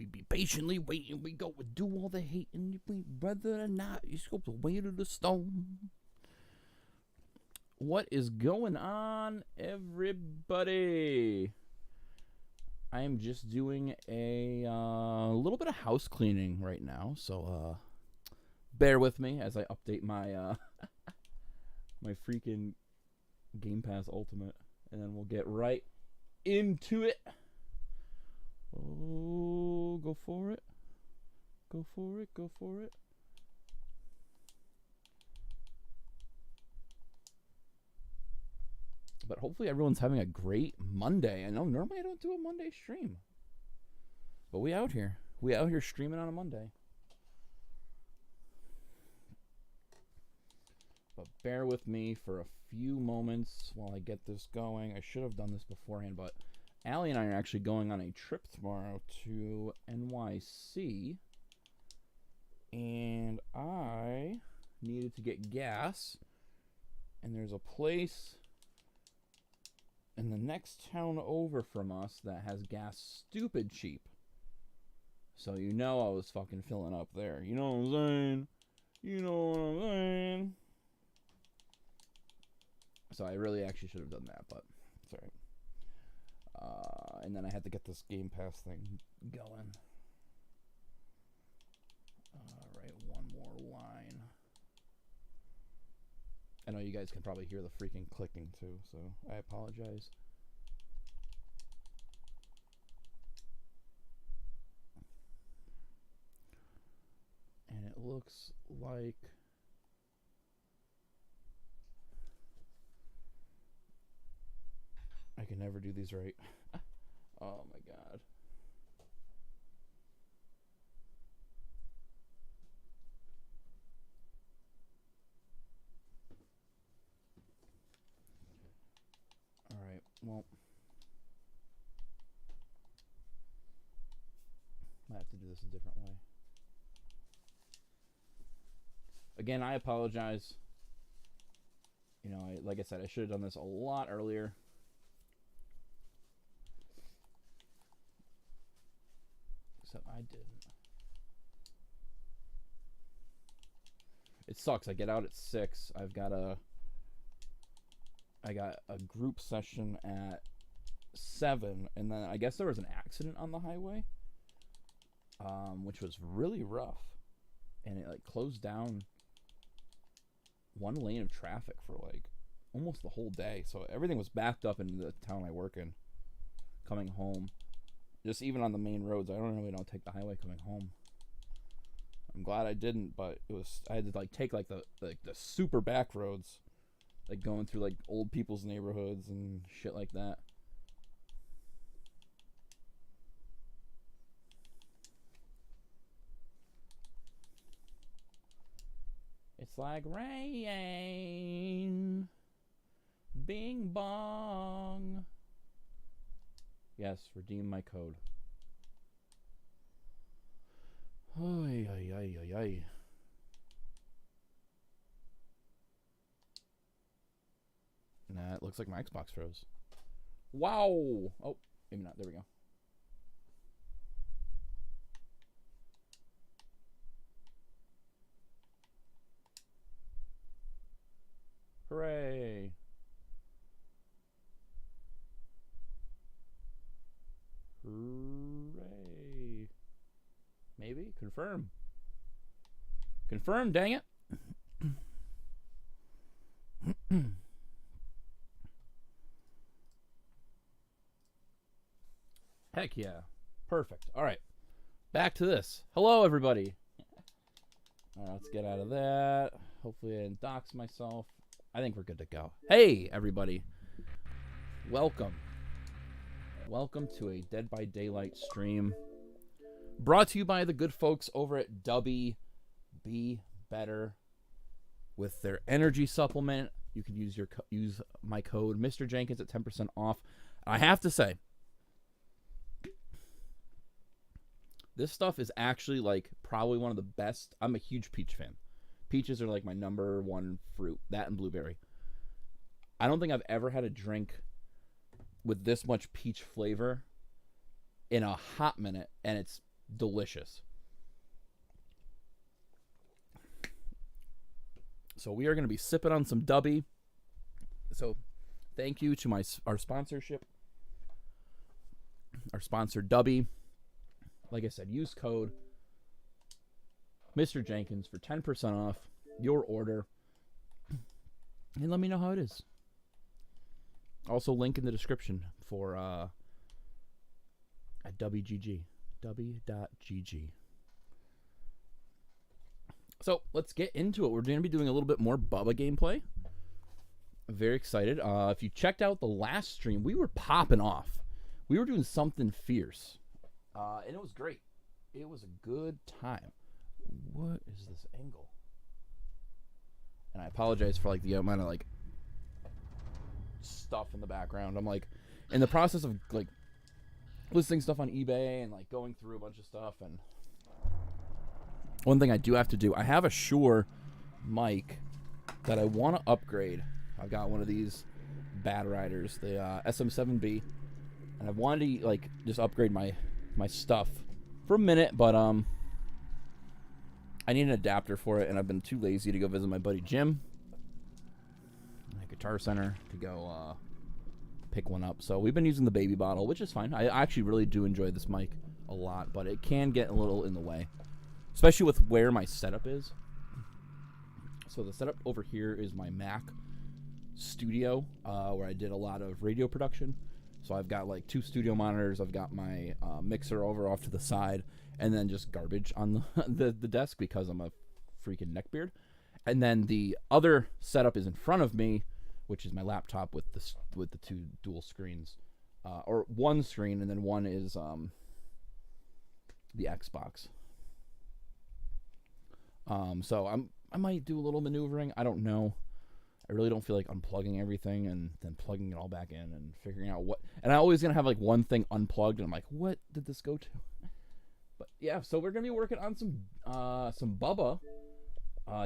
We be patiently waiting. We go do all the hating. Whether or not you scope the weight of the stone. What is going on, everybody? I am just doing a little bit of house cleaning right now, so bear with me as I update my my freaking Game Pass Ultimate, and then we'll get right into it. Oh, go for it. Go for it. Go for it. But hopefully everyone's having a great Monday. I know normally I don't do a Monday stream, but we out here. We out here streaming on a Monday. But bear with me for a few moments while I get this going. I should have done this beforehand, but Allie and I are actually going on a trip tomorrow to NYC, and I needed to get gas, and there's a place in the next town over from us that has gas stupid cheap. So you know I was fucking filling up there. You know what I'm saying? You know what I'm saying? So I really actually should have done that, but it's alright. And then I had to get this Game Pass thing going. Alright, one more line. I know you guys can probably hear the freaking clicking too, so I apologize. And it looks like I can never do these right. Oh my god. Alright, well. Might have to do this a different way. Again, I apologize. You know, like I said, I should have done this a lot earlier. Except I didn't. It sucks. I get out at 6. I got a group session at 7, and then I guess there was an accident on the highway, which was really rough, and it like closed down one lane of traffic for like almost the whole day. So everything was backed up in the town I work in. Coming home, just even on the main roads, I really don't take the highway coming home. I'm glad I didn't, but I had to like take like the super back roads, like going through like old people's neighborhoods and shit like that. It's like rain, bing bong. Yes, redeem my code. Ay, ay, ay, ay, ay. Nah, it looks like my Xbox froze. Wow! Oh, maybe not. There we go. Hooray! Hooray! Maybe? Confirm. Confirm, dang it! Heck yeah. Perfect. Alright. Back to this. Hello, everybody. Alright, let's get out of that. Hopefully I didn't dox myself. I think we're good to go. Hey, everybody. Welcome. Welcome to a Dead by Daylight stream. Brought to you by the good folks over at Dubby. Be better with their energy supplement. You can use my code Mr. Jenkins at 10% off. I have to say, this stuff is actually like probably one of the best. I'm a huge peach fan. Peaches are like my number one fruit. That and blueberry. I don't think I've ever had a drink with this much peach flavor in a hot minute, and it's delicious. So we are going to be sipping on some Dubby. So thank you to our sponsorship. Our sponsor, Dubby. Like I said, use code Mr. Jenkins for 10% off your order. And let me know how it is. Also, link in the description for at WGG. W.GG. So let's get into it. We're going to be doing a little bit more Bubba gameplay. I'm very excited. If you checked out the last stream, we were popping off. We were doing something fierce. And it was great. It was a good time. What is this angle? And I apologize for like the amount of like stuff in the background. I'm like in the process of like listing stuff on eBay and like going through a bunch of stuff. And one thing I do have to do, I have a Shure mic that I want to upgrade. I've got one of these Bad Riders, the SM7B, and I wanted to like just upgrade my stuff for a minute, but I need an adapter for it, and I've been too lazy to go visit my buddy Jim at Guitar Center to go pick one up. So we've been using the baby bottle, which is fine. I actually really do enjoy this mic a lot, but it can get a little in the way, especially with where my setup is. So the setup over here is my Mac studio, where I did a lot of radio production. So I've got like 2 studio monitors. I've got my mixer over off to the side, and then just garbage on the desk because I'm a freaking neckbeard. And then the other setup is in front of me, which is my laptop with the 2 dual screens, or one screen, and then one is the Xbox. So I might do a little maneuvering. I don't know. I really don't feel like unplugging everything and then plugging it all back in and figuring out what. And I always gonna have like one thing unplugged, and I'm like, what did this go to? But yeah, so we're gonna be working on some Bubba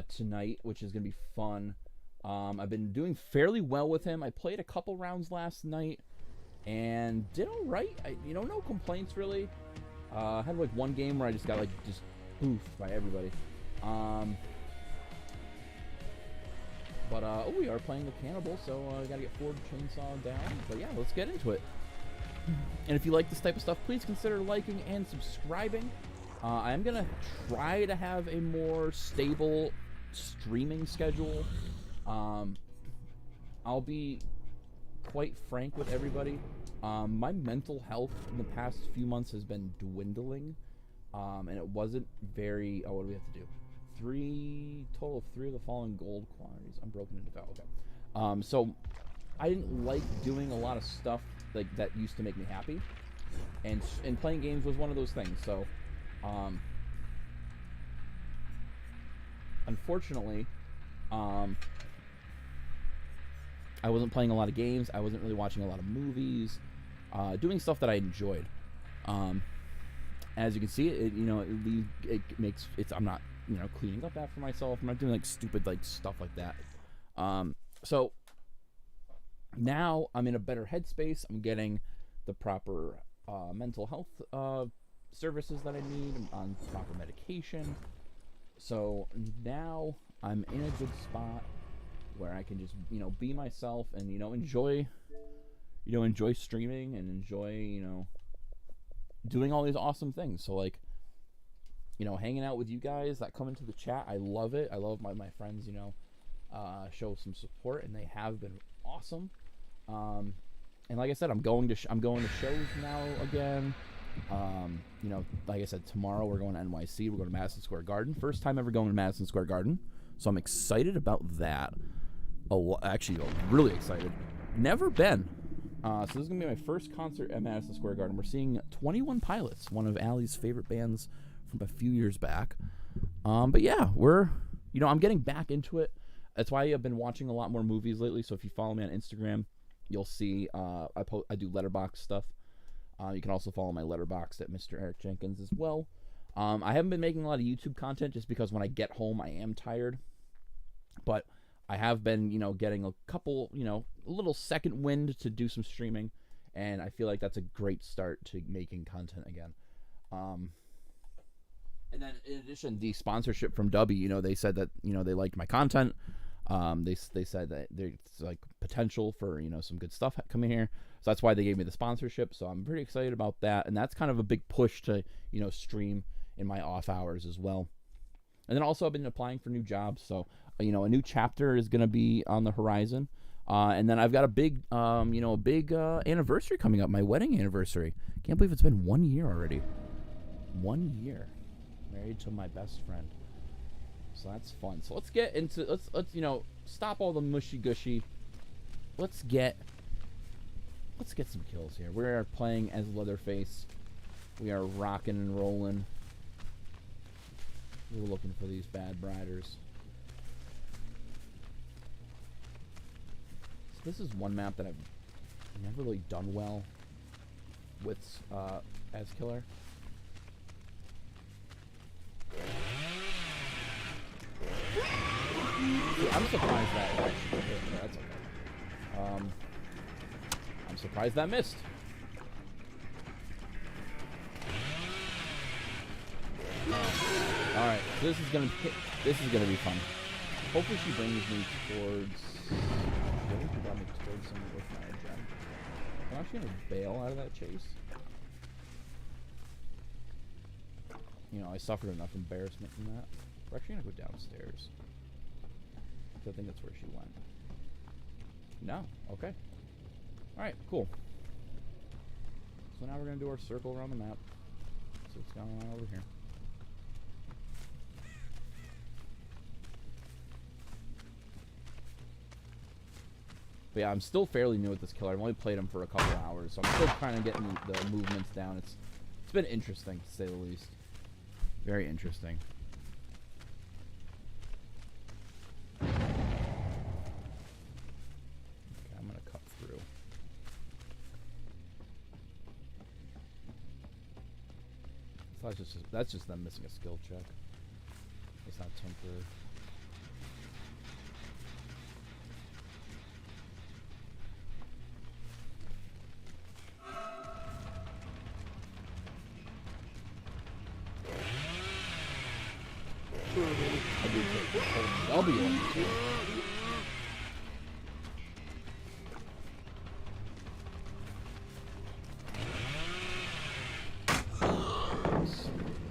tonight, which is gonna be fun. I've been doing fairly well with him. I played a couple rounds last night and did all right. No complaints really. I had like one game where I just got like just boofed by everybody. But we are playing the Cannibal, so I gotta get Ford Chainsaw down. But yeah, let's get into it. And if you like this type of stuff, please consider liking and subscribing. I'm gonna try to have a more stable streaming schedule. I'll be quite frank with everybody. My mental health in the past few months has been dwindling, and it wasn't very. Oh, what do we have to do? Total of 3 of the following gold quantities. Unbroken into value. Okay. So I didn't like doing a lot of stuff like that used to make me happy, and playing games was one of those things. So, unfortunately, I wasn't playing a lot of games. I wasn't really watching a lot of movies, doing stuff that I enjoyed. As you can see, I'm not cleaning up after myself. I'm not doing like stupid like stuff like that. So now I'm in a better headspace. I'm getting the proper mental health services that I need. I'm on proper medication. So now I'm in a good spot where I can just be myself and enjoy streaming and enjoy doing all these awesome things. So like hanging out with you guys that come into the chat, I love it. I love my friends show some support, and they have been awesome. And like I said, I'm going to shows now again. Like I said, tomorrow we're going to NYC. We're going to Madison Square Garden. First time ever going to Madison Square Garden, so I'm excited about that. Actually, really excited. Never been. So this is going to be my first concert at Madison Square Garden. We're seeing 21 Pilots, one of Allie's favorite bands from a few years back. But yeah, I'm getting back into it. That's why I've been watching a lot more movies lately. So if you follow me on Instagram, you'll see I do Letterboxd stuff. You can also follow my Letterboxd at Mr. Eric Jenkins as well. I haven't been making a lot of YouTube content just because when I get home I am tired. But I have been, getting a couple, a little second wind to do some streaming, and I feel like that's a great start to making content again. And then in addition, the sponsorship from Dubby, you know, they said that, you know, they liked my content. They said that there's like potential for, you know, some good stuff coming here. So that's why they gave me the sponsorship. So I'm pretty excited about that. And that's kind of a big push to, you know, stream in my off hours as well. And then also I've been applying for new jobs. So, you know, a new chapter is going to be on the horizon. And then I've got a big, you know, a big anniversary coming up, my wedding anniversary. Can't believe it's been 1 year already. 1 year. Married to my best friend. So that's fun. So let's get into, let's you know, stop all the mushy gushy. Let's get some kills here. We are playing as Leatherface. We are rocking and rolling. We're looking for these bad riders. So this is one map that I've never really done well with as killer. I'm surprised that actually hit. That's okay. I'm surprised that missed. All right, so this is gonna be fun. Hopefully she brings me towards. I think she brought me towards some with my gem. I'm actually gonna bail out of that chase. You know, I suffered enough embarrassment from that. We're actually gonna go downstairs. So I think that's where she went. No, okay. Alright, cool. So now we're gonna do our circle around the map. So what's going on over here. But yeah, I'm still fairly new at this killer. I've only played him for a couple hours, so I'm still kind of getting the movements down. It's been interesting, to say the least. Very interesting. Okay, I'm gonna cut through. So that's just them missing a skill check. It's not temporary. I'll be on too.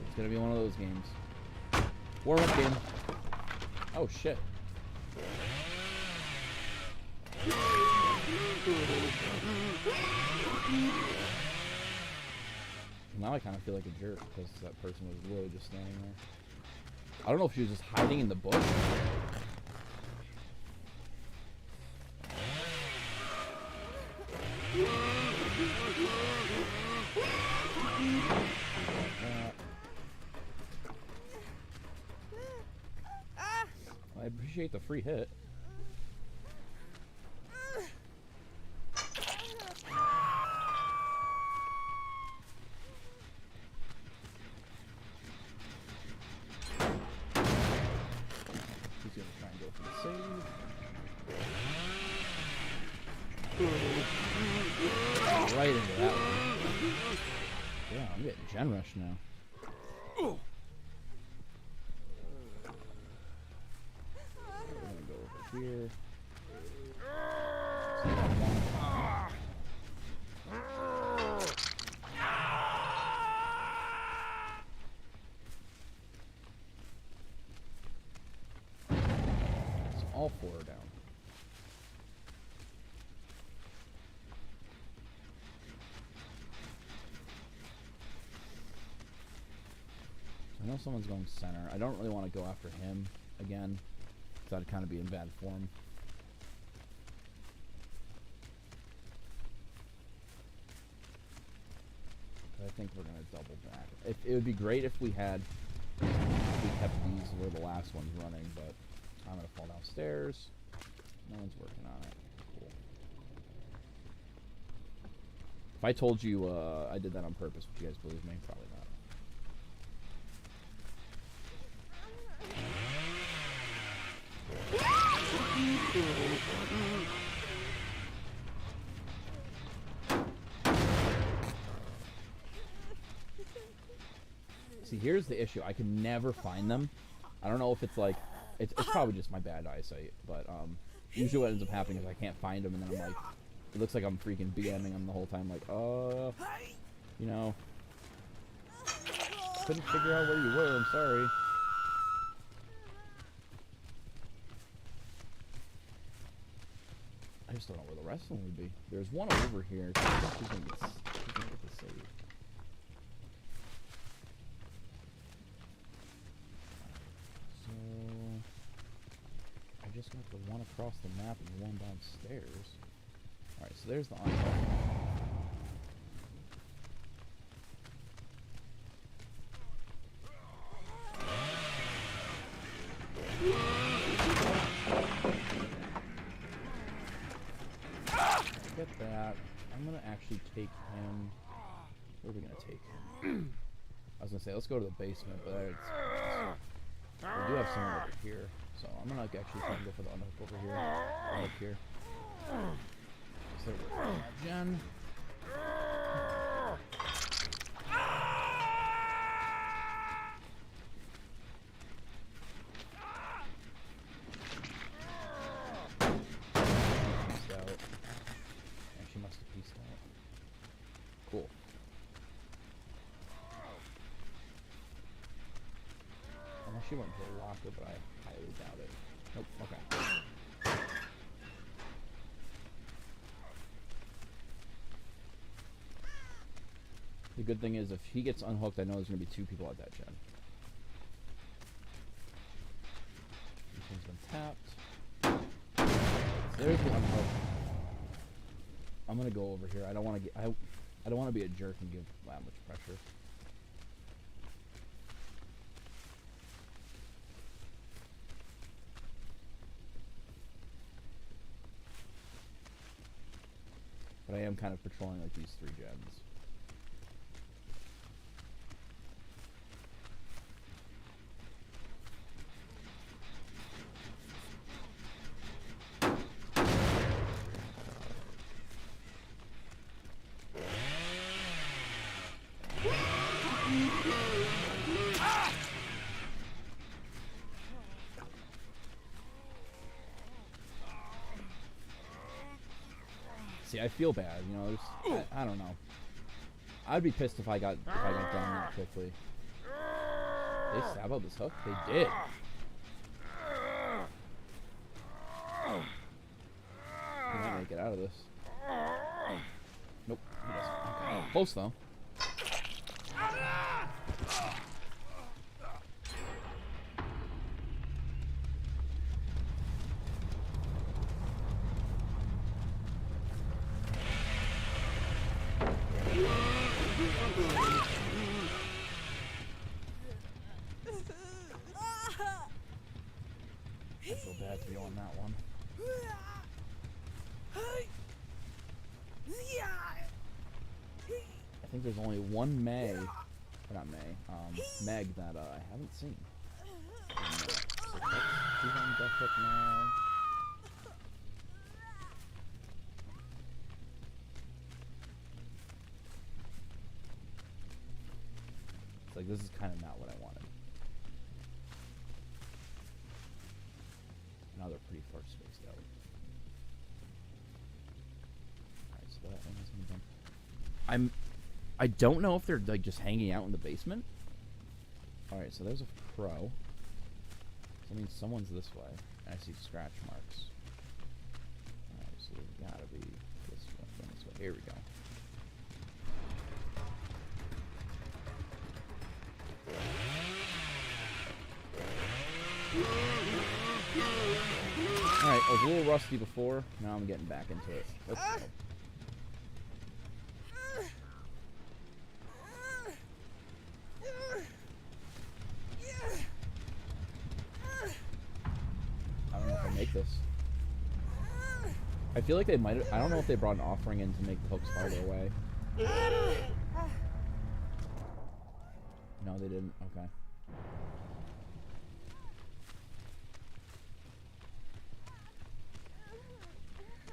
It's gonna be one of those games. Warm-up game. Oh shit. Now I kind of feel like a jerk because that person was literally just standing there. I don't know if she was just hiding in the bush. I appreciate the free hit. Right into that one. Yeah, I'm getting gen rush now. We're gonna go over here. So all four are down. I know someone's going center. I don't really want to go after him again, because that'd kind of be in bad form. But I think we're going to double back. It would be great if we kept these where the last one's running, but I'm going to fall downstairs. No one's working on it. Cool. If I told you I did that on purpose, would you guys believe me? Probably not. See, here's the issue. I can never find them. I don't know if it's like... It's probably just my bad eyesight, but usually what ends up happening is I can't find them, and then I'm like... It looks like I'm freaking BMing them the whole time, like, you know... Couldn't figure out where you were, I'm sorry. I just don't know where the rest of them would be. There's one over here, so I think she's gonna get the save. So... I just got the one across the map and the one downstairs. Alright, so there's the unlock. Get that. I'm gonna actually take him. Where are we gonna take him? I was gonna say let's go to the basement, but we do have someone over here, so I'm gonna actually try and go for the unhook over here. Unhook here. So Jen. Cool. Unless she went to the locker, but I highly doubt it. Nope, okay. The good thing is if he gets unhooked, I know there's going to be 2 people at that gen. This one's been tapped. So there's the unhook. I'm going to go over here. I don't want to get... I don't want to be a jerk and give that much pressure. But I am kind of patrolling like these 3 gens. See, I feel bad, you know. I don't know. I'd be pissed if I got down that quickly. They stab out this hook? They did. He might make it out of this. Nope, he doesn't. Okay. Oh, close though. I feel bad to be on that one. I think there's only one Meg, or not Meg, Meg that I haven't seen. So she's on death hook now. It's like, this is kind of not what I wanted. Now they're pretty far spaced out. Alright, so that one has been done. I don't know if they're like just hanging out in the basement. Alright, so there's a pro. So that means someone's this way. I see scratch marks. Alright, so there's gotta be this one. This way. Here we go. Alright, I was a little rusty before. Now I'm getting back into it. Let's go. I don't know if I make this. I feel like they might have... I don't know if they brought an offering in to make the hooks farther away. No, they didn't. Okay.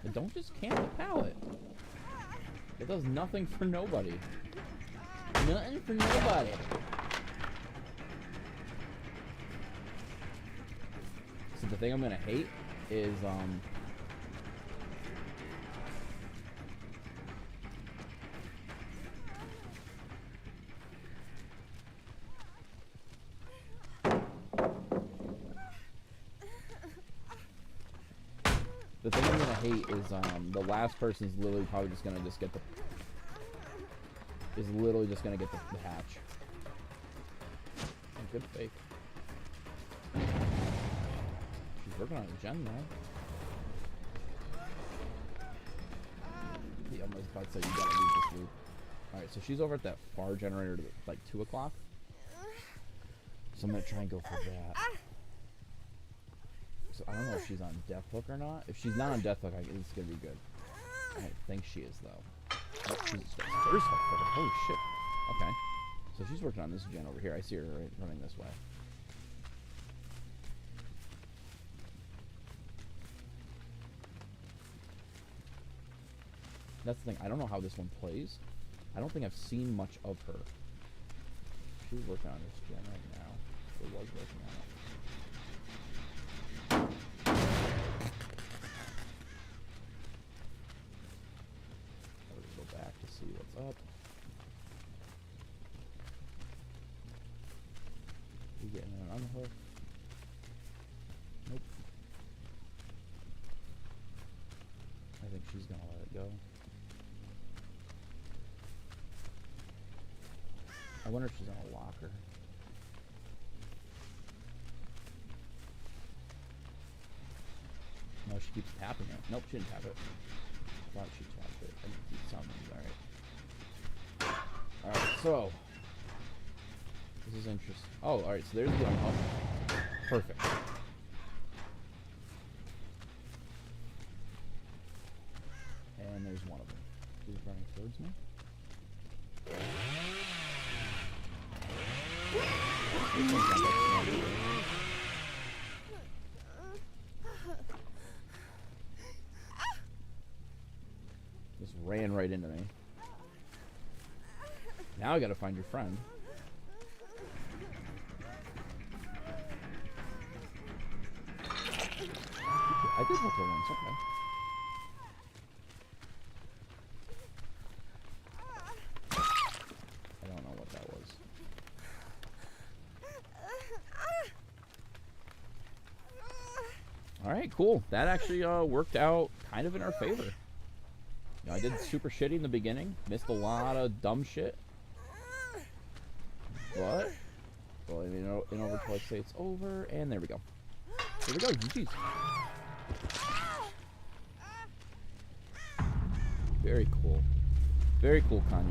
But don't just camp the pallet. It does nothing for nobody. Nothing for nobody. The thing I'm gonna hate is the thing I'm gonna hate is the last person's literally probably just gonna get the hatch. Oh, good fake. She's working on a gen now. Yeah, I was about to say you gotta leave this loop. Alright, so she's over at that far generator at like 2 o'clock. So I'm gonna try and go for that. So I don't know if she's on death hook or not. If she's not on death hook, it's gonna be good. I think she is though. Oh, she's first hook for her. Holy shit. Okay. So she's working on this gen over here. I see her running this way. That's the thing. I don't know how this one plays. I don't think I've seen much of her. She's working on this gen right now. Or was working on it. Let's go back to see what's up. You getting an unhook? Nope. I think she's gonna let it go. I wonder if she's on a locker. No, she keeps tapping it. Nope, she didn't tap it. I thought she tapped it. I didn't keep summoning. Alright. Alright, so. This is interesting. Oh, alright, so there's the unhook. Perfect. And there's one of them. She's running towards me. Just ran right into me. Now I gotta find your friend. I did hook her once, okay. I don't know what that was. Alright, cool. That actually worked out kind of in our favor. You know, I did super shitty in the beginning. Missed a lot of dumb shit. But, well, in over till I say it's over, and there we go. Here we go, GG's. Very cool. Very cool, Kanye.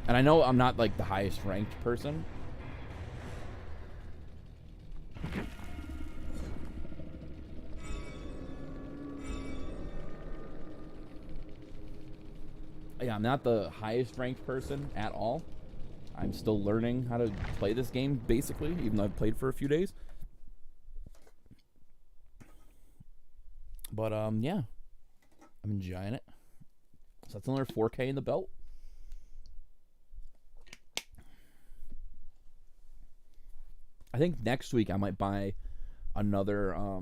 And I know I'm not like the highest ranked person. Yeah, I'm not the highest ranked person at all. I'm still learning how to play this game, basically, even though I've played for a few days. But, yeah. I'm enjoying it. So that's another 4K in the belt. I think next week I might buy another, I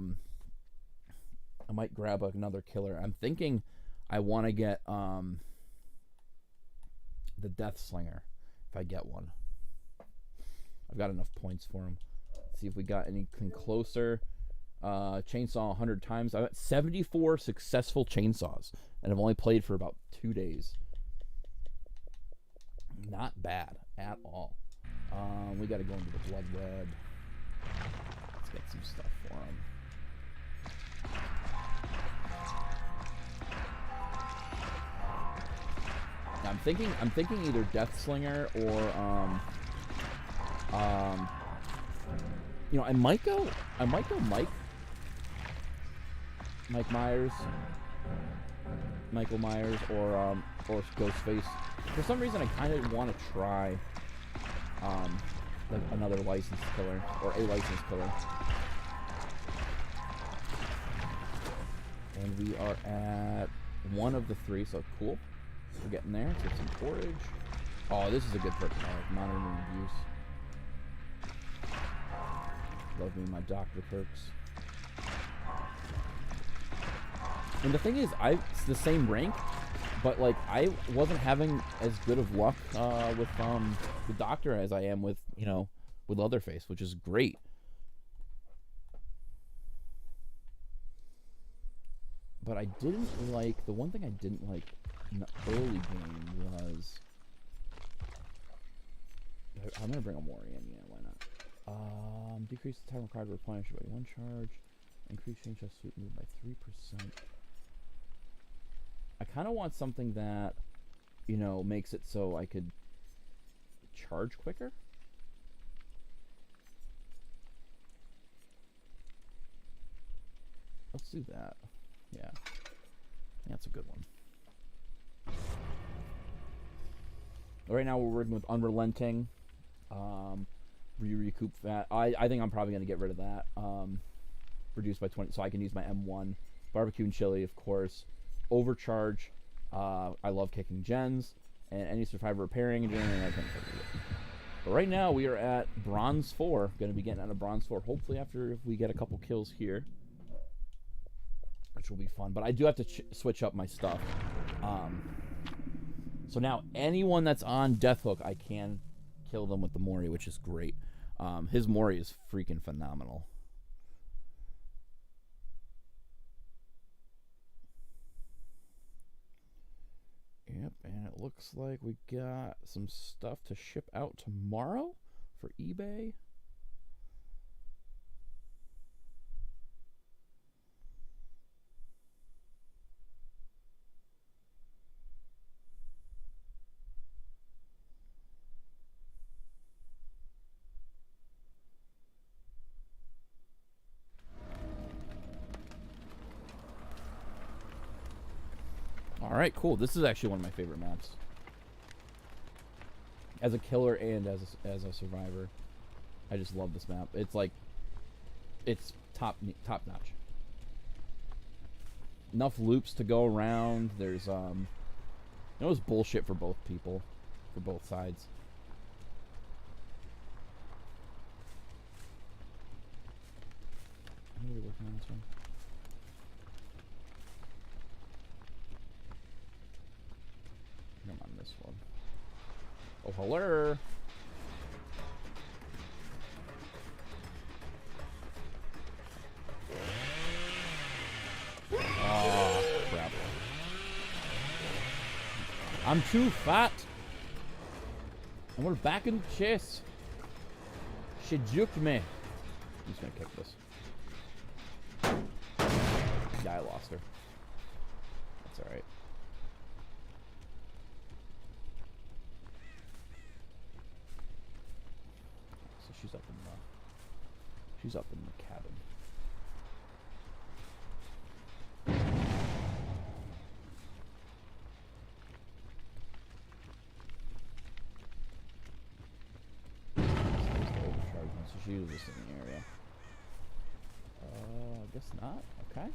might grab another killer. I'm thinking I want to get, the Death Slinger, if I get one. I've got enough points for him. Let's see if we got anything closer. Chainsaw 100 times. I've got 74 successful chainsaws, and I've only played for about 2 days. Not bad at all. We got to go into the Blood Web. Let's get some stuff for him. I'm thinking either Death Slinger or you know, I might go Michael Myers or Ghostface. For some reason I kind of want to try like another licensed killer or a licensed killer. And we are at one of the three, so cool. We're getting there. Let's get some porridge. Oh, this is a good perk. Monitoring abuse. Love me my doctor perks. And the thing is, it's the same rank, but like I wasn't having as good of luck with the doctor as I am with with Leatherface, which is great. But I didn't like the one thing I didn't like in the early game was I'm gonna bring a Mori in. Yeah, why not? Decrease the time required to replenish by 1 charge. Increase change of suit move by 3%. I kind of want something that, makes it so I could charge quicker. Let's do that. Yeah. That's a good one. Right now we're working with Unrelenting. Recoup that. I think I'm probably going to get rid of that. Reduced by 20, so I can use my M1. Barbecue and chili, of course. Overcharge. I love kicking gens. And any survivor repairing. But right now we are at Bronze 4. Going to be getting out of Bronze 4. Hopefully after if we get a couple kills here. Which will be fun. But I do have to switch up my stuff. So now anyone that's on Death Hook, I can kill them with the Mori, which is great. His Mori is freaking phenomenal. Yep, and it looks like we got some stuff to ship out tomorrow for eBay. Alright, cool. This is actually one of my favorite maps. As a killer and as a survivor. I just love this map. It's like, it's top notch. Enough loops to go around. There's, it was bullshit for both people. For both sides. What are we working on this one? I'm on this one. Oh, hello. Oh, crap. I'm too fat. And we're back in the chase. She juked me. I'm just gonna kick this. Yeah, I lost her. That's alright. She's up in the cabin. So she was just in the area. I guess not. Okay.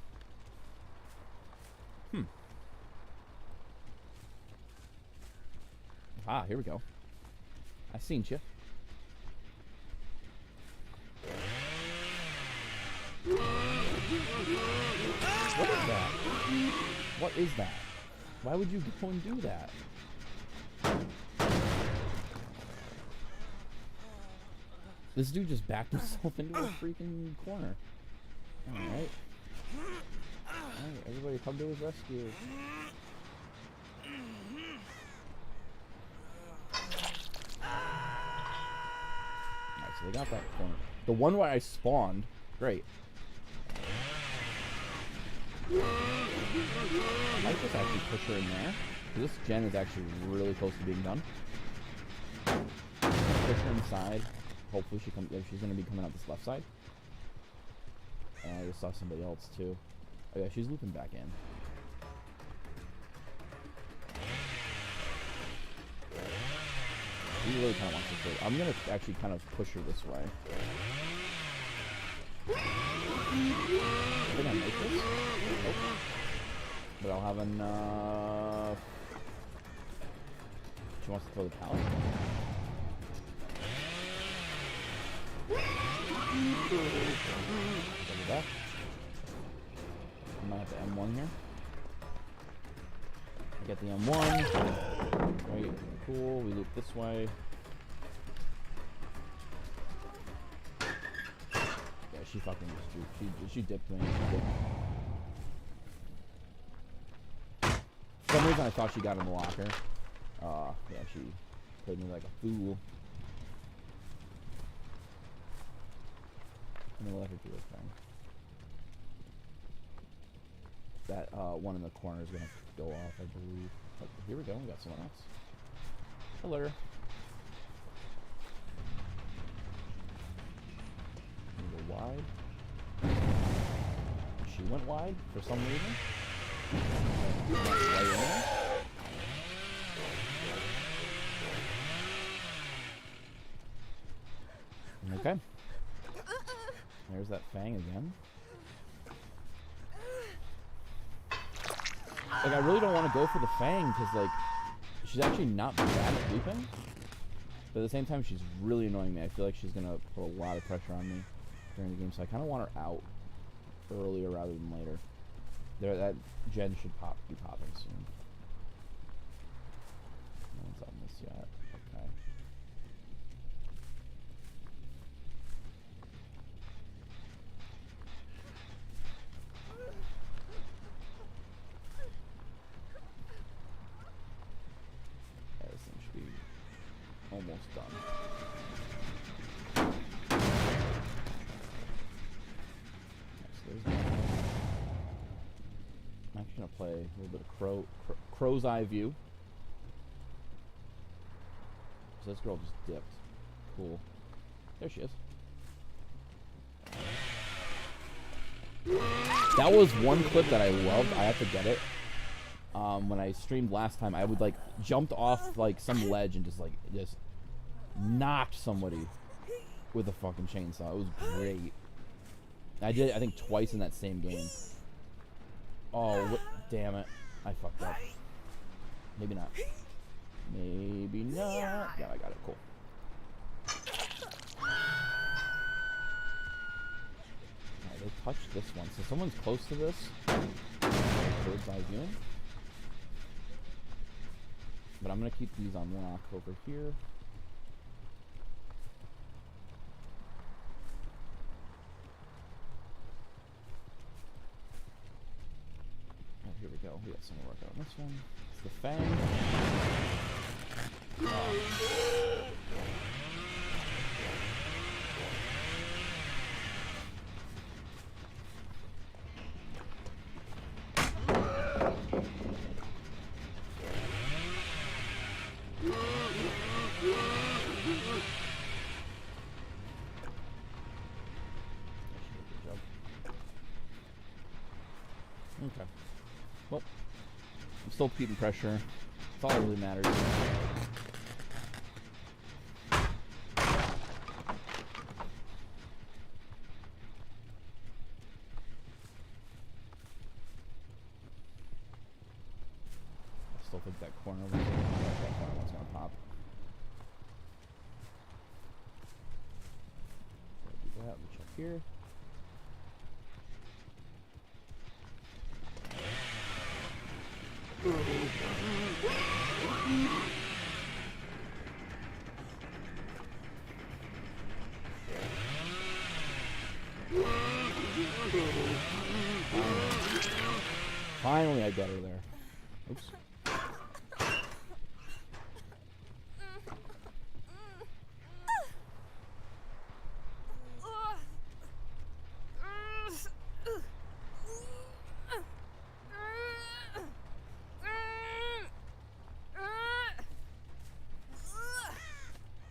Ah, here we go. I seen you. What is that? What is that? Why would you go and do that? This dude just backed himself into a freaking corner. Alright. Alright, everybody come to his rescue. Alright, so they got that corner. The one where I spawned, great. I might just actually push her in there. This gen is actually really close to being done. Push her inside. Hopefully she comes. She's gonna be coming out this left side. And I just saw somebody else too. Oh yeah, she's looping back in. He really kind of wants to play. I'm gonna actually kind of push her this way. Did I make this? Nope. But I'll have enough She wants to throw the pallet. Double back. I'm not at the M1 here. I get the M1. Right, cool. We loop this way. Yeah, she fucking just she dipped me. For some reason, I thought she got in the locker. Yeah, she played me like a fool. I'm gonna let her do her thing. That one in the corner is gonna go off, I believe. Oh, here we go. We got someone else. Hello. Go wide. She went wide for some reason. Right in there. Okay. There's that Fang again. Like, I really don't want to go for the Fang because, like, she's actually not bad at looping. But at the same time, she's really annoying me. I feel like she's going to put a lot of pressure on me during the game. So I kind of want her out earlier rather than later. That gen should be popping soon. No one's on this yet. Okay. Almost done. I'm actually gonna play a little bit of crow's eye view. So this girl just dipped. Cool. There she is. That was one clip that I loved. I have to get it. When I streamed last time, I would like jumped off like some ledge and just knocked somebody with a fucking chainsaw. It was great. I did it, I think, twice in that same game. Oh, damn it. I fucked up. Maybe not. Maybe not. Yeah, I got it. Cool. Alright, they touched this one. So someone's close to this. Bird's eye viewing. But I'm going to keep these on lock over here. Oh, here we go. We got some work on this one. It's the Fang. Okay. Well, I'm still keeping pressure. That's all that really matters. I still think that corner one's gonna pop. Do that. We check here. Finally, I got her there. Oops.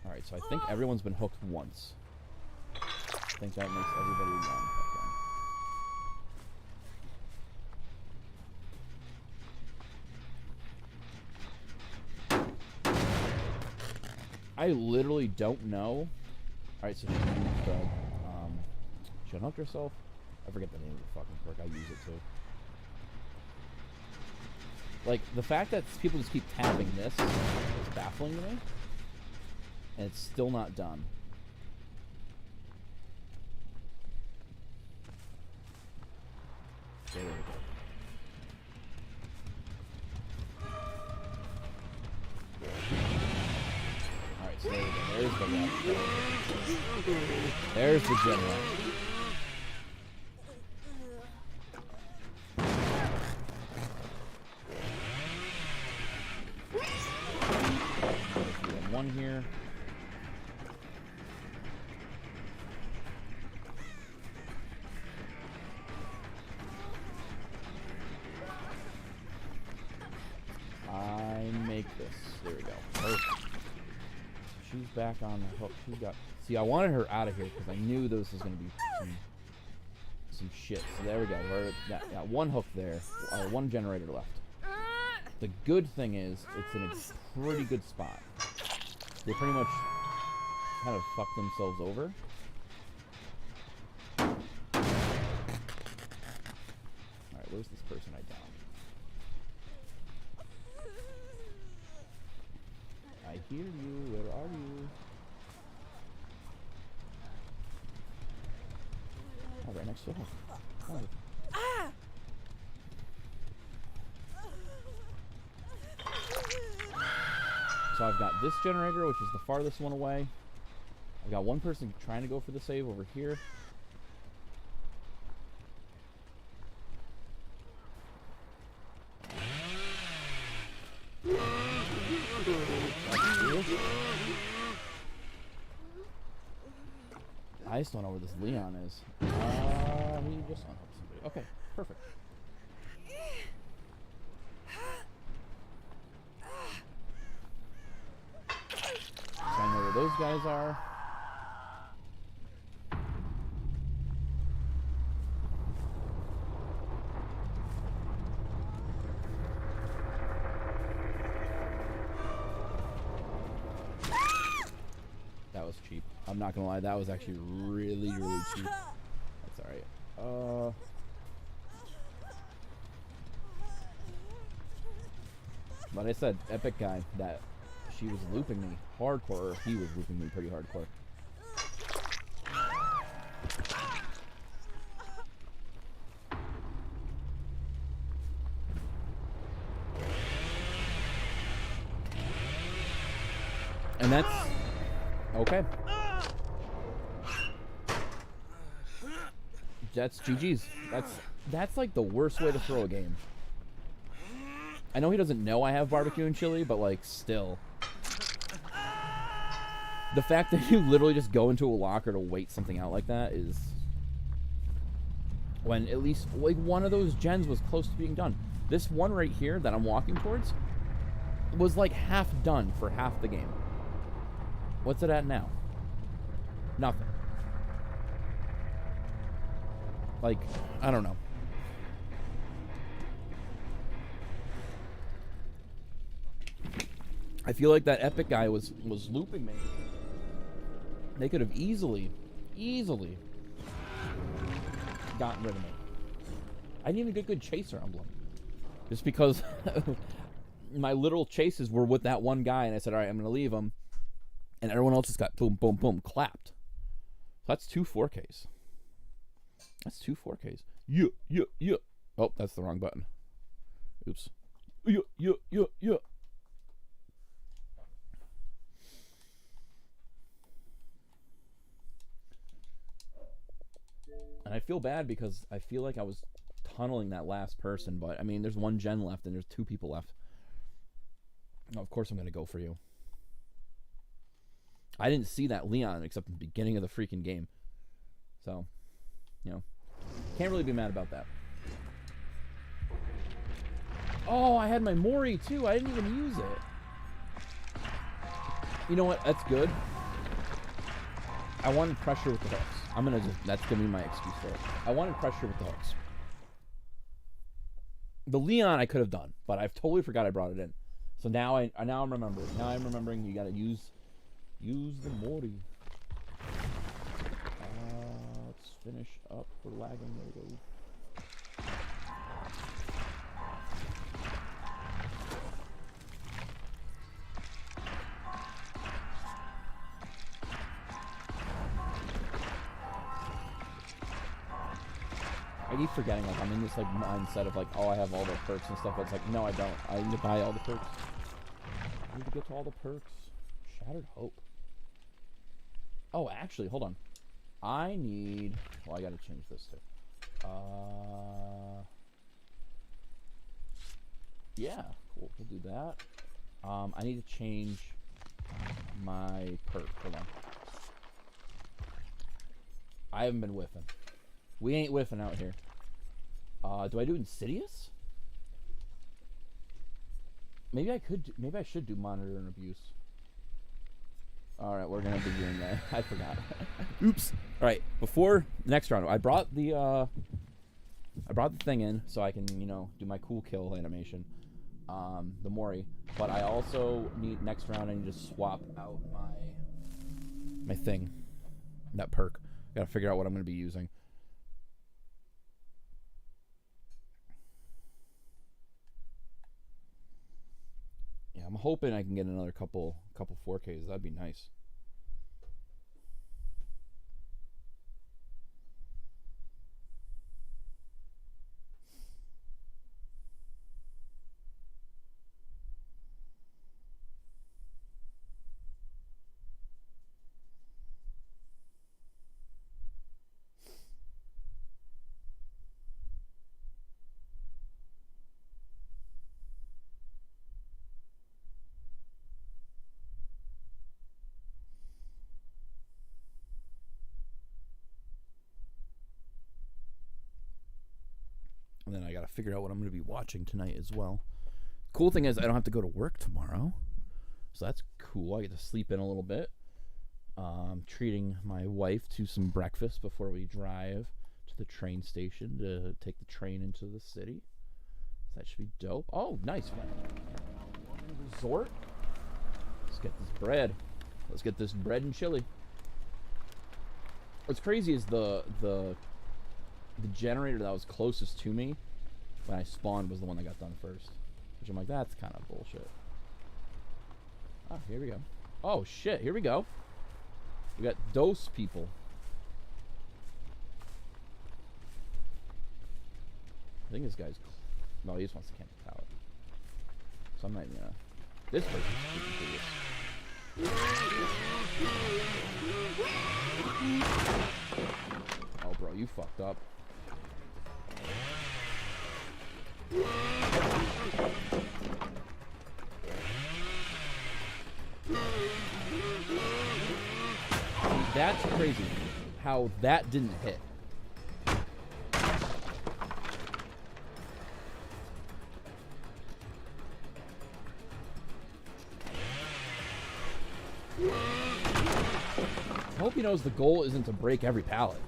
Alright, so I think everyone's been hooked once. I think that makes everybody one. I literally don't know. Alright, so she unhooked herself. I forget the name of the fucking quirk. I use it too. Like, the fact that people just keep tapping this is baffling to me. And it's still not done. There we go. Alright, so there we go. There's the left. There's the gen left. One here. I make this. There we go. Perfect. She's back on the hook. She's got. See, I wanted her out of here because I knew this was going to be some shit. So there we go. We're got one hook there. One generator left. The good thing is, it's in a pretty good spot. They pretty much kind of fucked themselves over. Alright, where's this person I downed? I hear you. Where are you? Oh, right next to her. Oh. So I've got this generator, which is the farthest one away. I've got one person trying to go for the save over here. I just don't know where this Leon is. He just unhooked somebody. Okay, perfect. So I know where those guys are. That was cheap. I'm not gonna lie, that was actually really, really cheap. That's alright. But I said, epic guy, that she was looping me hardcore, or he was looping me pretty hardcore. And that's okay. That's GG's. That's like the worst way to throw a game. I know he doesn't know I have barbecue and chili, but like still. The fact that you literally just go into a locker to wait something out like that is, when at least like one of those gens was close to being done. This one right here that I'm walking towards was like half done for half the game. What's it at now? Nothing. Like, I don't know. I feel like that epic guy was looping me. They could have easily gotten rid of me. I didn't even get good chaser emblem. Just because my little chases were with that one guy, and I said, all right, I'm going to leave him. And everyone else just got boom, boom, boom, clapped. So that's 2 4Ks. That's 2 4Ks. Yeah. Oh, that's the wrong button. Oops. Yeah. And I feel bad because I feel like I was tunneling that last person, but I mean, there's one gen left and there's 2 people left. Oh, of course I'm going to go for you. I didn't see that Leon except in the beginning of the freaking game. So, you know, can't really be mad about that. Oh, I had my Mori too. I didn't even use it. You know what? That's good. I wanted pressure with the hooks. That's gonna be my excuse for it. I wanted pressure with the hooks. The Leon I could have done, but I totally forgot I brought it in. So now I'm remembering. Now I'm remembering you gotta use the Mori. Let's finish up. We're lagging. There we go. I keep forgetting, like, I'm in this, like, mindset of, like, oh, I have all the perks and stuff, but it's like, no, I don't. I need to buy all the perks. I need to get to all the perks. Shattered Hope. Oh, actually, hold on. I need... Well, I gotta change this, too. Yeah, cool. We'll do that. I need to change my perk. Hold on. I haven't been whiffing. We ain't whiffing out here. Do I do Insidious? Maybe I could. Maybe I should do Monitor and Abuse. All right, we're gonna be doing that. I forgot. Oops. All right. Before the next round, I brought the thing in so I can, you know, do my cool kill animation. The Mori. But I also need next round. I need to swap out my thing. That perk. Gotta figure out what I'm gonna be using. Yeah, I'm hoping I can get another couple 4Ks. That'd be nice. And then I gotta figure out what I'm gonna be watching tonight as well. Cool thing is I don't have to go to work tomorrow, so that's cool. I get to sleep in a little bit. Treating my wife to some breakfast before we drive to the train station to take the train into the city. So that should be dope. Oh, nice. Resort. Let's get this bread. Let's get this bread and chili. What's crazy is the generator that was closest to me when I spawned was the one that got done first. Which I'm like, that's kind of bullshit. Oh, here we go. Oh, shit. Here we go. We got dose people. I think this guy's... No, he just wants to camp the pallet. So I'm not even gonna... This person's freaking Oh, bro, you fucked up. That's crazy how that didn't hit. I hope he knows the goal isn't to break every pallet.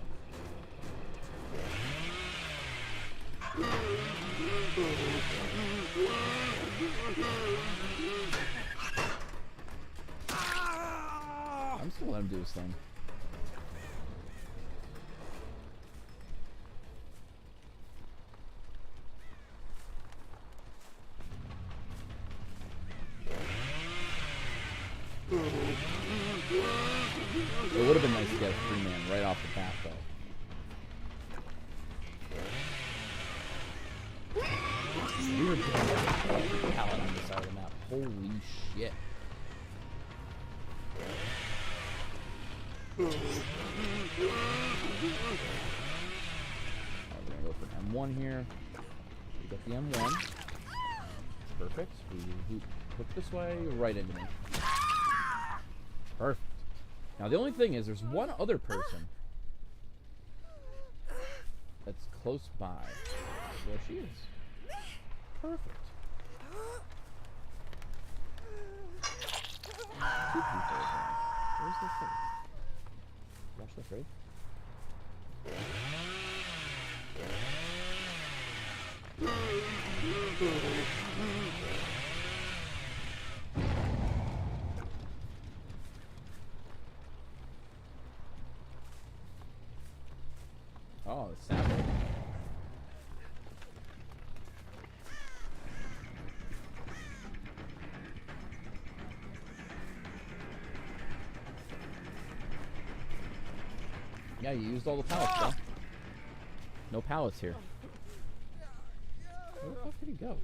I'm still letting him do his thing. It would have been nice to get a 3-man right off the bat, though. We were doing a pallet on the side of the map. Holy shit. Oh, we're gonna go for an M1 here. We got the M1. Perfect. We hook this way, right into me. Perfect. Now the only thing is there's one other person that's close by. There she is. Perfect. Two people. Where's the third? Watch the third. Oh, the sapling. Yeah, you used all the pallets, bro. No pallets here. Where the fuck did he go?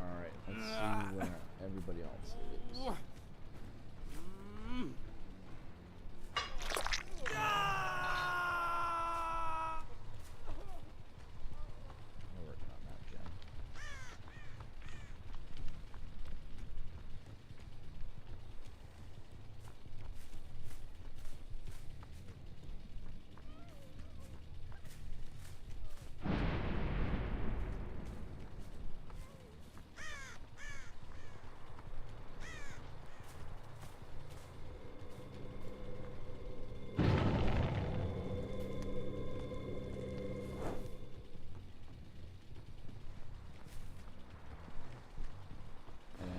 Alright, let's see where everybody else is. We're working on that, Jen.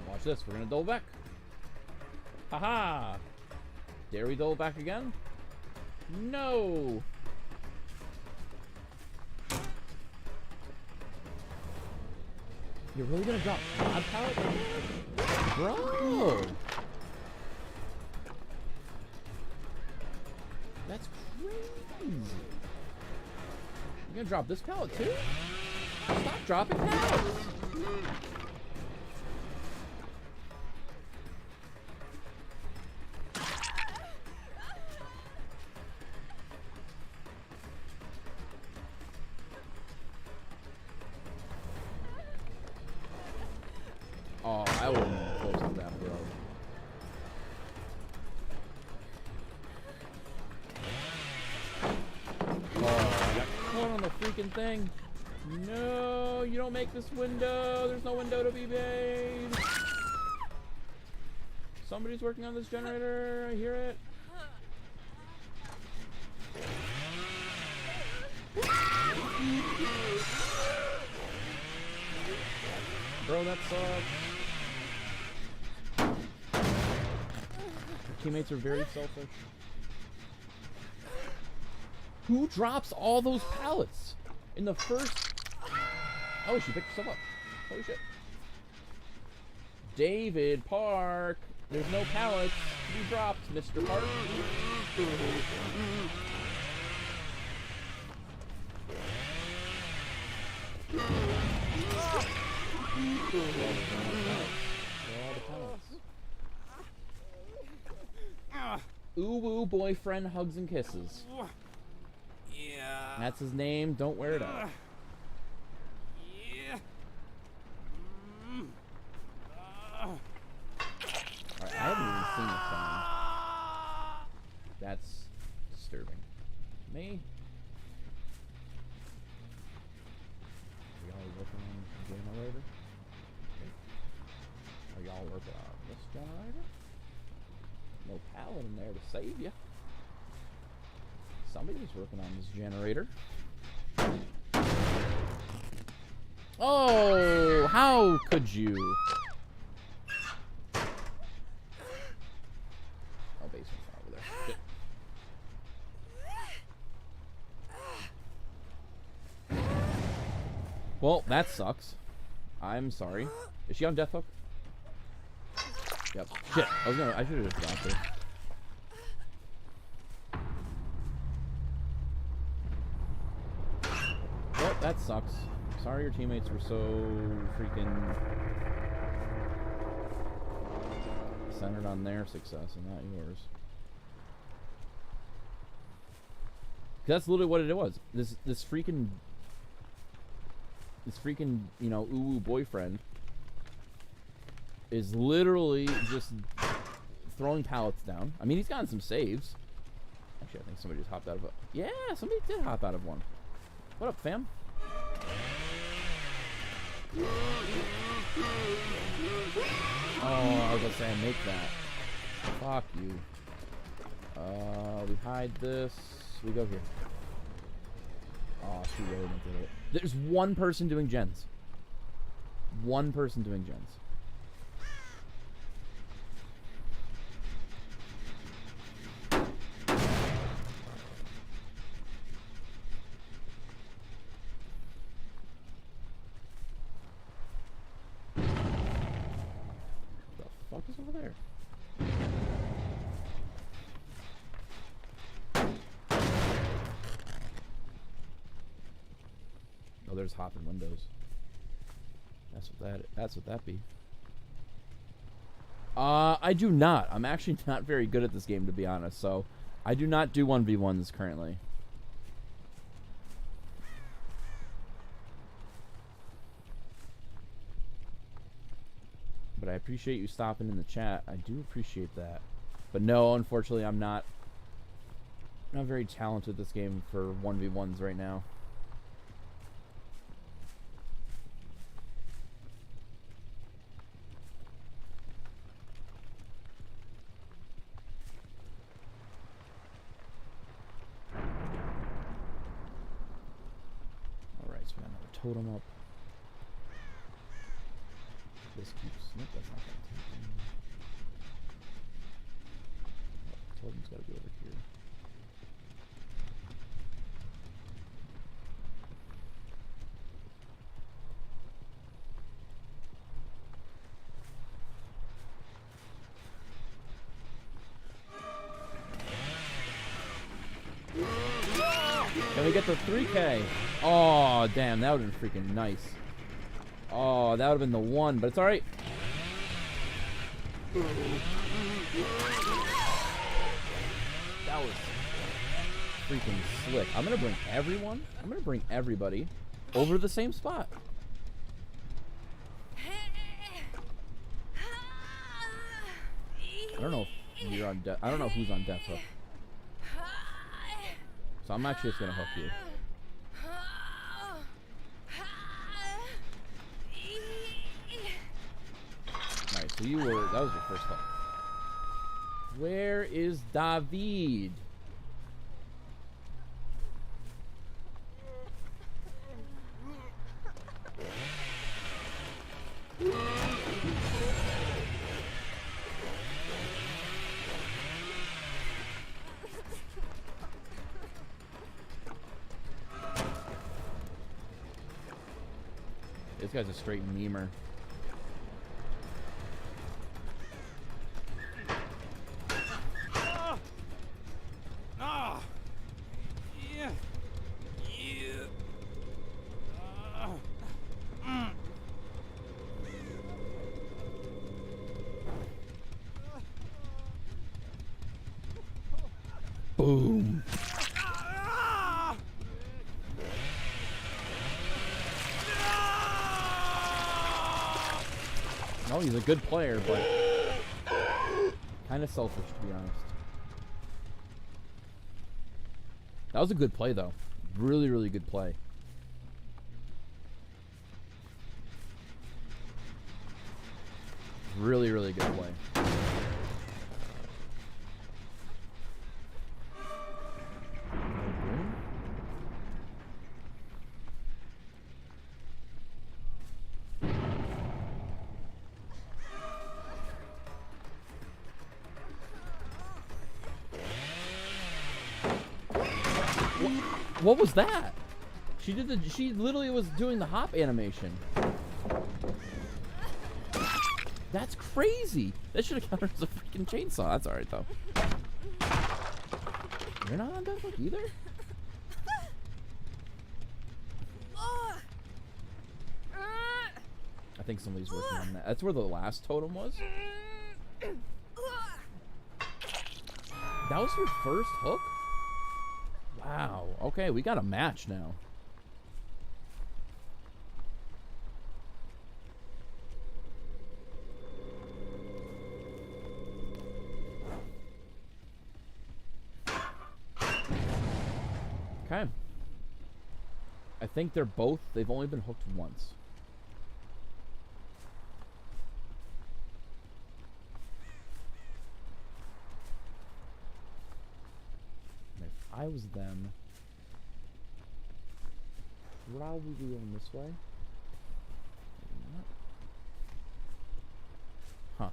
Watch this, we're gonna double back. Haha! Dare we double back again? No! You're really gonna drop mod pallet? Bro! That's crazy! You're gonna drop this pallet too? Stop dropping pallets! Oh, I wouldn't have close to that, bro. Oh, I got caught on the freaking thing. No, you don't make this window. There's no window to be made. Somebody's working on this generator. I hear it. Bro, that sucks. Your teammates are very selfish. Who drops all those pallets in the first... Oh, she picked herself up. Holy shit. David Park. There's no pallets to be dropped, Mr. Park. Ooh-woo boyfriend hugs and kisses. Yeah. That's his name. Don't wear it out. Yeah. Alright, I haven't even seen the fan. That's disturbing. Me? Are y'all working on the generator? Are y'all working on this generator? No pallet in there to save you. Somebody's working on this generator. Oh, how could you? Oh, basement's over there. Shit. Well, that sucks. I'm sorry. Is she on death hook? Yep. Shit. I should have just gone through. Well, that sucks. Sorry your teammates were so freaking centered on their success and not yours. That's literally what it was. This freaking, you know, ooh boyfriend is literally just throwing pallets down. I mean, he's gotten some saves. Actually, I think somebody just hopped out of a... Yeah, somebody did hop out of one. What up, fam? Oh, I was gonna say, make that. Fuck you. We hide this. We go here. Oh, she really went through it. There's one person doing gens. One person doing gens. over there? Oh, there's hopping windows. That's what that be. I do not. I'm actually not very good at this game, to be honest. So, I do not do 1v1s currently. But I appreciate you stopping in the chat. I do appreciate that. But no, unfortunately, I'm not very talented at this game for 1v1s right now. Alright, so we got another totem up. This keeps... Nope, that's not going to take me. Oh, totem's got to be over here. Can we get the 3K? Oh, damn, that would have been freaking nice. Oh, that would have been the one, but it's alright. That was freaking slick. I'm gonna bring everyone, I'm gonna bring everybody over to the same spot. I don't know if you're on I don't know who's on Death Hook. So I'm actually just gonna hook you. Alright, so you were, that was your first hook. Where is David? This guy's a straight memer. Yeah. Yeah. Boom. No, he's a good player, but kind of selfish, to be honest. That was a good play, though. Really, really good play. Really, really good play. What was that? She did the. She literally was doing the hop animation. That's crazy. That should have counted as a freaking chainsaw. That's alright though. You're not on Death Hook either? I think somebody's working on that. That's where the last totem was? That was your first hook? Wow. Okay, we got a match now. Okay. I think they're both, they've only been hooked once. I was them. Probably going this way. Huh.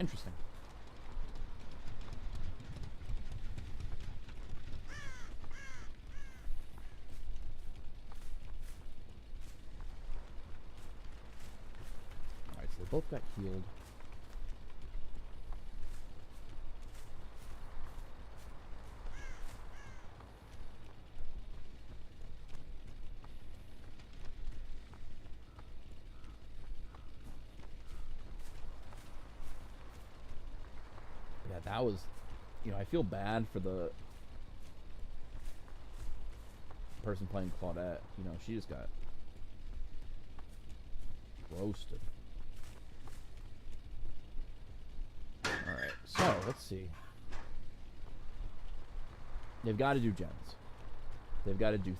Interesting. Alright, so they both got healed. That was, I feel bad for the person playing Claudette. She just got roasted. Alright, so let's see. They've got to do gens. They've got to do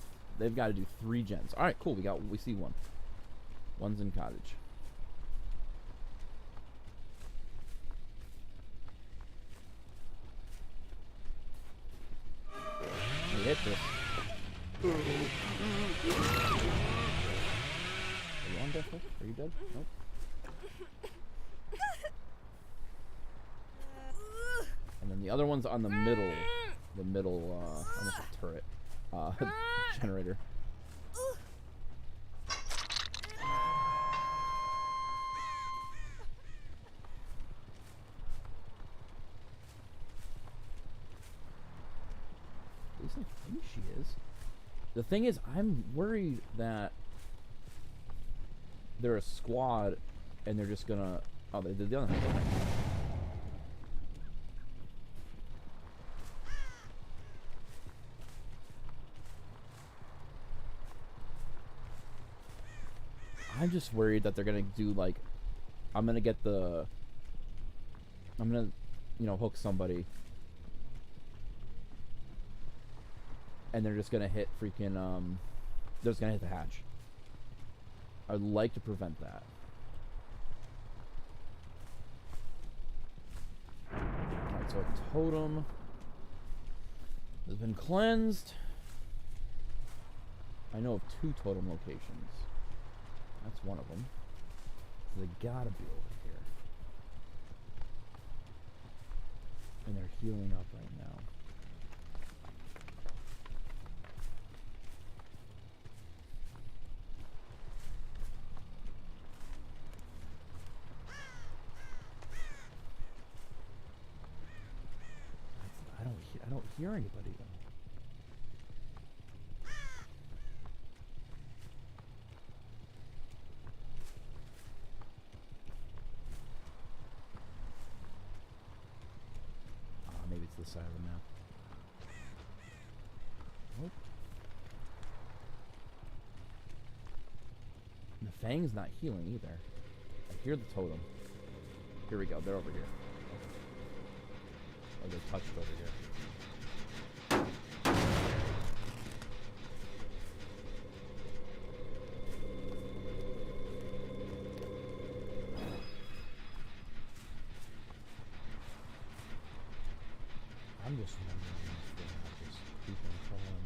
3 gens. Alright, cool. We see one. One's in cottage. We hit this. Are you on death? Are you dead? Nope. And then the other one's on the middle, almost a turret, generator. At least I think she is. The thing is, I'm worried that they're a squad, and they're just gonna. Oh, they did the other one. I'm just worried that they're gonna do like, I'm gonna hook somebody, and they're just gonna hit freaking they're just gonna hit the hatch. I would like to prevent that. Alright, so a totem has been cleansed. I know of 2 totem locations. That's one of them. So they gotta be over here. And they're healing up right now. I don't hear anybody though. Maybe it's this side of the map. Nope. The Fang's not healing either. I hear the totem. Here we go. They're over here. Oh, they're touched over here. I'm just wondering if they have this creeping totem.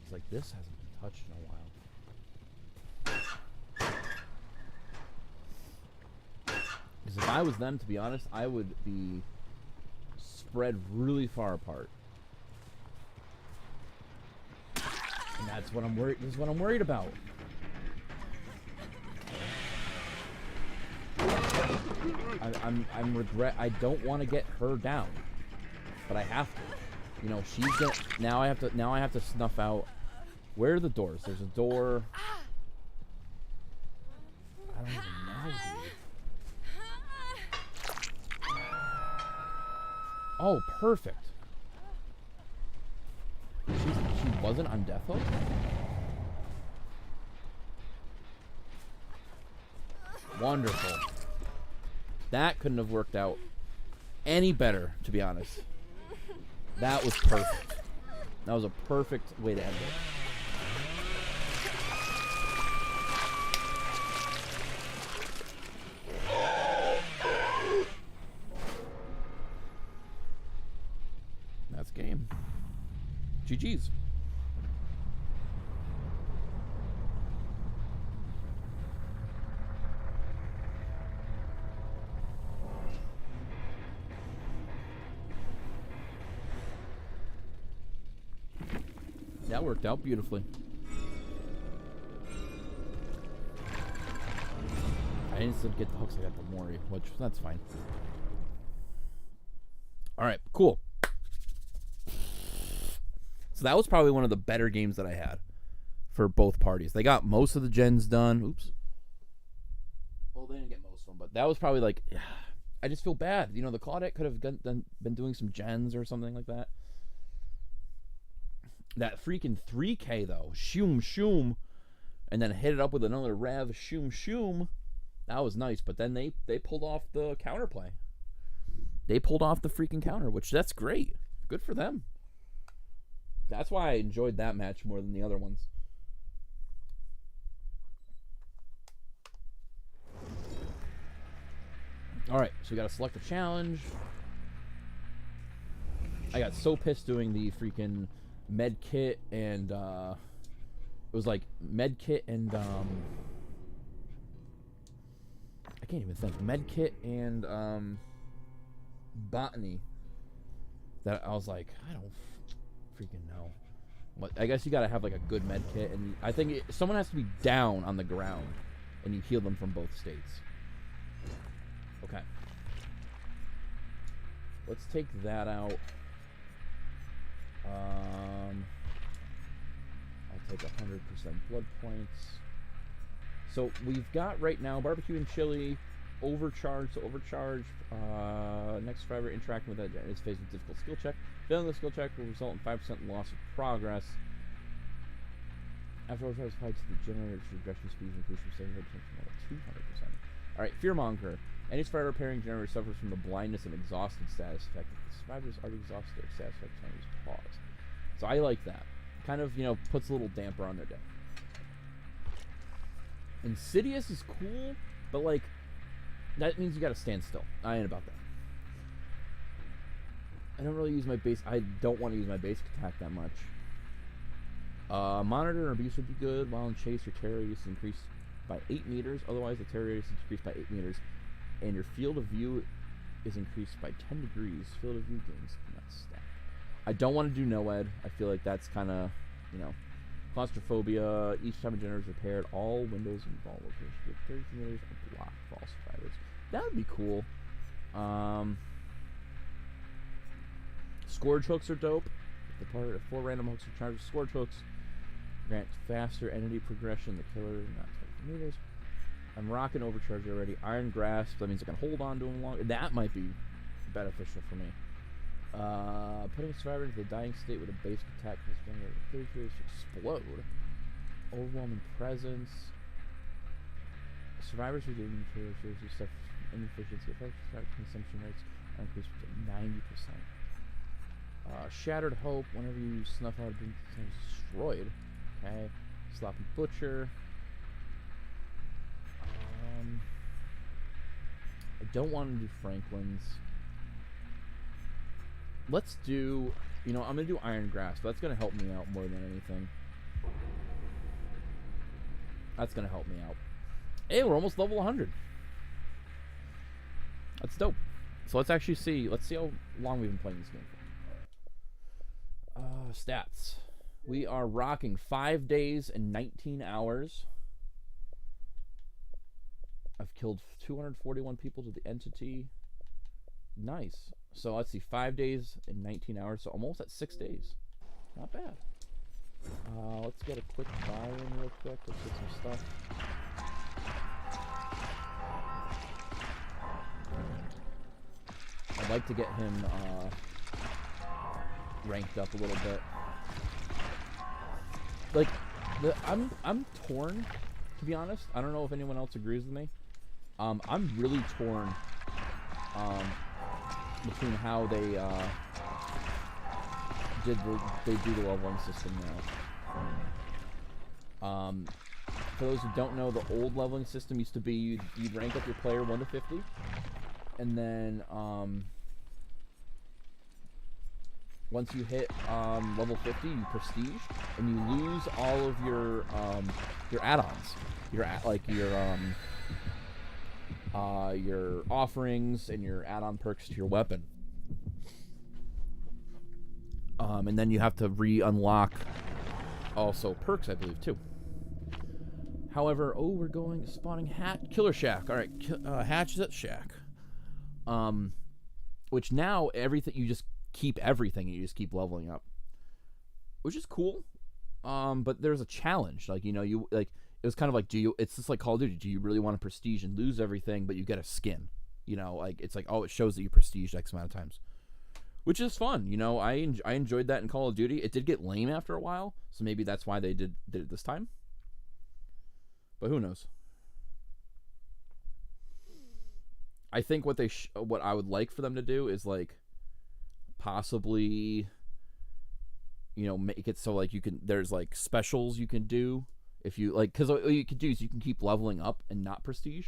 It's like this hasn't been touched in a while. Because if I was them, to be honest, I would be spread really far apart. And that's what I'm worried. This is what I'm worried about. I'm regret. I don't want to get her down, but I have to. She's gonna. Now I have to snuff out. Where are the doors? There's a door. I don't even know, dude. Oh, perfect. She wasn't on Death Hook? Wonderful. That couldn't have worked out any better, to be honest. That was perfect. That was a perfect way to end it. That's game. GG's. That worked out beautifully. I didn't still get the hooks, I got the Mori, which that's fine. Alright, cool. So that was probably one of the better games that I had for both parties. They got most of the gens done. Oops. But that was probably like, I just feel bad. You know, the Claudette could have been doing some gens or something like that. That freaking 3K though, shoom shoom, and then hit it up with another rev, shoom shoom. That was nice. But then they pulled off the counterplay. They pulled off the freaking counter, which that's great. Good for them. That's why I enjoyed that match more than the other ones. Alright, so we gotta select a challenge. I got so pissed doing the freaking med kit and it was like med kit and I can't even think. Med kit and botany. That I was like, I don't freaking know. But I guess you gotta have like a good med kit, and I think someone has to be down on the ground, and you heal them from both states. Okay. Let's take that out. I'll take 100% blood points. So we've got right now barbecue and chili, overcharge. So overcharge. Next survivor interacting with that is faced with difficult skill check. Failing the skill check will result in 5% loss of progress. After overcharge is applied to the generator's regression speeds increase from 75% to 200%. Alright, Fearmonger. Any survivor pairing generator suffers from the blindness and exhausted status effect. If the survivor is already exhausted, their status effect time is paused. So I like that. Kind of, you know, puts a little damper on their day. Insidious is cool, but like, that means you gotta stand still. I ain't about that. I don't really use my base. I don't want to use my basic attack that much. Monitor and abuse would be good. While in chase, your terror radius is increased by 8 meters. Otherwise, the terror radius is decreased by 8 meters. And your field of view is increased by 10 degrees. Field of view gains not stack. I don't want to do NOED. I feel like that's kind of, you know, claustrophobia. Each time a generator is repaired, all windows in vault locations with 30 meters are blocked for all survivors. That would be cool. Scourge hooks are dope. The part of 4 random hooks are charged with scourge hooks. Grant faster entity progression. The killer not 20 meters. I'm rocking overcharge already. Iron grasp. That means I can hold on to him longer. That might be beneficial for me. Putting a survivor into the dying state with a basic attack has generated 30 periods to explode. Overwhelming presence. Survivors who didn't stuff inefficiency effects. Consumption rates are increased to 90%. Shattered hope. Whenever you snuff out a being destroyed. Okay. Sloppy butcher. I don't want to do Franklin's. Let's do, you know, I'm going to do Iron Grasp. That's going to help me out more than anything. That's going to help me out. Hey, we're almost level 100. That's dope. So let's actually see. Let's see how long we've been playing this game for. Stats. We are rocking 5 days and 19 hours. I've killed 241 people to the entity. Nice. So let's see, 5 days and 19 hours, so almost at 6 days. Not bad. Let's get a quick buy in real quick. Let's get some stuff. I'd like to get him ranked up a little bit. Like, I'm torn, to be honest. I don't know if anyone else agrees with me. I'm really torn between how they do the leveling system now. For those who don't know, the old leveling system used to be you'd rank up your player 1 to 50, and then once you hit level 50, you prestige, and you lose all of your add-ons, your offerings and your add-on perks to your weapon. And then you have to re-unlock also perks, I believe, too. However, we're going spawning Killer Shack. All right, Hatch is at Shack. Which now everything you just keep everything. You just keep leveling up, which is cool. But there's a challenge. Like, you know, it was kind of like, do you? It's just like Call of Duty. Do you really want to prestige and lose everything, but you get a skin? You know, like it's like, oh, it shows that you prestige X amount of times, which is fun. You know, I enjoyed that in Call of Duty. It did get lame after a while, so maybe that's why they did it this time. But who knows? I think what what I would like for them to do is like possibly, you know, make it so like there's like specials you can do if you like, because what you can do is you can keep leveling up and not prestige.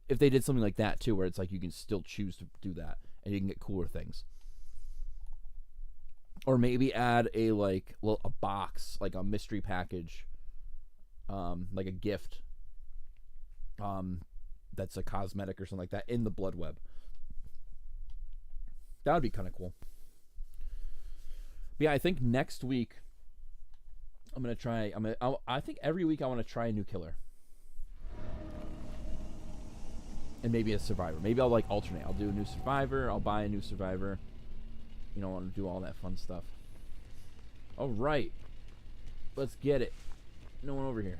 If they did something like that too, where it's like you can still choose to do that and you can get cooler things, or maybe add a box, like a mystery package, like a gift, that's a cosmetic or something like that in the blood web. That would be kind of cool. But yeah, I think next week I'm gonna try. I think every week I want to try a new killer, and maybe a survivor. Maybe I'll like alternate. I'll do a new survivor. I'll buy a new survivor. You know, I want to do all that fun stuff. All right, let's get it. No one over here.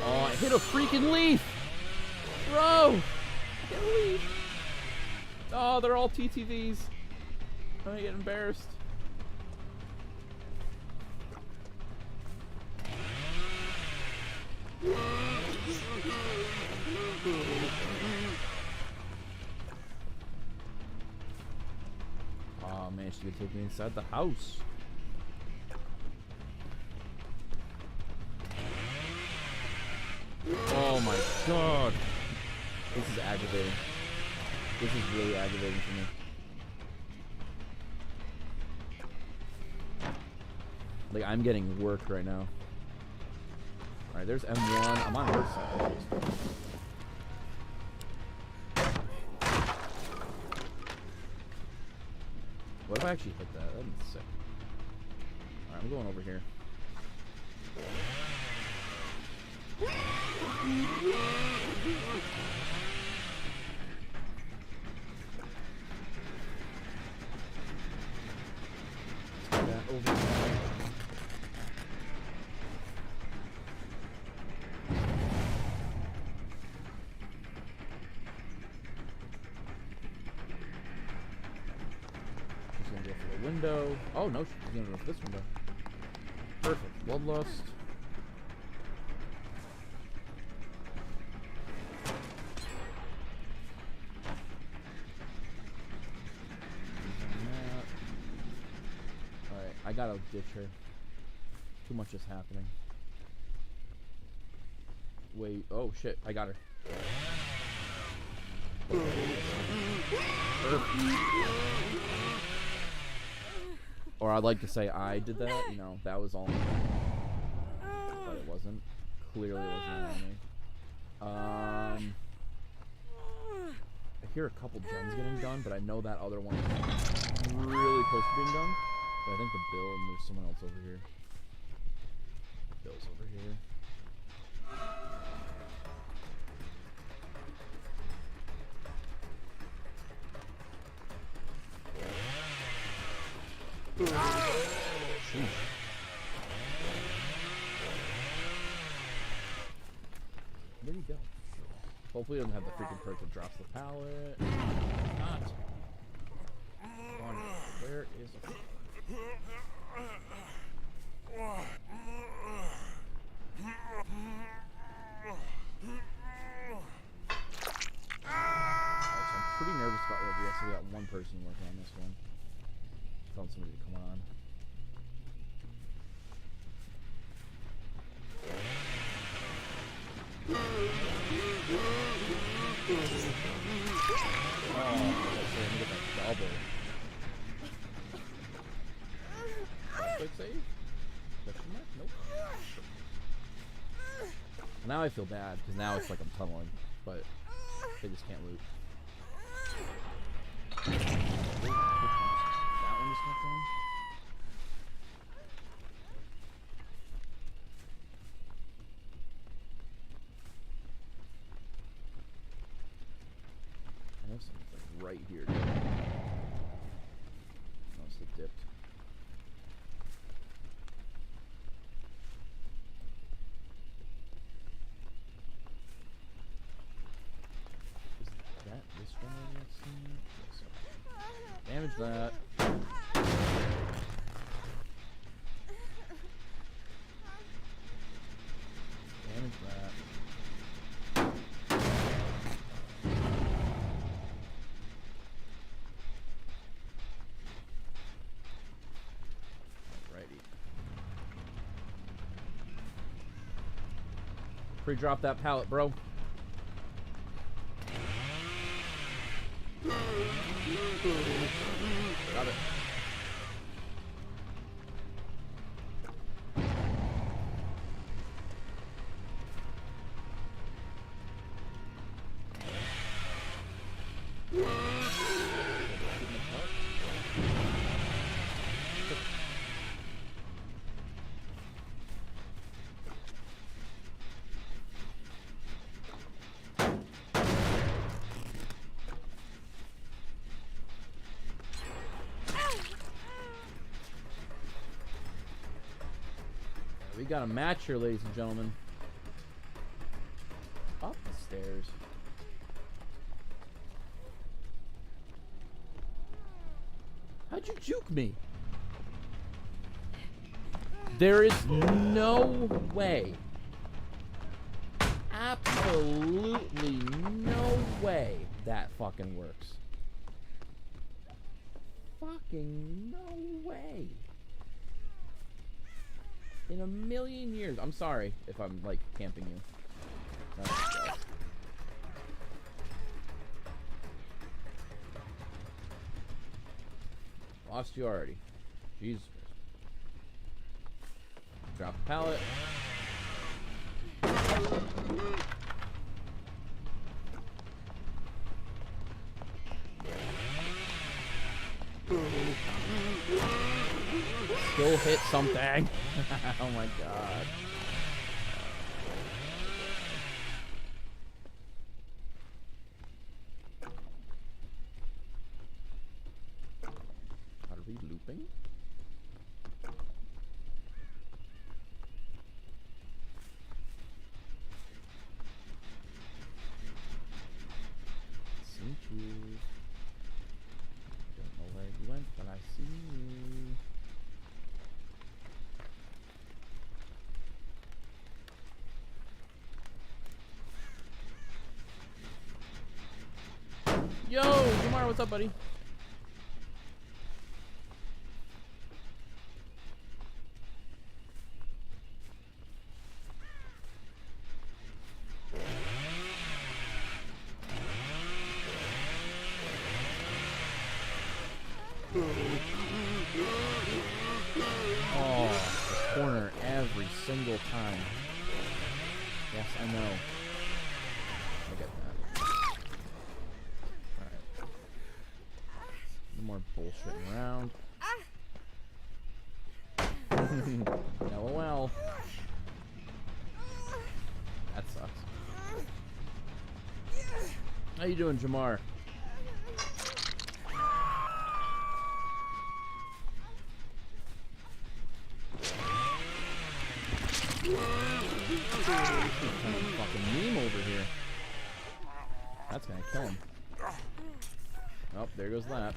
Oh, I hit a freaking leaf! Bro! I hit a leaf! Oh, they're all TTVs. I'm gonna get embarrassed. Oh, man, she's gonna take me inside the house. Oh my god. This is aggravating. This is really aggravating for me. Like, I'm getting worked right now. Alright, there's M1. I'm on her side. What if I actually hit that? That'd be sick. Alright, I'm going over here. That over there. She's gonna go for the window. Oh no, she's gonna go for this window. Perfect. Bloodlust. I gotta ditch her. Too much is happening. Wait. Oh shit! I got her. Or I'd like to say I did that. You know, that was all me. But it wasn't. Clearly, it wasn't all me. I hear a couple gens getting done, but I know that other one is really close to being done. But I think the bill, and there's someone else over here. Bill's over here. Sheesh. Where'd he go? Hopefully he doesn't have the freaking perk that drops the pallet. Not. Where is it? I'm pretty nervous about OBS, so we got one person working on this one. Telling somebody to come on. Oh, let me get that double. Quick save? Question mark? Nope. Now I feel bad, because now it's like I'm tunneling, but they just can't loot. Which one? That one just got done? this. It's like right here. Must have dipped. Is that this one that's seen it? Yes, so. Damage that. Damage that. Alrighty. Pre-drop that pallet, bro. Got it. We got a match here, ladies and gentlemen. Up the stairs. How'd you juke me? There is no way. Absolutely no way that fucking works. Fucking no way. In a million years. I'm sorry if I'm, like, camping you. That's just... Lost you already. Jesus. Drop the pallet. Still hit something. Oh my god. Are we looping? See you. Don't know where you went, but I see you. Yo, Jamar, what's up, buddy? Oh, the corner every single time. Yes, I know. I get that. Alright. No more bullshitting around. LOL. That sucks. How you doing, Jamar? Kind of fucking meme over here. That's gonna kill him. Oh, there goes that.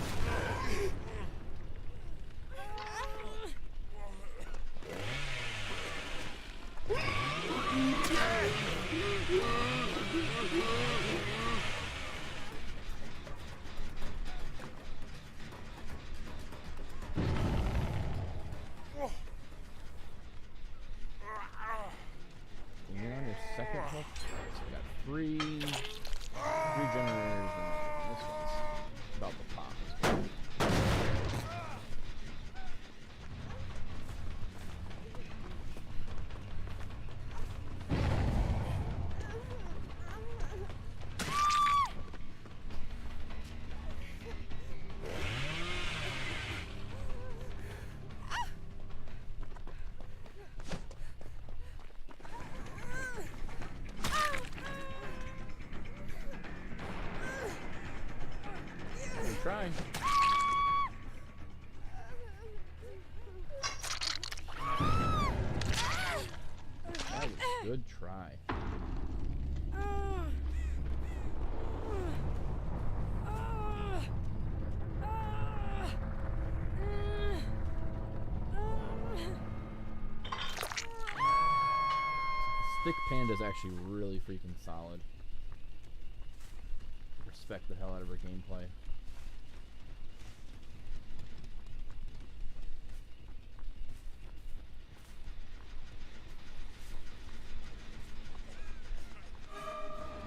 You're on your second hook. Alright, so we got three generators, and this one's about the pop. try. That was a good try. Thick Panda is actually really freaking solid. Respect the hell out of her gameplay.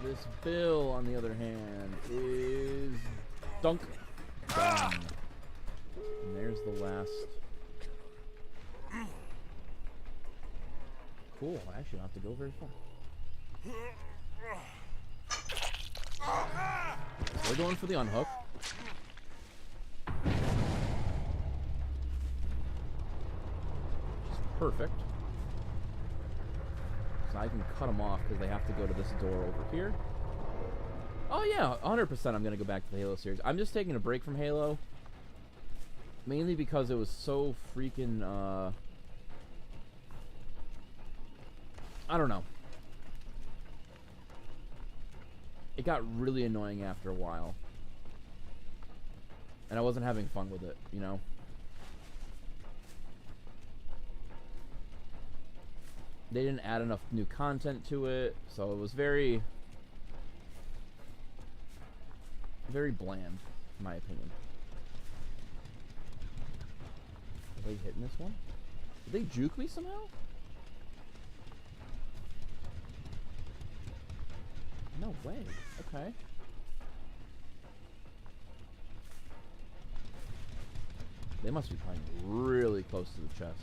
This Bill, on the other hand, is dunk done. And there's the last. Cool, I actually don't have to go very far. We're going for the unhook. Which is perfect. So I can cut them off because they have to go to this door over here. Oh yeah, 100% I'm going to go back to the Halo series. I'm just taking a break from Halo. Mainly because it was so freaking, I don't know. It got really annoying after a while. And I wasn't having fun with it, you know? They didn't add enough new content to it, so it was very bland, in my opinion. Are they hitting this one? Did they juke me somehow? No way. Okay. They must be playing really close to the chest.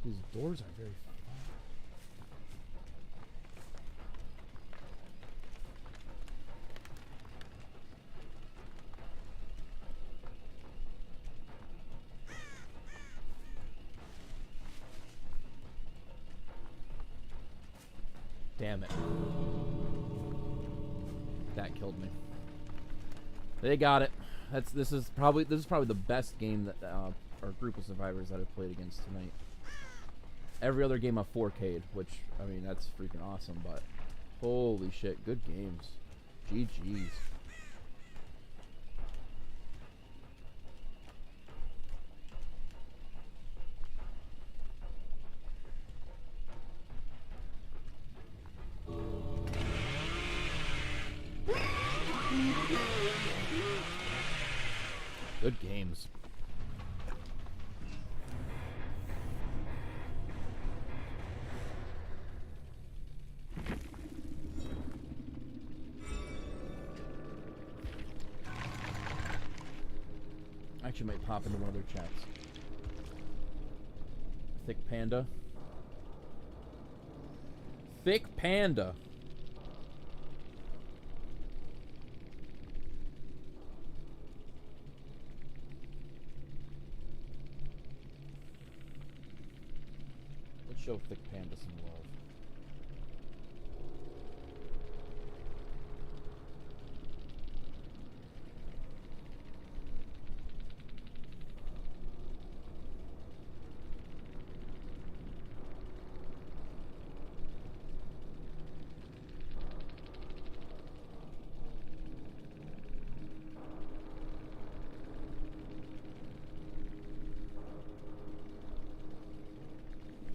These doors are very far. Damn it. That killed me. They got it. This is probably the best game that or group of survivors that I've played against tonight. Every other game I've 4K'd, which I mean that's freaking awesome, but holy shit, good games. GG's. Good games. Actually might pop into one of their chats. Thick Panda. Thick Panda. Let's show Thick Panda some love.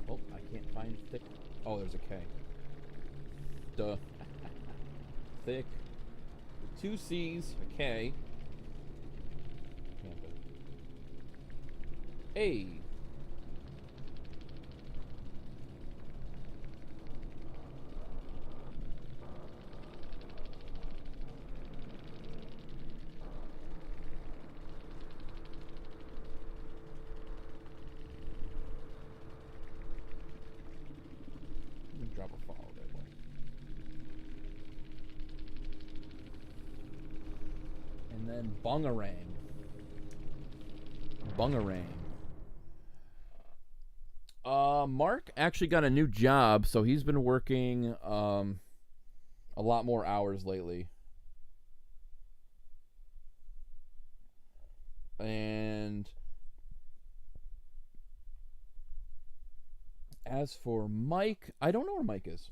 Oh, I can't find Thick. Oh, there's a K. Duh. Thick. With 2 C's, a K. Panda. A. Drop a follow that way. And then Bungarang. Bungarang. Mark actually got a new job, so he's been working a lot more hours lately. And as for Mike, I don't know where Mike is.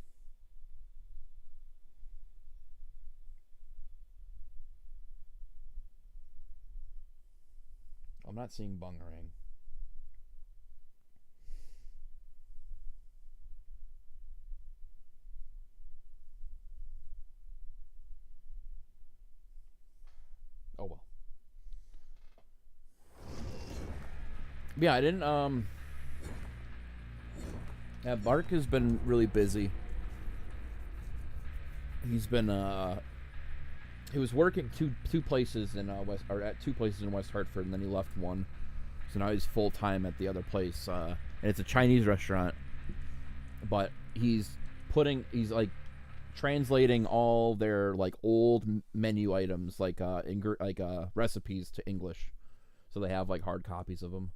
I'm not seeing Bungarang. Oh well. Yeah, I didn't yeah, Bark has been really busy. He's been he was working two places in West, or at two places in West Hartford, and then he left one. So now he's full time at the other place, and it's a Chinese restaurant. But he's like translating all their like old menu items, like recipes to English, so they have like hard copies of them.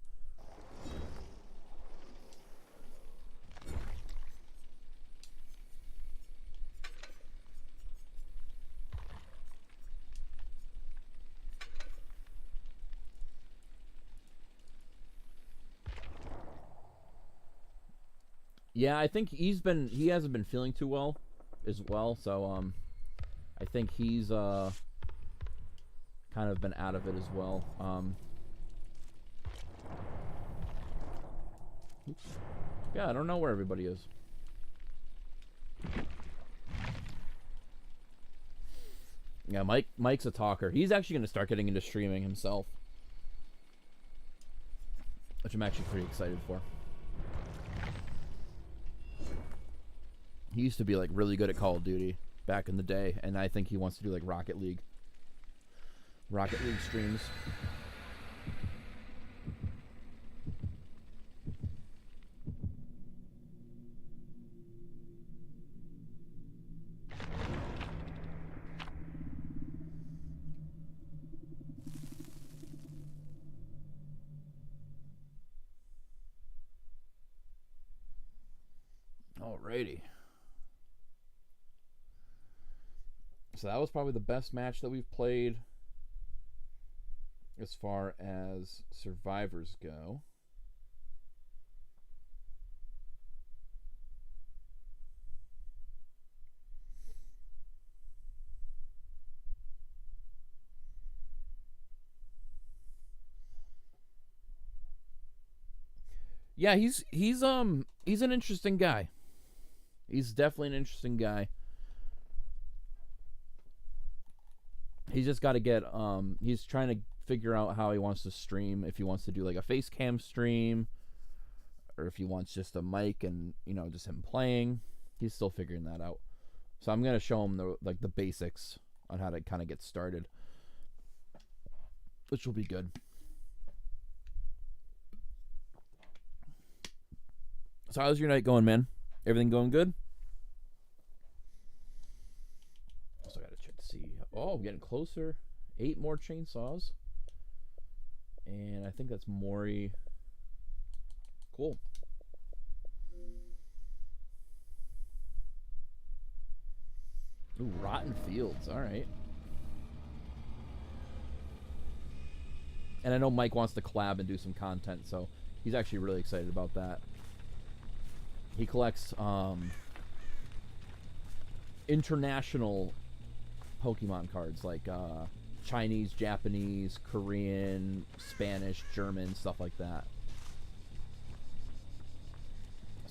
Yeah, I think he hasn't been feeling too well as well, so I think he's kind of been out of it as well. Oops. Yeah, I don't know where everybody is. Yeah, Mike's a talker. He's actually going to start getting into streaming himself, which I'm actually pretty excited for. He used to be like really good at Call of Duty back in the day, and I think he wants to do like Rocket League streams. Alrighty. So that was probably the best match that we've played as far as survivors go. Yeah, he's an interesting guy. He's definitely an interesting guy. He's just got to get he's trying to figure out how he wants to stream, if he wants to do like a face cam stream or if he wants just a mic and, you know, just him playing. He's still figuring that out. So I'm going to show him the basics on how to kind of get started, which will be good. So how's your night going, man? Everything going good? Also got to check to see. Oh, getting closer. 8 more chainsaws. And I think that's Maury. Cool. Ooh, Rotten Fields. All right. And I know Mike wants to collab and do some content, so he's actually really excited about that. He collects international Pokemon cards, like Chinese, Japanese, Korean, Spanish, German, stuff like that.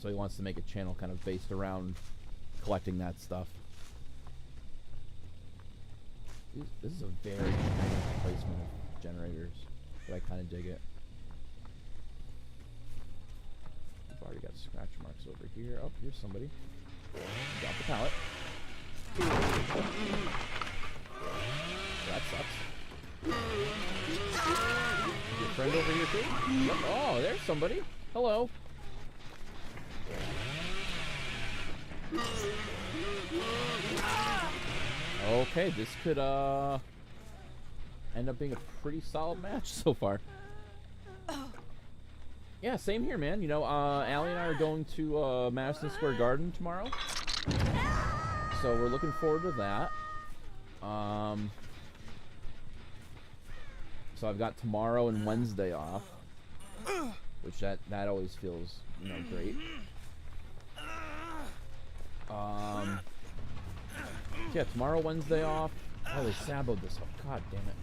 So he wants to make a channel kind of based around collecting that stuff. This is a very nice placement of generators, but I kind of dig it. I've already got scratch marks over here. Oh, here's somebody. Drop the pallet. That sucks. Is your friend over here too? Yep. Oh, there's somebody. Hello. Okay, this could end up being a pretty solid match so far. Yeah, same here, man. You know, Allie and I are going to Madison Square Garden tomorrow, so we're looking forward to that. So I've got tomorrow and Wednesday off, which that always feels, you know, great. Yeah, tomorrow, Wednesday off. Oh, they saboed this. Oh, god damn it.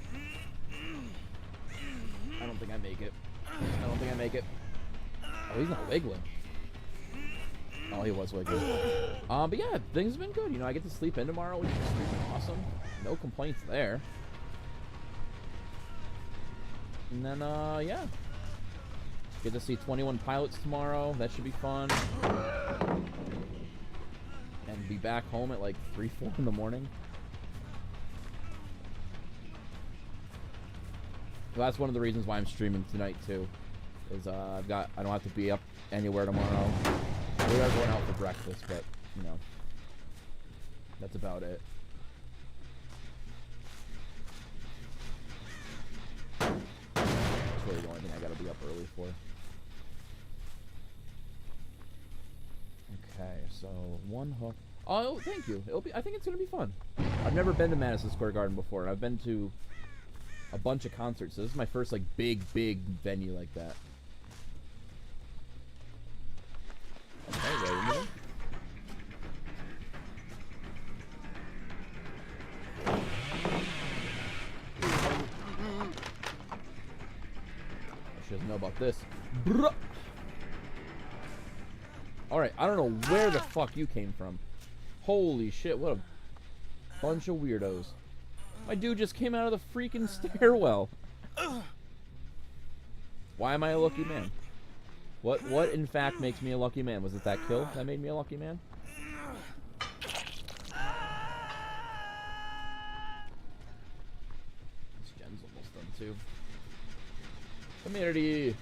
I don't think I make it. I don't think I make it. Oh, he's not wiggling. Oh, he was wiggling. But yeah, things have been good. You know, I get to sleep in tomorrow, which is freaking awesome. No complaints there. And then, yeah. Get to see 21 Pilots tomorrow. That should be fun. And be back home at like 3, 4 in the morning. Well, that's one of the reasons why I'm streaming tonight too. Is I don't have to be up anywhere tomorrow. We are going out for breakfast, but you know, that's about it. That's really the only thing I gotta be up early for. Okay, so one hook. Oh, thank you. I think it's gonna be fun. I've never been to Madison Square Garden before, and I've been to a bunch of concerts, so this is my first like big venue like that. Okay, ready to move? She doesn't know about this. Alright, I don't know where the fuck you came from. Holy shit, what a bunch of weirdos. My dude just came out of the freaking stairwell. Why am I a lucky man? What in fact makes me a lucky man? Was it that kill that made me a lucky man? This gen's almost done too. Community.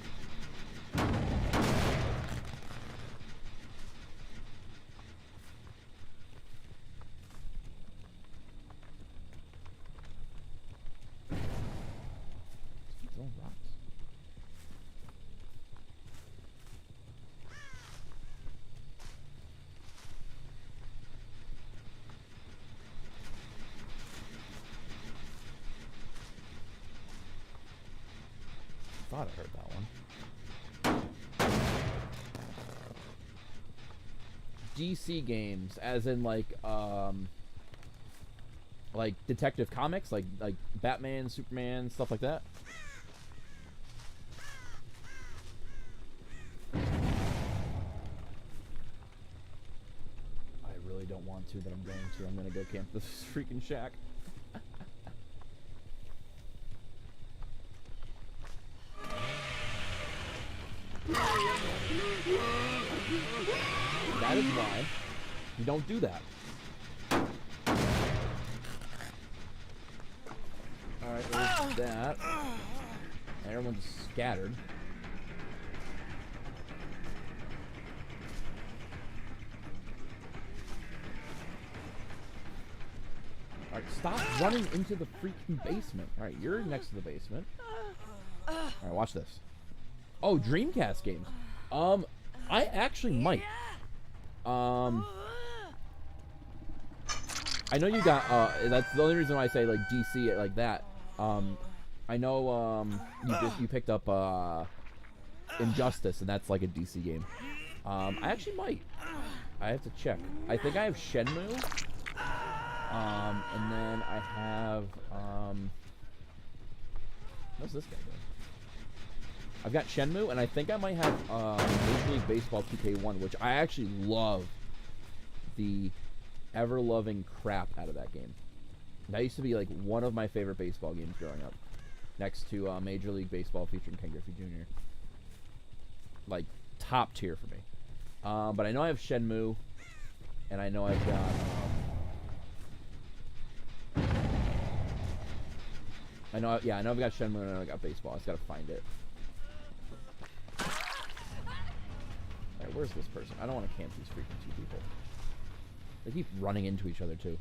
Thought I heard that one. DC games, as in like Detective Comics, like Batman, Superman, stuff like that. I really don't want to, but I'm going to. I'm gonna go camp this freaking shack. That is why you don't do that. Alright, there's that. Everyone just scattered. Alright, stop running into the freaking basement. Alright, you're next to the basement. Alright, watch this. Oh, Dreamcast games. I actually might. I know you got, that's the only reason why I say, like, DC, like that. I know, you picked up, Injustice, and that's, like, a DC game. I actually might. I have to check. I think I have Shenmue. And then I have, what's this guy doing? I've got Shenmue, and I think I might have Major League Baseball 2K1, which I actually love the ever-loving crap out of that game. That used to be like one of my favorite baseball games growing up, next to Major League Baseball featuring Ken Griffey Jr. Like, top tier for me. But I know I have Shenmue, and I know I've got... I know I've got Shenmue, and I know I got baseball. I just gotta find it. Alright, where's this person? I don't want to camp these freaking two people. They keep running into each other, too.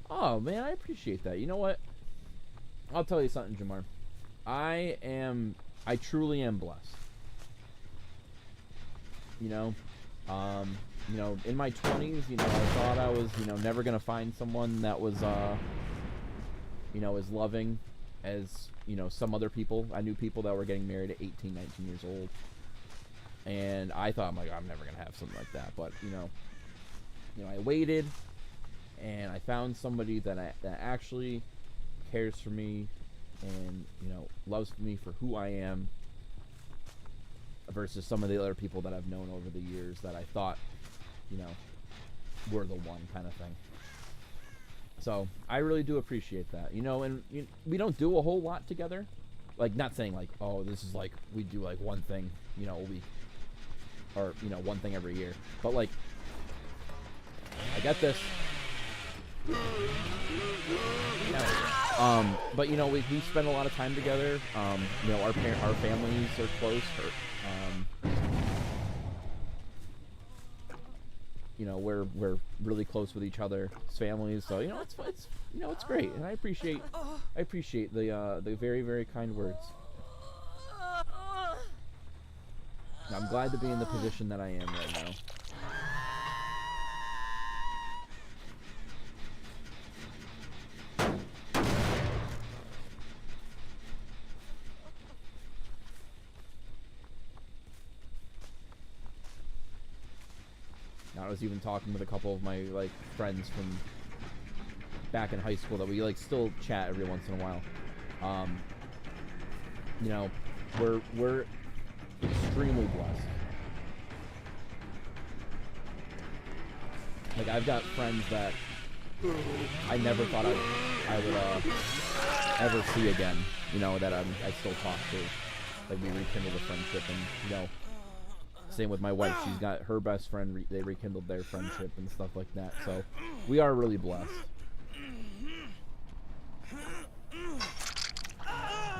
Oh, man, I appreciate that. You know what? I'll tell you something, Jamar. I truly am blessed. You know, in my 20s, you know, I thought I was, you know, never gonna find someone that was, you know, as loving as, you know, some other people. I knew people that were getting married at 18, 19 years old. And I thought, I'm like, I'm never going to have something like that. But, you know, I waited, and I found somebody that actually cares for me and, you know, loves me for who I am, versus some of the other people that I've known over the years that I thought, you know, were the one kind of thing. So I really do appreciate that, you know. And we don't do a whole lot together, like, not saying like, oh, this is like we do like one thing, you know, a week, or, you know, one thing every year, but like, I got this. But you know, we spend a lot of time together. You know, our families are close. You know, we're really close with each other's families, so, you know, it's you know, it's great, and I appreciate the very, very kind words. I'm glad to be in the position that I am right now. I was even talking with a couple of my, like, friends from back in high school that we, like, still chat every once in a while. You know, we're extremely blessed. Like, I've got friends that I never thought I would ever see again. You know, that I still talk to. Like, we rekindled a friendship, and, you know, same with my wife. She's got her best friend. They rekindled their friendship and stuff like that. So we are really blessed.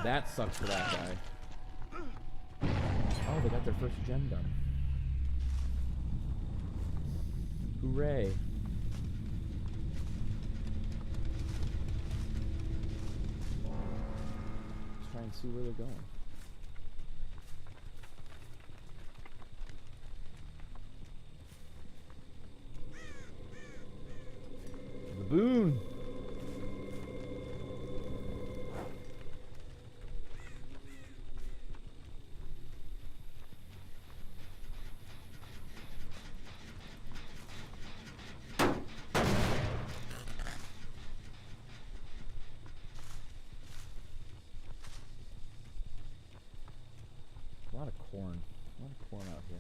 That sucks for that guy. Oh, they got their first gen done. Hooray. Let's try and see where they're going. Boon. A lot of corn. A lot of corn out here.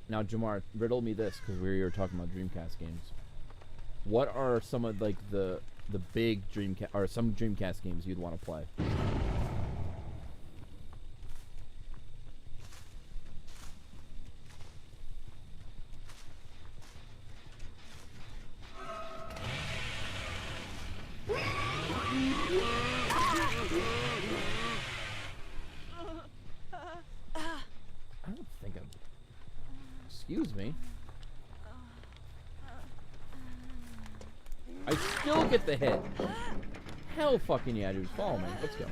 Now, Jamar, riddle me this, because we were talking about Dreamcast games. What are some of, like, the big Dreamcast, or some Dreamcast games you'd want to play? I don't think I'm... Excuse me. I still get the hit. Hell fucking yeah, dude. Follow me. Let's go.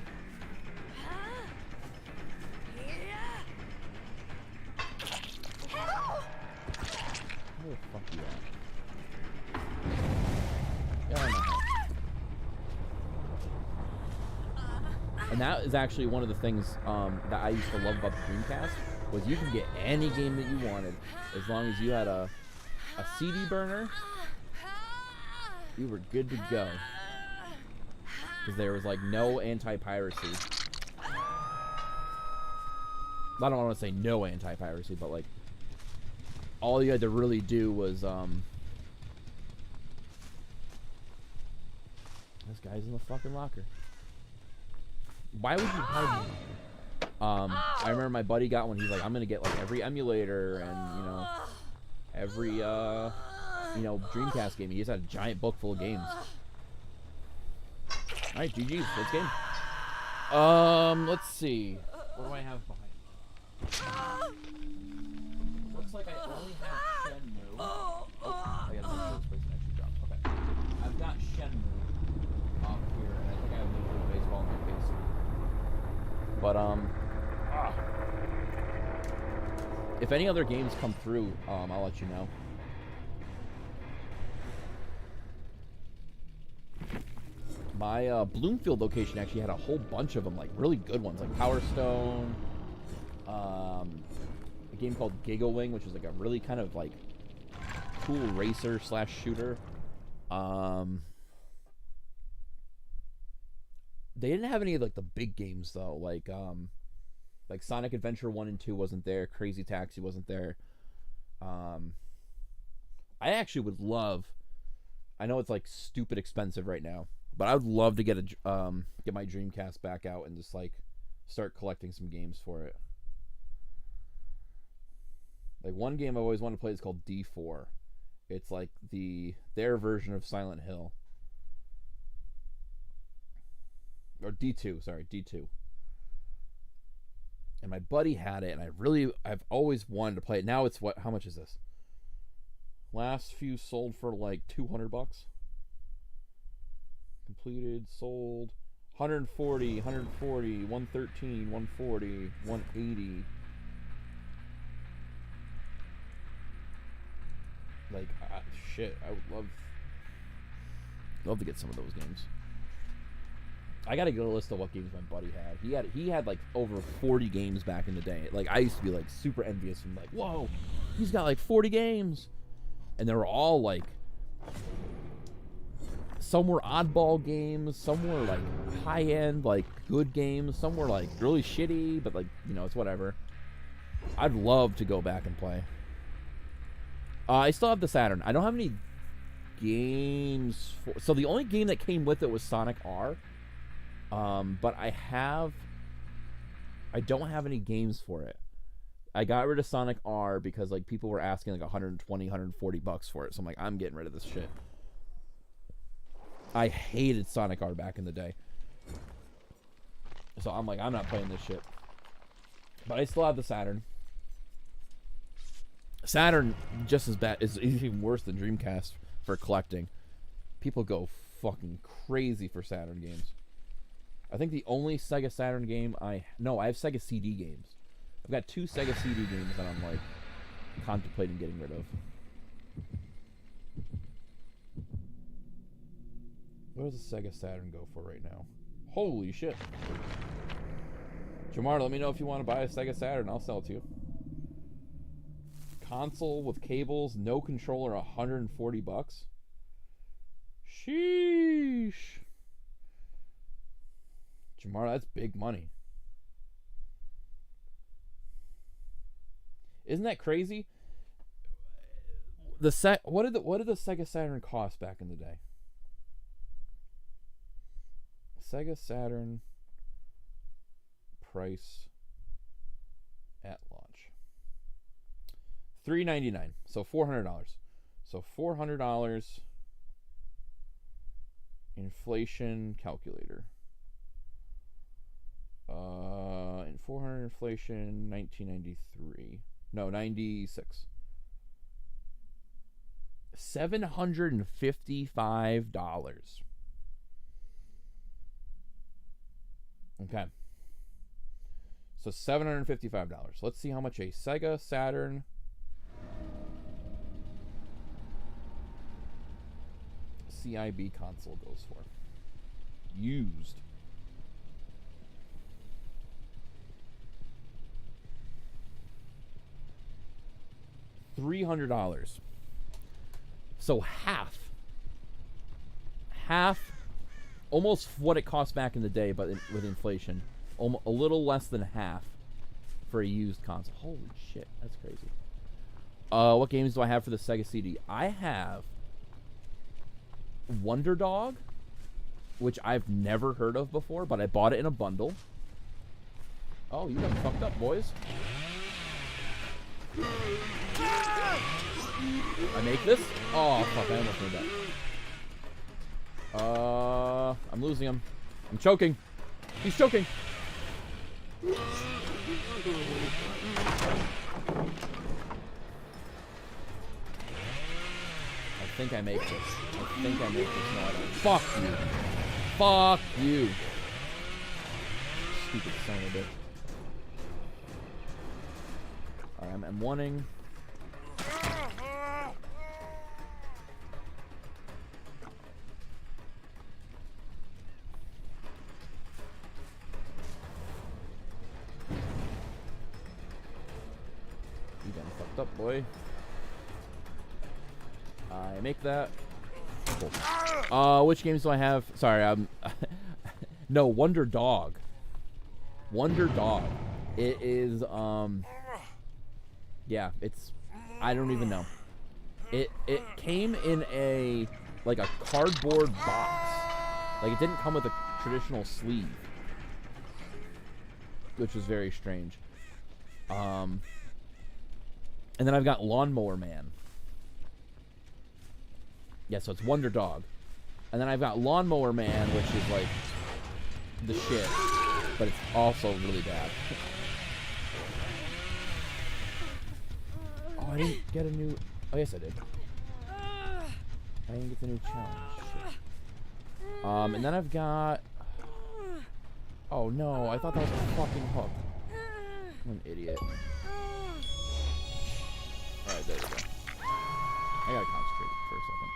Where the fuck you at? Yeah, I know. And that is actually one of the things that I used to love about the Dreamcast, was you can get any game that you wanted as long as you had a CD burner. You were good to go, because there was, like, no anti-piracy. I don't want to say no anti-piracy, but, like, all you had to really do was this guy's in the fucking locker. Why would you hide me? I remember my buddy got one. He's like, I'm gonna get, like, every emulator and, you know, every you know, Dreamcast game. He just had a giant book full of games. Alright, GG's, let's game. Let's see. What do I have behind me? Looks like I only have Shenmue. Oh, I gotta make sure this place actually drops. Okay. I've got Shenmue up here, and I think I have Major League Baseball in my case. But, if any other games come through, I'll let you know. My Bloomfield location actually had a whole bunch of them, like really good ones, like Power Stone. A game called Giga Wing, which is like a really kind of like cool racer slash shooter. They didn't have any of like the big games though, like Sonic Adventure 1 and 2 wasn't there, Crazy Taxi wasn't there. I actually would love, I know it's like stupid expensive right now, but I would love to get my Dreamcast back out and just like start collecting some games for it. Like one game I always wanted to play is called D4. It's like their version of Silent Hill. Or D2, sorry, D2. And my buddy had it, and I've always wanted to play it. Now it's what? How much is this? Last few sold for like $200. Completed, sold, 140, 113, 140, 180. Like, shit, I would love to get some of those games. I gotta get a list of what games my buddy had. He had like over 40 games back in the day. Like, I used to be like super envious and like, whoa, he's got like 40 games. And they were all like, some were oddball games, some were like high-end, like good games, some were like really shitty, but like, you know, it's whatever. I'd love to go back and play. I still have the Saturn. I don't have any games so the only game that came with it was Sonic R. But I don't have any games for it. I got rid of Sonic R because like people were asking like 120, 140 bucks for it. So I'm like, I'm getting rid of this shit. I hated Sonic R back in the day. So I'm like, I'm not playing this shit. But I still have the Saturn. Saturn just as bad, is even worse than Dreamcast for collecting. People go fucking crazy for Saturn games. I think the only Sega Saturn game I have Sega CD games. I've got 2 Sega CD games that I'm like contemplating getting rid of. What does a Sega Saturn go for right now? Holy shit. Jamar, let me know if you want to buy a Sega Saturn. I'll sell it to you. Console with cables, no controller, 140 bucks. Sheesh. Jamar, that's big money. Isn't that crazy? What did the Sega Saturn cost back in the day? Sega Saturn price at launch. $399, so $400. So $400 inflation calculator. In 400 inflation, 1993. No, 96. $755. Okay. So $755. Let's see how much a Sega Saturn CIB console goes for. Used. $300. So half, almost what it cost back in the day, but with inflation, a little less than half for a used console. Holy shit, that's crazy. What games do I have for the Sega CD? I have Wonder Dog, which I've never heard of before, but I bought it in a bundle. Oh, you got fucked up, boys. I make this? Oh, fuck, I almost made that. I'm losing him. I'm choking. He's choking. I think I make this. No, I don't. Fuck you. Fuck you. Stupid son of a bitch. Alright, I'm wanting. What's up, boy? I make that. Cool. Which games do I have? Sorry, no, Wonder Dog. Wonder Dog. It is, yeah, it's, I don't even know. It came in a, like a cardboard box. Like, it didn't come with a traditional sleeve. Which was very strange. And then I've got Lawnmower Man. Yeah, so it's Wonder Dog. And then I've got Lawnmower Man, which is like the shit. But it's also really bad. Oh, I didn't get a new... Oh, yes, I did. I didn't get the new challenge. Shit. And then I've got... Oh, no. I thought that was a fucking hook. I'm an idiot. Alright, there we go. I gotta concentrate for a second.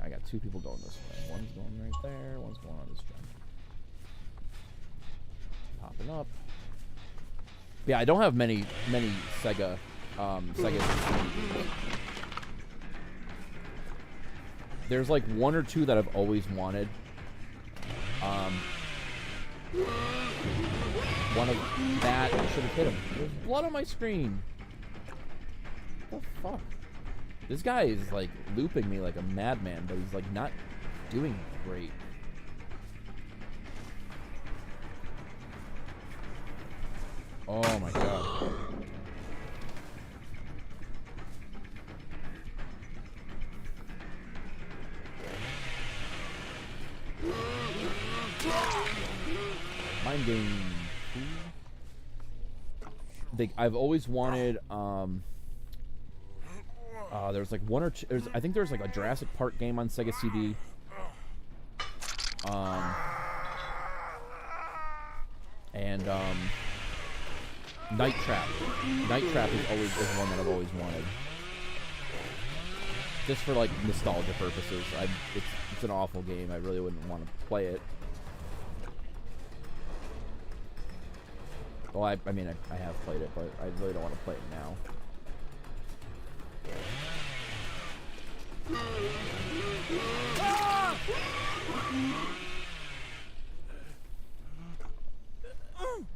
I got two people going this way. One's going right there. One's going on this jump. Popping up. Yeah, I don't have many Sega there's like one or two that I've always wanted. One of that, I should have hit him. There's blood on my screen. What the fuck? This guy is like looping me like a madman, but he's like not doing great. Oh my god. Mind game. I've always wanted there's like one or two, I think there's like a Jurassic Park game on Sega CD. And Night Trap. Night Trap is one that I've always wanted. Just for like nostalgia purposes. It's an awful game. I really wouldn't want to play it. Well, I mean, I have played it, but I really don't want to play it now.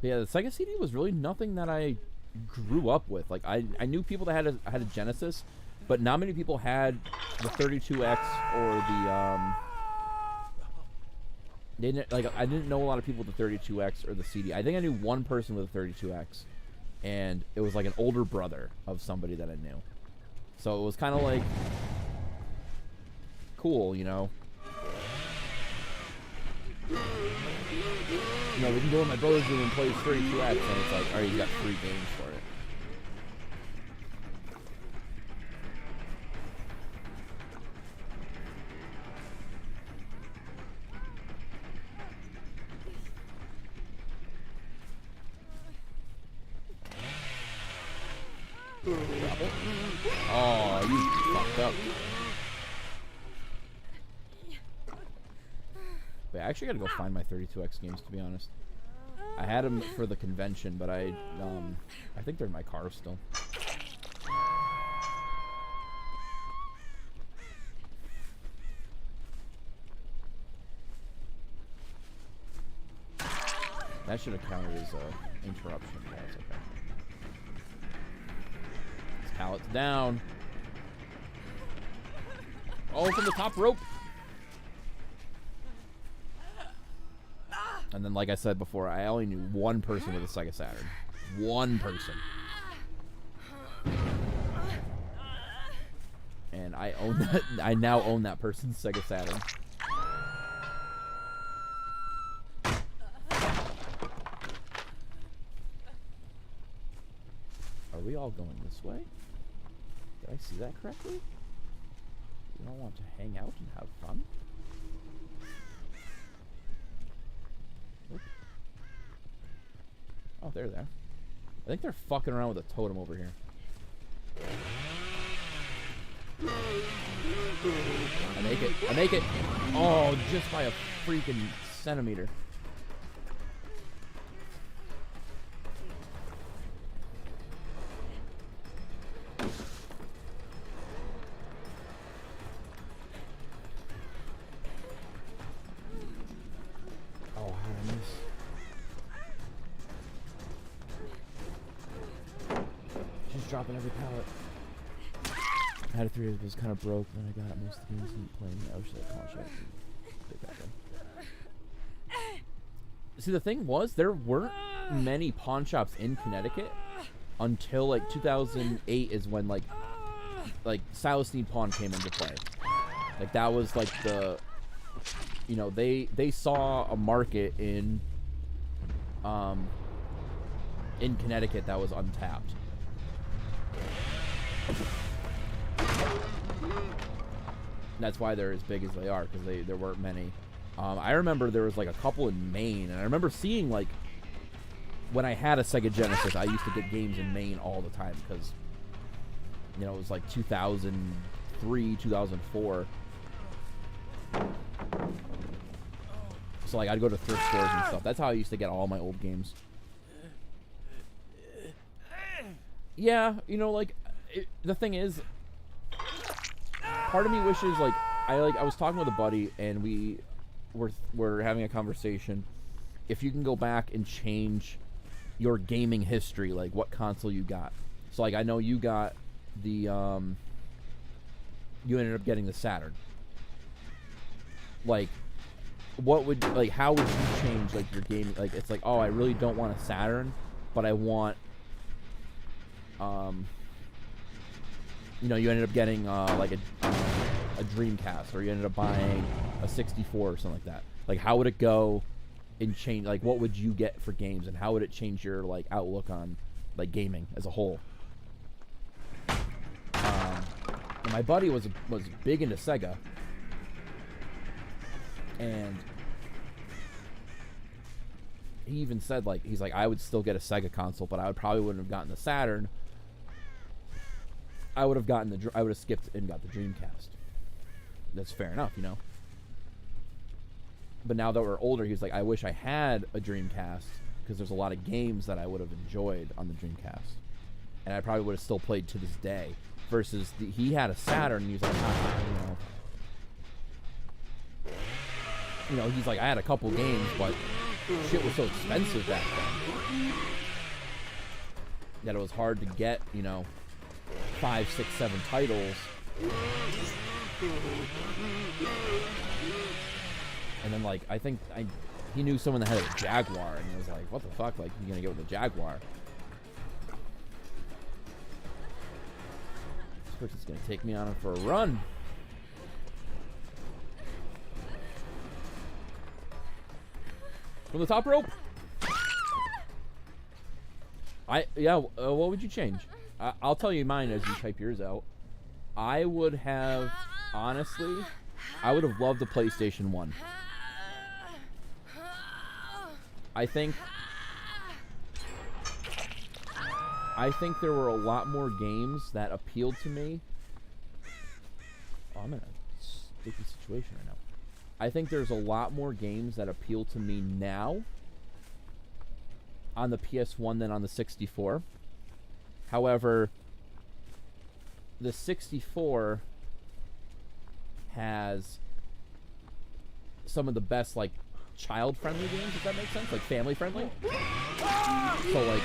But yeah, the Sega CD was really nothing that I grew up with. Like, I knew people that had a Genesis, but not many people had the 32X or the I didn't know a lot of people with the 32X or the CD. I think I knew one person with a 32X, and it was like an older brother of somebody that I knew. So it was kind of like cool, you know. You know, we can go in my brother's room and play 32X, and it's like, alright, you got 3 games for it. Drop it. Oh, you fucked up. Wait, I actually gotta go find my 32X games, to be honest. I had them for the convention, but I think they're in my car still. That should have counted as an interruption. Yeah, that's okay. This pallet's down. Oh, from the top rope. And then, like I said before, I only knew one person with a Sega Saturn. One person. And I own that. I now own that person's Sega Saturn. Are we all going this way? Did I see that correctly? You don't want to hang out and have fun? Oh, they're there. I think they're fucking around with a totem over here. I make it. I make it. Oh, just by a freaking centimeter. dropping every pallet. I had a 3 that was kind of broke, then I got most of the games playing. I wish I had a See, the thing was, there weren't many pawn shops in Connecticut until like 2008 is when like Silestein Pawn came into play. Like that was like the, you know, they saw a market in Connecticut that was untapped. That's why they're as big as they are, because there weren't many. I remember there was like a couple in Maine, and I remember seeing like when I had a Sega Genesis, I used to get games in Maine all the time because, you know, it was like 2003, 2004. So like I'd go to thrift stores and stuff. That's how I used to get all my old games. Yeah, you know, like the thing is, part of me wishes like I was talking with a buddy and we were having a conversation. If you can go back and change your gaming history, like what console you got. So like I know you got the you ended up getting the Saturn. Like what would like how would you change like your game? Like it's like, oh, I really don't want a Saturn, but I want you know, you ended up getting like a Dreamcast, or you ended up buying a 64 or something like that. Like how would it go and change, like what would you get for games, and how would it change your like outlook on like gaming as a whole? And my buddy was big into Sega, and he even said like, he's like, I would still get a Sega console, but I probably wouldn't have gotten the Saturn. I would have skipped and got the Dreamcast. That's fair enough, you know. But now that we're older, he's like, I wish I had a Dreamcast, because there's a lot of games that I would have enjoyed on the Dreamcast, and I probably would have still played to this day. Versus he had a Saturn, and he was like, you know, he's like, I had a couple games, but shit was so expensive back then that it was hard to get, you know, 5, 6, 7 titles. And then like I think he knew someone that had a Jaguar, and he was like, what the fuck, like you gonna get with a Jaguar? This person's gonna take me on it for a run. From the top rope. What would you change? I'll tell you mine as you type yours out. I would have, honestly, I would have loved the PlayStation 1. I think there were a lot more games that appealed to me. Oh, I'm in a sticky situation right now. I think there's a lot more games that appeal to me now on the PS1 than on the 64. However, the 64 has some of the best, like, child-friendly games, if that makes sense, like family-friendly. So, like,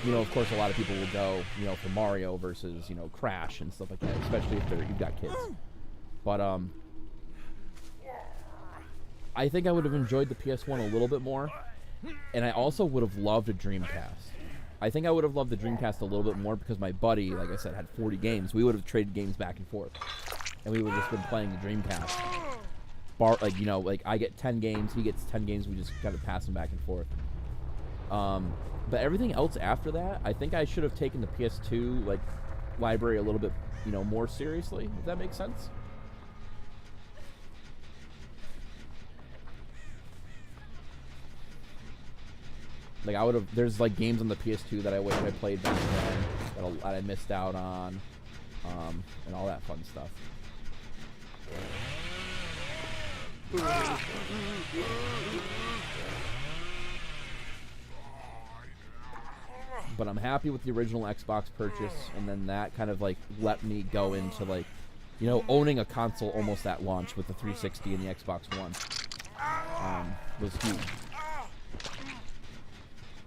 you know, of course, a lot of people will go, you know, for Mario versus, you know, Crash and stuff like that, especially if you've got kids. But I think I would have enjoyed the PS1 a little bit more, and I also would have loved a Dreamcast. I think I would have loved the Dreamcast a little bit more because my buddy, like I said, had 40 games. We would have traded games back and forth, and we would have just been playing the Dreamcast. Like, you know, like I get 10 games, he gets 10 games, we just kind of pass them back and forth. But everything else after that, I think I should have taken the PS2 like library a little bit, you know, more seriously, if that makes sense. Like I would have, there's like games on the PS2 that I wish I played back then that I missed out on, and all that fun stuff. But I'm happy with the original Xbox purchase, and then that kind of like let me go into like, you know, owning a console almost at launch with the 360 and the Xbox One was huge.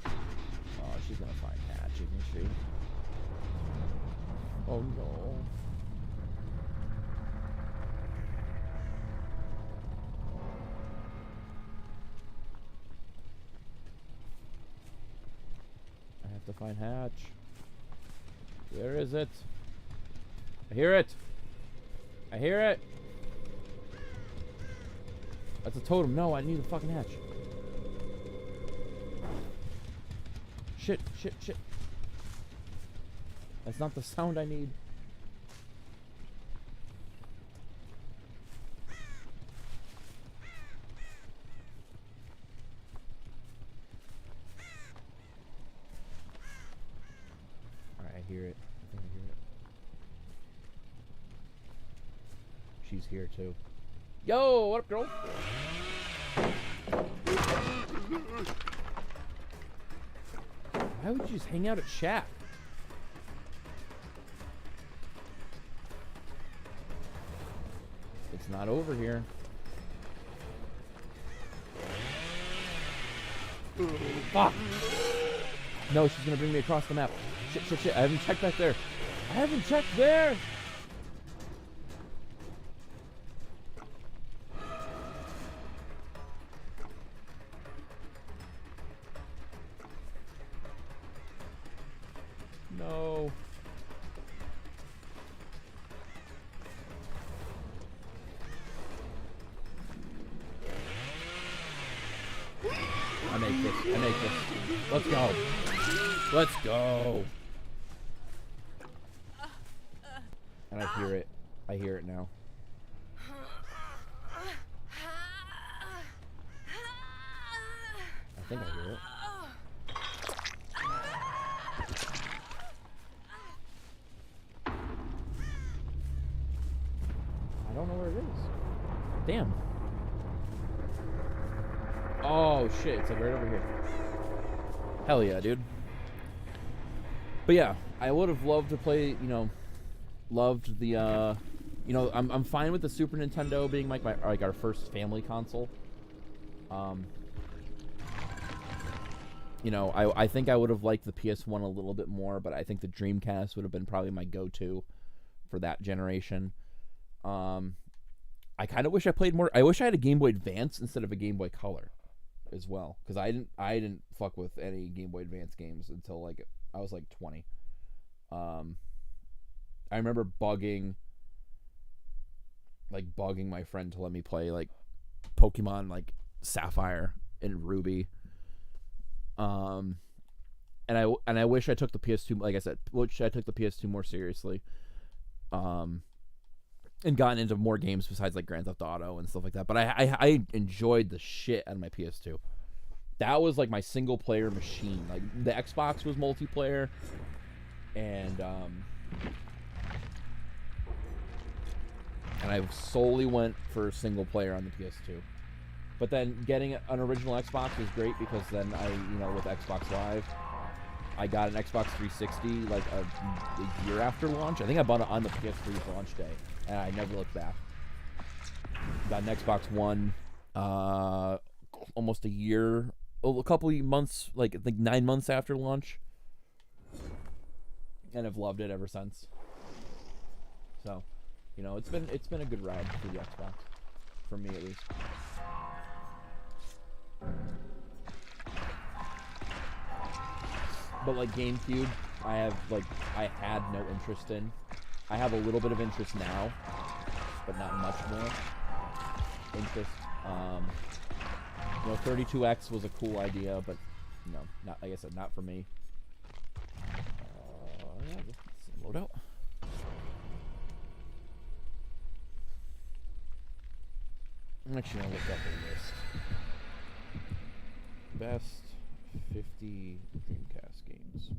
Oh, she's gonna find Hatch, isn't she? have to find hatch. Where is it? I hear it. I hear it. That's a totem. No, I need a fucking hatch. Shit, shit, shit. That's not the sound I need. Alright, I hear it. I think I hear it. She's here too. Yo, what up, girl? Why would you just hang out at Shack? It's not over here. Fuck! No, she's gonna bring me across the map. Shit, shit, shit. I haven't checked back there. I haven't checked there! No. I make this. I make this. Let's go. Let's go. And I hear it. I hear it now. I think I hear it. I don't know where it is. Damn. Oh shit, it's like right over here. Hell yeah, dude. But yeah, I would have loved to play, you know, loved the you know, I'm fine with the Super Nintendo being like our first family console. You know, I think I would have liked the PS1 a little bit more, but I think the Dreamcast would have been probably my go-to for that generation. I kind of wish I played more. I wish I had a Game Boy Advance instead of a Game Boy Color as well, because I didn't fuck with any Game Boy Advance games until like I was like 20. I remember bugging my friend to let me play like Pokemon like Sapphire and Ruby. And I wish I took the PS2, like I said, wish I took the PS2 more seriously. And gotten into more games besides like Grand Theft Auto and stuff like that. But I enjoyed the shit out of my PS2. That was like my single player machine. Like the Xbox was multiplayer, and I solely went for single player on the PS2. But then getting an original Xbox was great because then with Xbox Live, I got an Xbox 360 like a year after launch. I think I bought it on the PS3's launch day, and I never looked back. Got an Xbox One almost a couple of months, like I think 9 months after launch, and I've loved it ever since. So, it's been a good ride for the Xbox, for me at least. But like GameCube, I had no interest in. I have a little bit of interest now, but not much more interest. 32X was a cool idea, but not, like I said, not for me. Yeah, let's load out. I'm actually gonna look up a list. Best 50 Dreamcast games.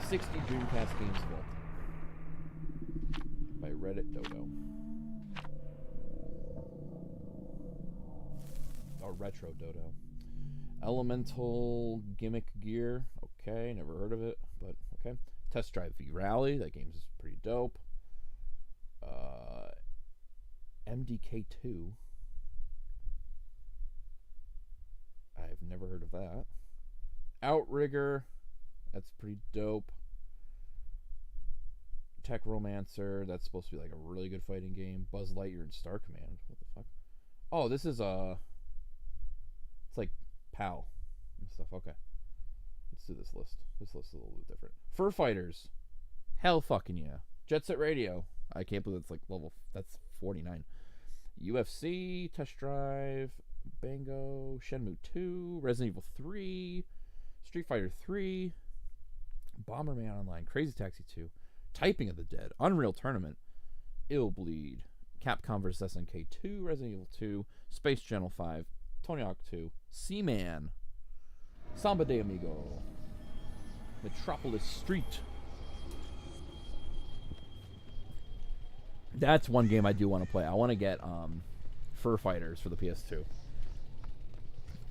60 Dreamcast games built by Reddit Dodo. Or Retro Dodo. Elemental Gimmick Gear. Okay, never heard of it, but okay. Test Drive V Rally. That game is pretty dope. MDK2. I've never heard of that. Outrigger. That's pretty dope. Tech Romancer. That's supposed to be like a really good fighting game. Buzz Lightyear and Star Command. What the fuck? Oh, this is it's like PAL and stuff. Okay. Let's do this list. This list is a little bit different. Fur Fighters. Hell fucking yeah. Jet Set Radio. I can't believe it's like level. That's 49. UFC. Test Drive. Bango. Shenmue 2. Resident Evil 3. Street Fighter 3. Bomberman Online. Crazy Taxi 2. Typing of the Dead. Unreal Tournament. Ill Bleed. Capcom vs. SNK 2. Resident Evil 2. Space Channel 5. Tony Hawk 2. Seaman. Samba de Amigo. Metropolis Street. That's one game I do want to play. I want to get Fur Fighters for the PS2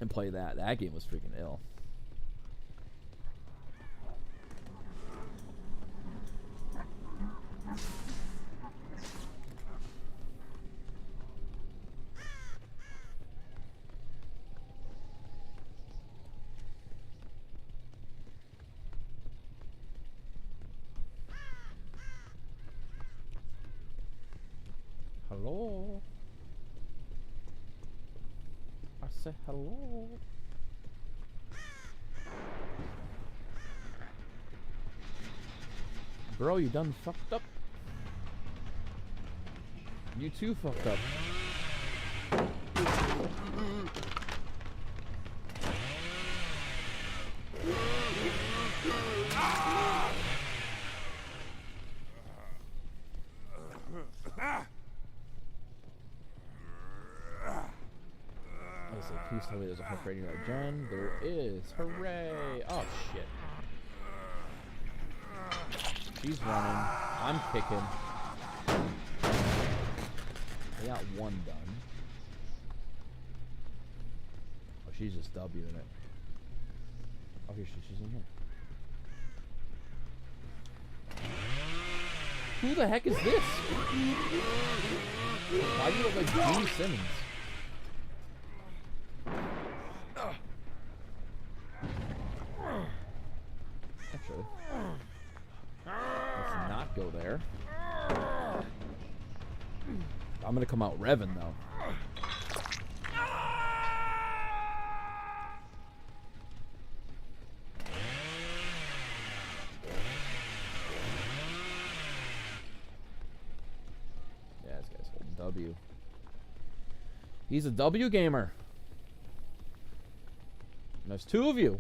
and play that. That game was freaking ill. Hello. I said hello. Bro, you done fucked up. You too fucked up. Please tell me there's a hook rating like Jen. There is. Hooray! Oh shit. She's running. I'm kicking. I got one done. Oh, she's just W'ing it. Oh, here she's in here. Who the heck is this? Why do you look like Gene Simmons? Actually, let's not go there. I'm gonna come out revving though. Yeah, this guy's holding W. He's a W gamer. And there's two of you.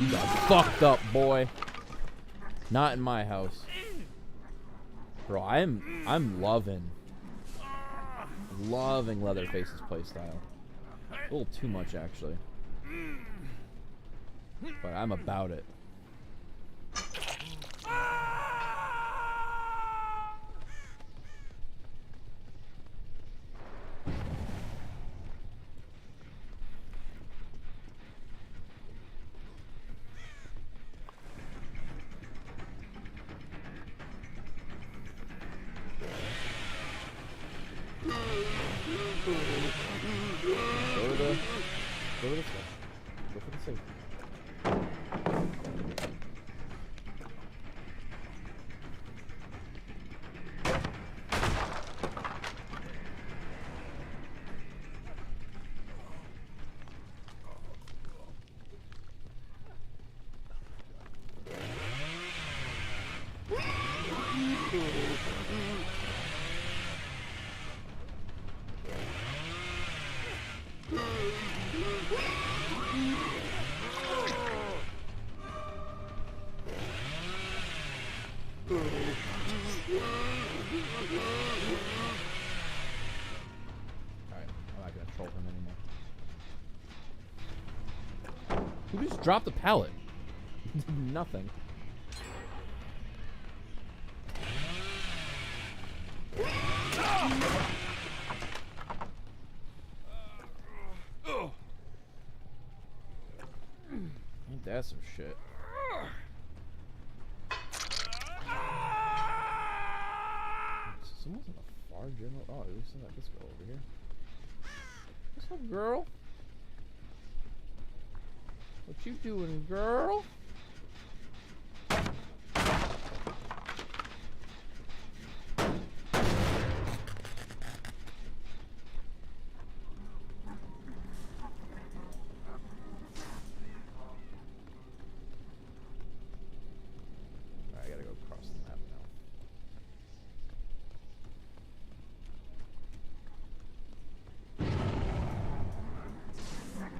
You got fucked up, boy. Not in my house. Bro, I'm loving Leatherface's playstyle. A little too much, actually. But I'm about it. Go this way. Go for the safety. Who just dropped the pallet? Nothing. Ain't that some shit? Someone's in the far general. Oh, it looks like this girl over here. What's up, girl? What you doing, girl? I gotta go across the map now. I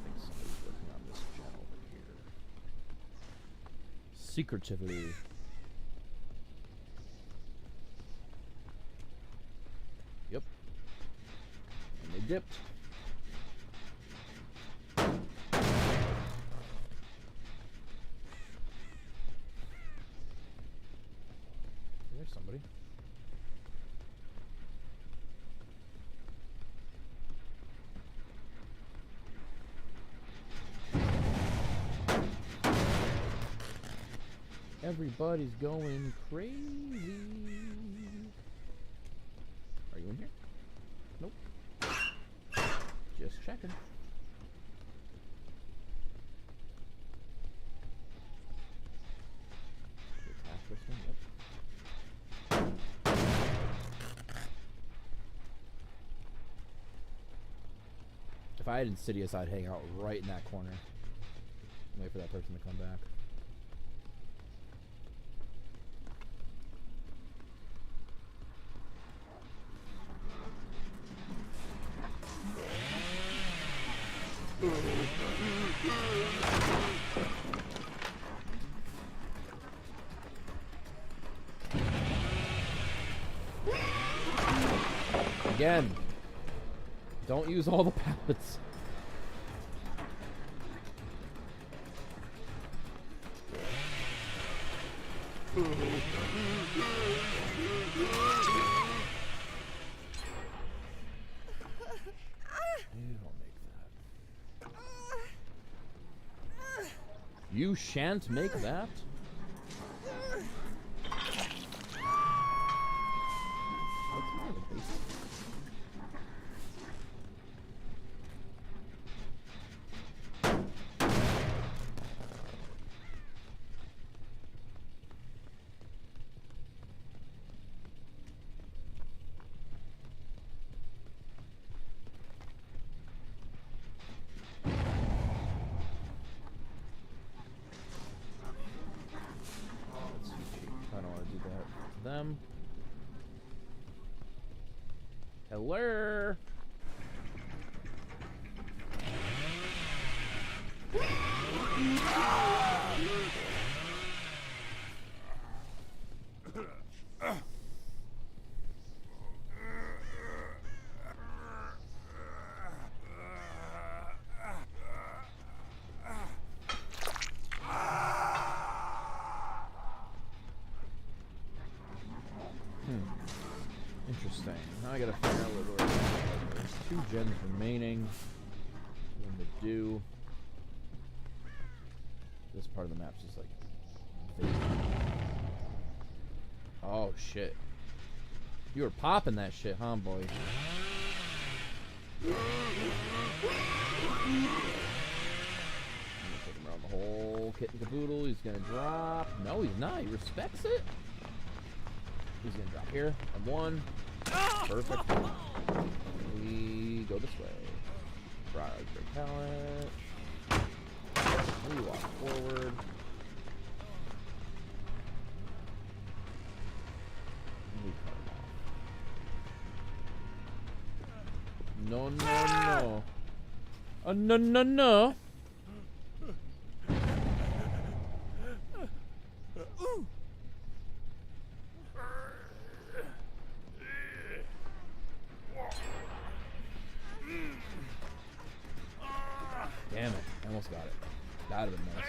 think somebody's working on this gen over here. Secretively. Yep. And they dipped. There's somebody. Everybody's going crazy. Are you in here? Nope. Just checking. Attack this one, yep. If I had Insidious, I'd hang out right in that corner. Wait for that person to come back. Again, don't use all the pallets. You shan't make that? What's more the basic? Them. Hello. Interesting. Now I gotta figure out what order. There's 2 gens remaining. What to do. This part of the map's just like vacant. Oh shit. You were popping that shit, huh, boy? I'm gonna take him around the whole kit and caboodle. He's gonna drop. No, he's not. He respects it. He's gonna drop here. And 1. Perfect. We go this way. Right, great pallet. We walk forward. We cut him off. No, no, no. No, no, no. Damn it. I almost got it. That would have been nice.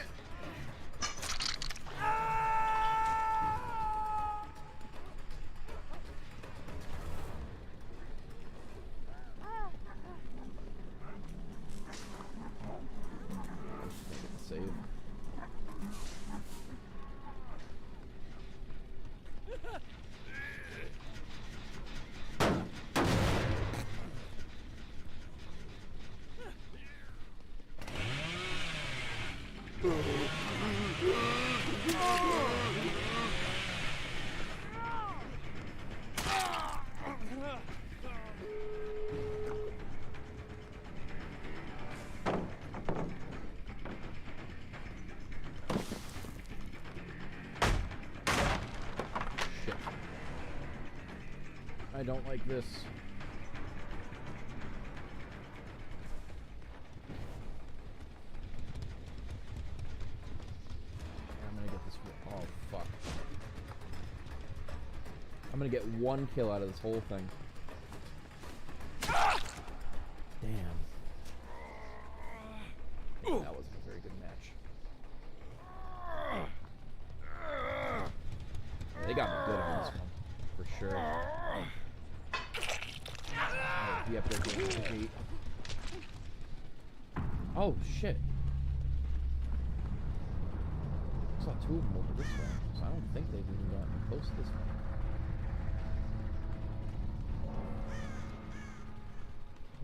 Save. I don't like this. I'm gonna get this. Oh, fuck. I'm gonna get one kill out of this whole thing. Damn. That wasn't a very good match. They got me good on this one, for sure. Oh, yep, they're getting the gate. Oh, shit. I saw two of them over this way, so I don't think they've even gotten close to this one.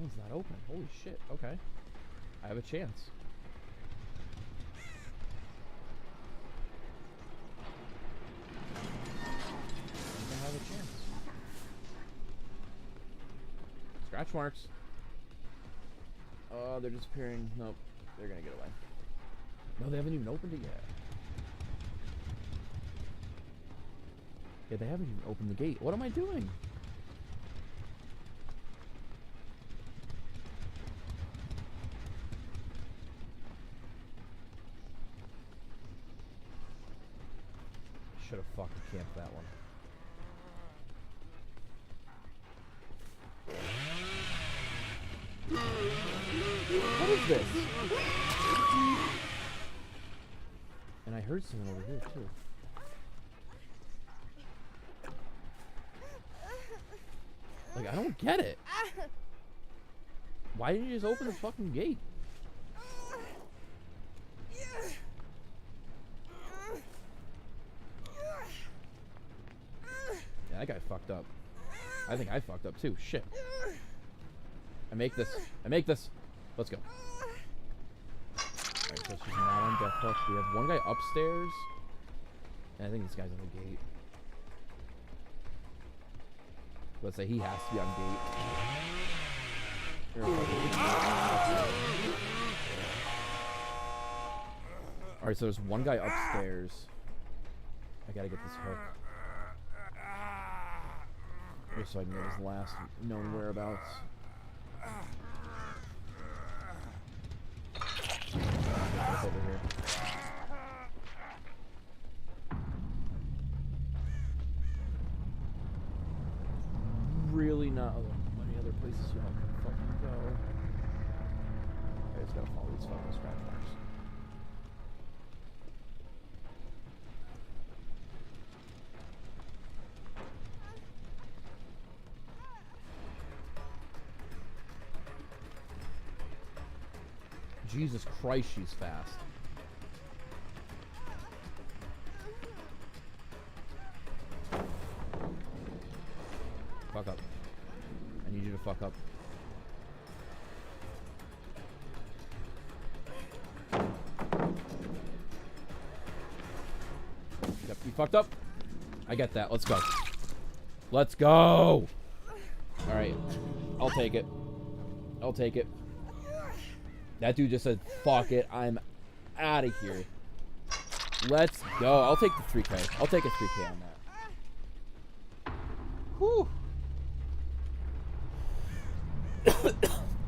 Oh, it's not open. Holy shit. Okay. I have a chance. I have a chance. Scratch marks. Oh, they're disappearing. Nope. They're gonna get away. No, they haven't even opened it yet. Yeah, they haven't even opened the gate. What am I doing? Should have fucking camped that one. What is this? And I heard someone over here too. Like, I don't get it. Why didn't you just open the fucking gate? Yeah, that guy fucked up. I think I fucked up too. Shit. I make this. I make this. Let's go. Alright, so she's not on death hook. We have one guy upstairs. And I think this guy's on the gate. Let's say he has to be on gate. Alright, so there's one guy upstairs. I gotta get this hook. Just so I can get his last known whereabouts. Over here. Really not many other places y'all can fucking go. I just gotta follow these fucking scratch marks. Jesus Christ, she's fast. Fuck up. I need you to fuck up. Yep, you fucked up. I get that. Let's go. Let's go. Alright. I'll take it. I'll take it. That dude just said, fuck it, I'm out of here. Let's go. I'll take the 3K. I'll take a 3K on that. Whew.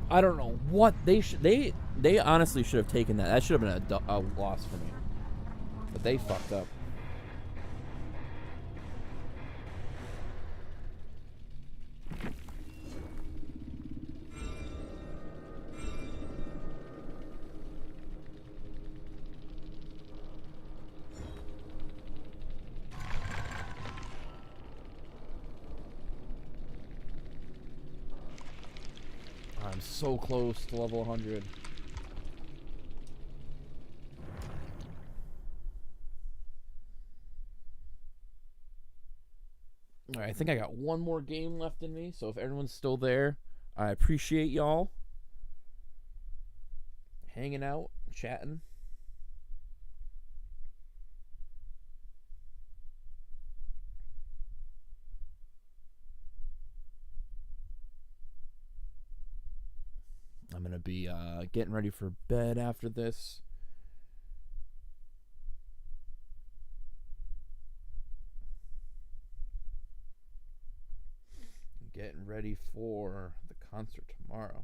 I don't know what they should. They honestly should have taken that. That should have been a loss for me. But they fucked up. I'm so close to level 100. Alright, I think I got one more game left in me, so if everyone's still there, I appreciate y'all hanging out, chatting. I'm going to be getting ready for bed after this. getting ready for the concert tomorrow.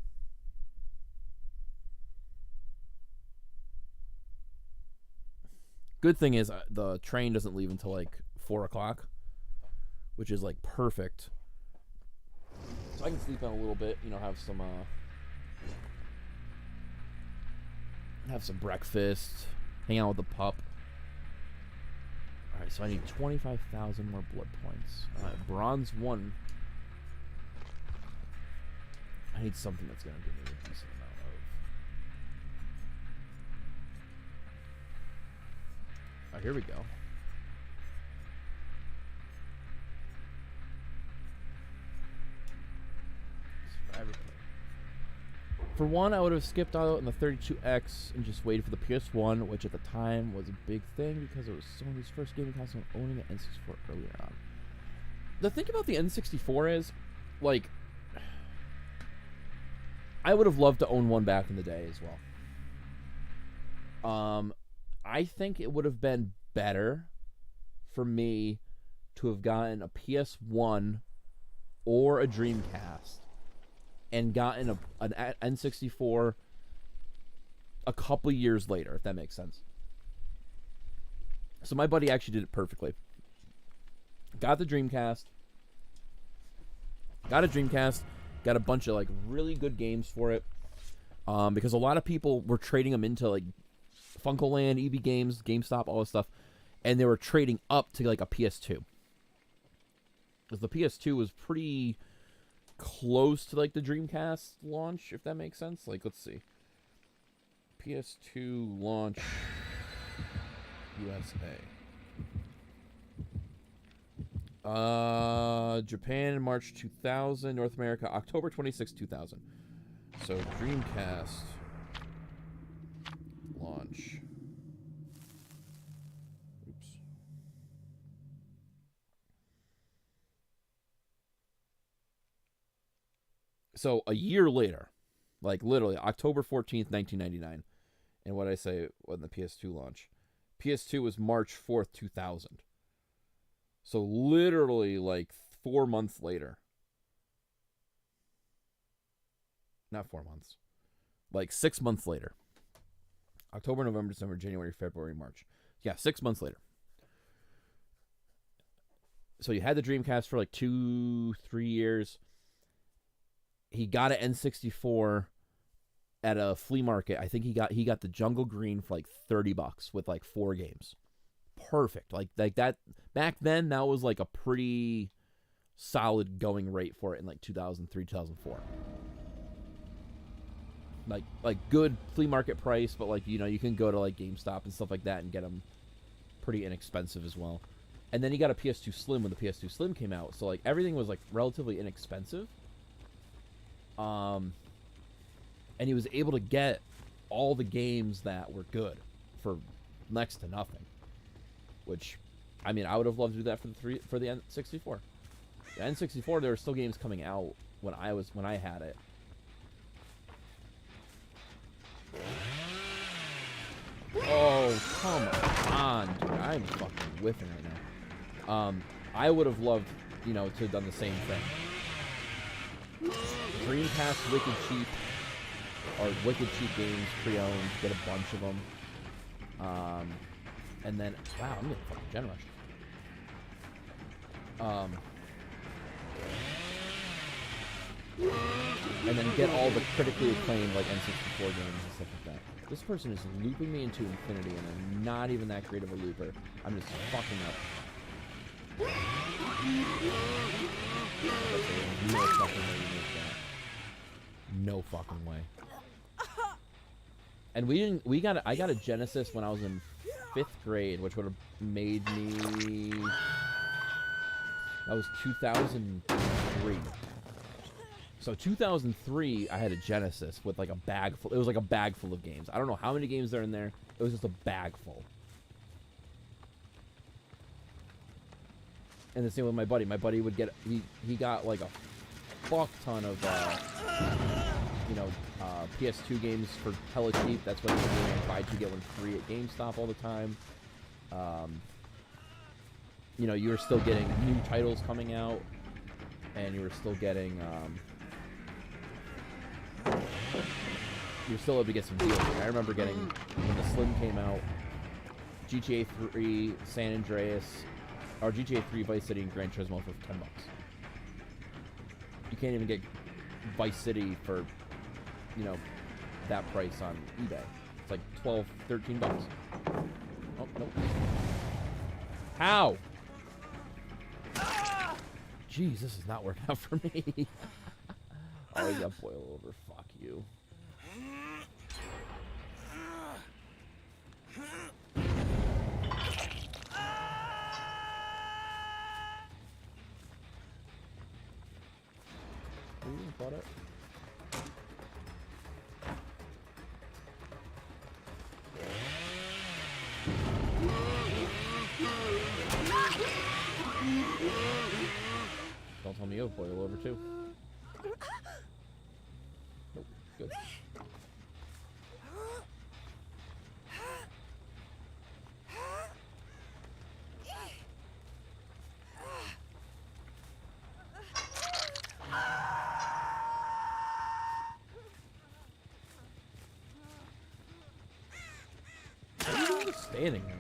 Good thing is the train doesn't leave until like 4 o'clock, which is like perfect. So I can sleep in a little bit, you know, have some breakfast, hang out with the pup. All right, so I need 25,000 more blood points. All right, bronze 1. I need something that's going to give me a decent amount of... Oh, here we go. Survivor Play. For one, I would have skipped out on the 32X and just waited for the PS1, which at the time was a big thing because it was Sony's first gaming console owning an N64 earlier on. The thing about the N64 is, like, I would have loved to own one back in the day as well. I think it would have been better for me to have gotten a PS1 or a Dreamcast and gotten an N64 a couple years later, if that makes sense. So my buddy actually did it perfectly. Got the Dreamcast. Got a bunch of like really good games for it. Because a lot of people were trading them into like Funkoland, EB Games, GameStop, all this stuff, and they were trading up to like a PS2. Because the PS2 was pretty close to like the Dreamcast launch, if that makes sense. Like, let's see. PS2 launch USA. Japan, March 2000. North America, October 26, 2000. So, Dreamcast launch. Oops. So, a year later, like literally October 14th, 1999. And what I say when the PS2 launch. PS2 was March 4th, 2000. So literally like 4 months later. Not 4 months. Like 6 months later. October, November, December, January, February, March. Yeah, 6 months later. So you had the Dreamcast for like 2-3 years. He got an N64 at a flea market. I think he got the Jungle Green for like $30 with like 4 games. Perfect. Like that back then, that was like a pretty solid going rate for it in like 2003, 2004. Like good flea market price, but like, you know, you can go to like GameStop and stuff like that and get them pretty inexpensive as well. And then he got a PS2 Slim when the PS2 Slim came out, so like everything was like relatively inexpensive. And he was able to get all the games that were good for next to nothing. Which, I mean, I would have loved to do that for the N64. The N64, there were still games coming out when I had it. Oh, come on, dude. I'm fucking whiffing right now. I would have loved, you know, to have done the same thing. Dreamcast Wicked Cheap, or Wicked Cheap games, pre-owned, get a bunch of them. And then, wow, I'm getting fucking generous. And then get all the critically acclaimed, like, N64 games and stuff like that. This person is looping me into infinity, and I'm not even that great of a looper. I'm just fucking up. No fucking way you make that. No fucking way. And I got a Genesis when I was in 5th grade, which would have made me... That was 2003. So 2003, I had a Genesis with like a bag full. It was like a bag full of games. I don't know how many games are in there. It was just a bag full. And the same with my buddy. My buddy would get, he got like a fuck ton of, PS2 games for hella cheap. That's what he was doing. Buy 2 get 1 free at GameStop all the time. You were still getting new titles coming out. and you were still getting, you're still able to get some deals. I remember getting, when the Slim came out, GTA 3, San Andreas, or GTA 3, Vice City, and Gran Turismo for $10. You can't even get Vice City for, you know, that price on eBay. It's like 12, 13 bucks. Oh, nope. How? Jeez, this is not working out for me. Oh, you got boil over. Fuck you. Ooh, bought it. Don't tell me you have boil over too. Nope, good. What are you just standing there?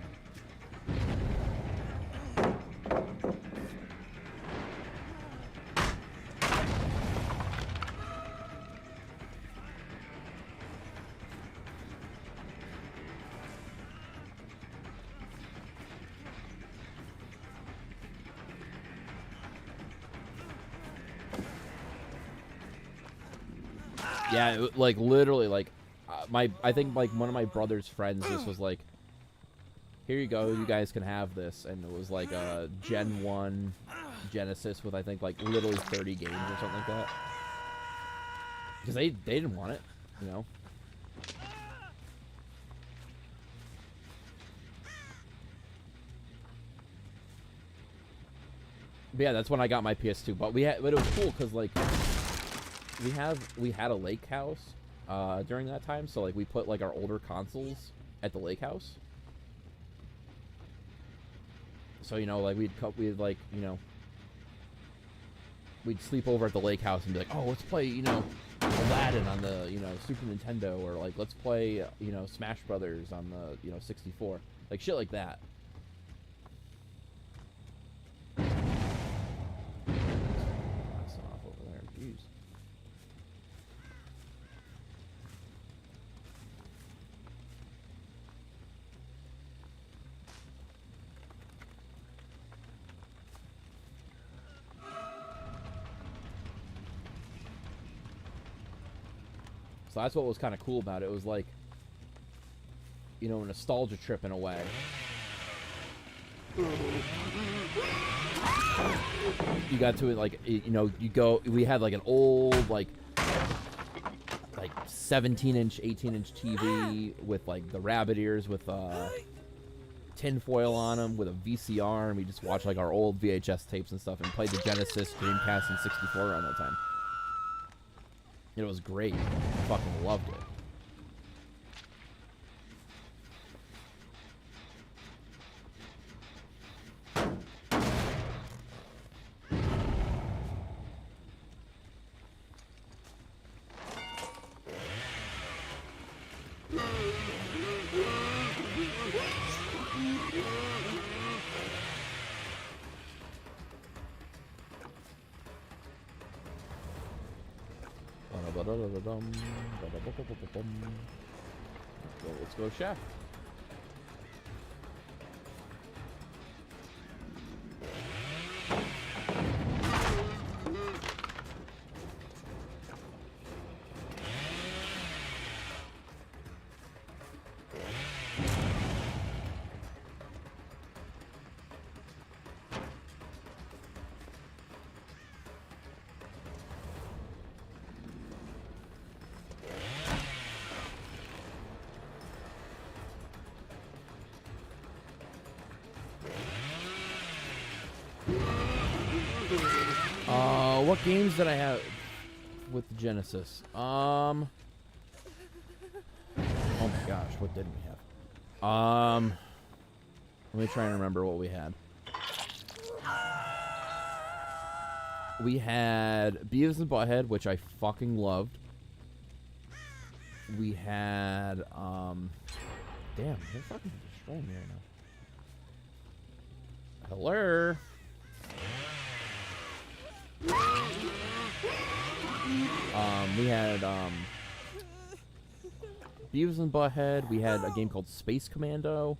Yeah, like literally, like I think like one of my brother's friends just was like, here you go, you guys can have this, and it was like a Gen 1 Genesis with I think like literally 30 games or something like that, because they didn't want it, you know. But yeah, that's when I got my PS2. But it was cool because like we had a lake house during that time, so like we put like our older consoles at the lake house. So you know, like we'd like, you know, we'd sleep over at the lake house and be like, oh, let's play, you know, Aladdin on the, you know, Super Nintendo, or like let's play, you know, Smash Brothers on the, you know, 64, like shit like that. Off over there, jeez. So that's what was kind of cool about it. It was like, you know, a nostalgia trip in a way. You got to it, like, you know, we had like an old like 17-inch, 18-inch TV with like the rabbit ears with tin foil on them with a VCR, and we just watched like our old VHS tapes and stuff and played the Genesis, Dreamcast, and 64 around that time. It was great. I fucking loved it. Let's go, chef. What games did I have with the Genesis? Oh my gosh, what did we have? Let me try and remember what we had. We had Beavis and Butthead, which I fucking loved. We had, damn, they're fucking destroying me right now. Hello? We had, Beavis and Butthead. We had a game called Space Commando.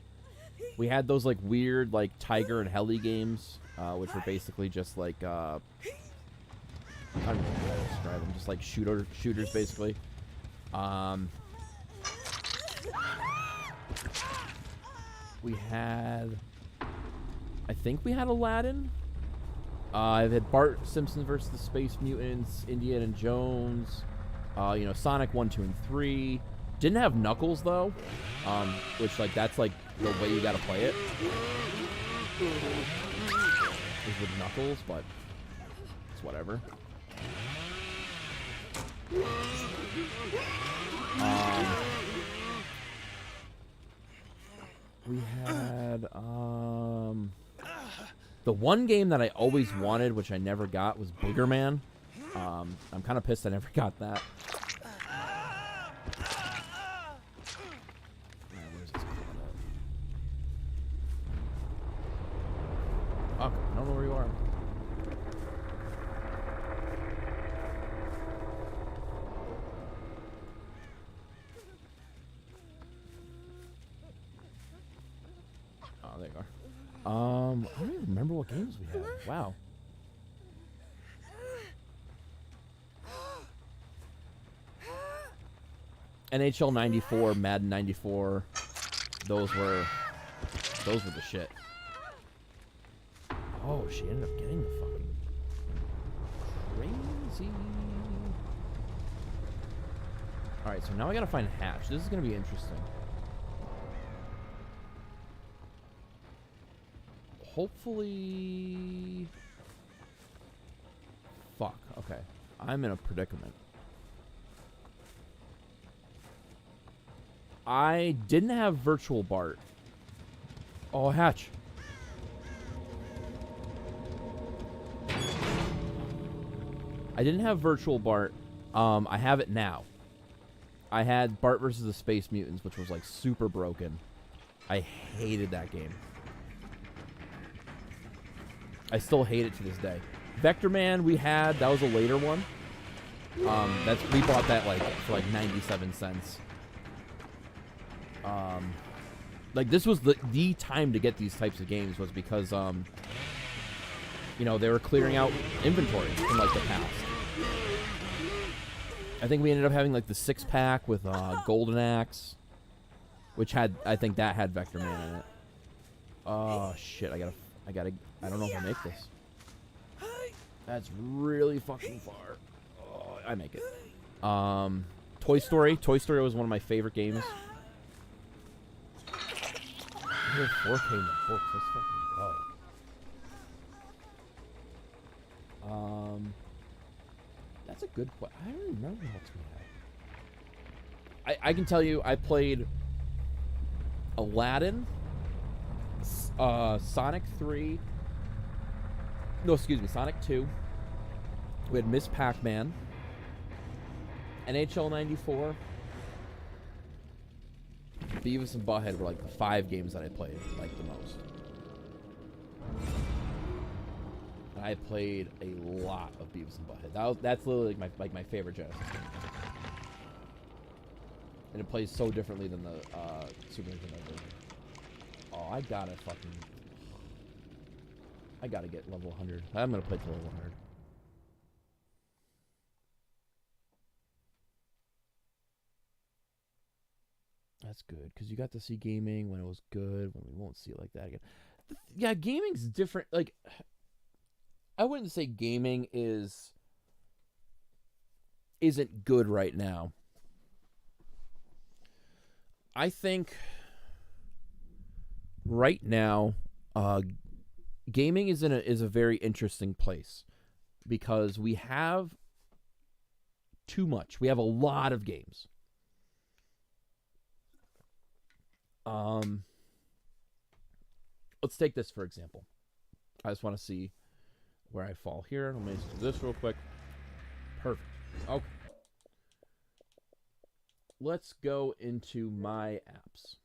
We had those, like, weird, like, Tiger and Heli games, which were basically just, like, I don't know how to describe them. Just, like, shooters, basically. We had... I think we had Aladdin. I've had Bart Simpson versus the Space Mutants, Indiana Jones, you know, Sonic 1, 2, and 3. Didn't have Knuckles, though, which, like, that's, like, the way you gotta play it. Is with Knuckles, but it's whatever. We had, the one game that I always wanted, which I never got, was Booger Man. I'm kind of pissed I never got that. Where's this called at? Okay, I don't know where you are. Oh, there you are. I don't even remember what games we had. Wow. NHL 94, Madden 94. Those were the shit. Oh, she ended up getting the fucking crazy. Alright, so now I gotta find Hatch. This is gonna be interesting. Hopefully... Fuck, okay. I'm in a predicament. I didn't have Virtual Bart. Oh, Hatch. I didn't have Virtual Bart. I have it now. I had Bart versus the Space Mutants, which was, like, super broken. I hated that game. I still hate it to this day. Vector Man, we had. That was a later one. We bought that, like, for, like, 97 cents. Like, this was the time to get these types of games was because, you know, they were clearing out inventory from, like, the past. I think we ended up having, like, the 6-pack with, Golden Axe, which had, I think that had Vector Man in it. Oh, shit, I don't know if I make this. That's really fucking far. Oh, I make it. Toy Story. Toy Story was one of my favorite games. 4K in the books. Let's fucking go. That's a good question. I don't remember what else we had. I can tell you, I played Aladdin, Sonic 3. No, excuse me, Sonic 2. We had Miss Pac-Man, NHL 94. Beavis and Butthead were like the 5 games that I played like the most. I played a lot of Beavis and Butthead. That's literally like my favorite Genesis game. And it plays so differently than the Super Nintendo version. Oh, I gotta get level 100. I'm gonna play to level 100. That's good, because you got to see gaming when it was good, when we won't see it like that again. Yeah, gaming's different. Like, I wouldn't say gaming isn't good right now. I think right now, gaming is a very interesting place because we have too much. We have a lot of games. Let's take this for example. I just want to see where I fall here. Let me just do this real quick. Perfect. Okay. Let's go into my apps.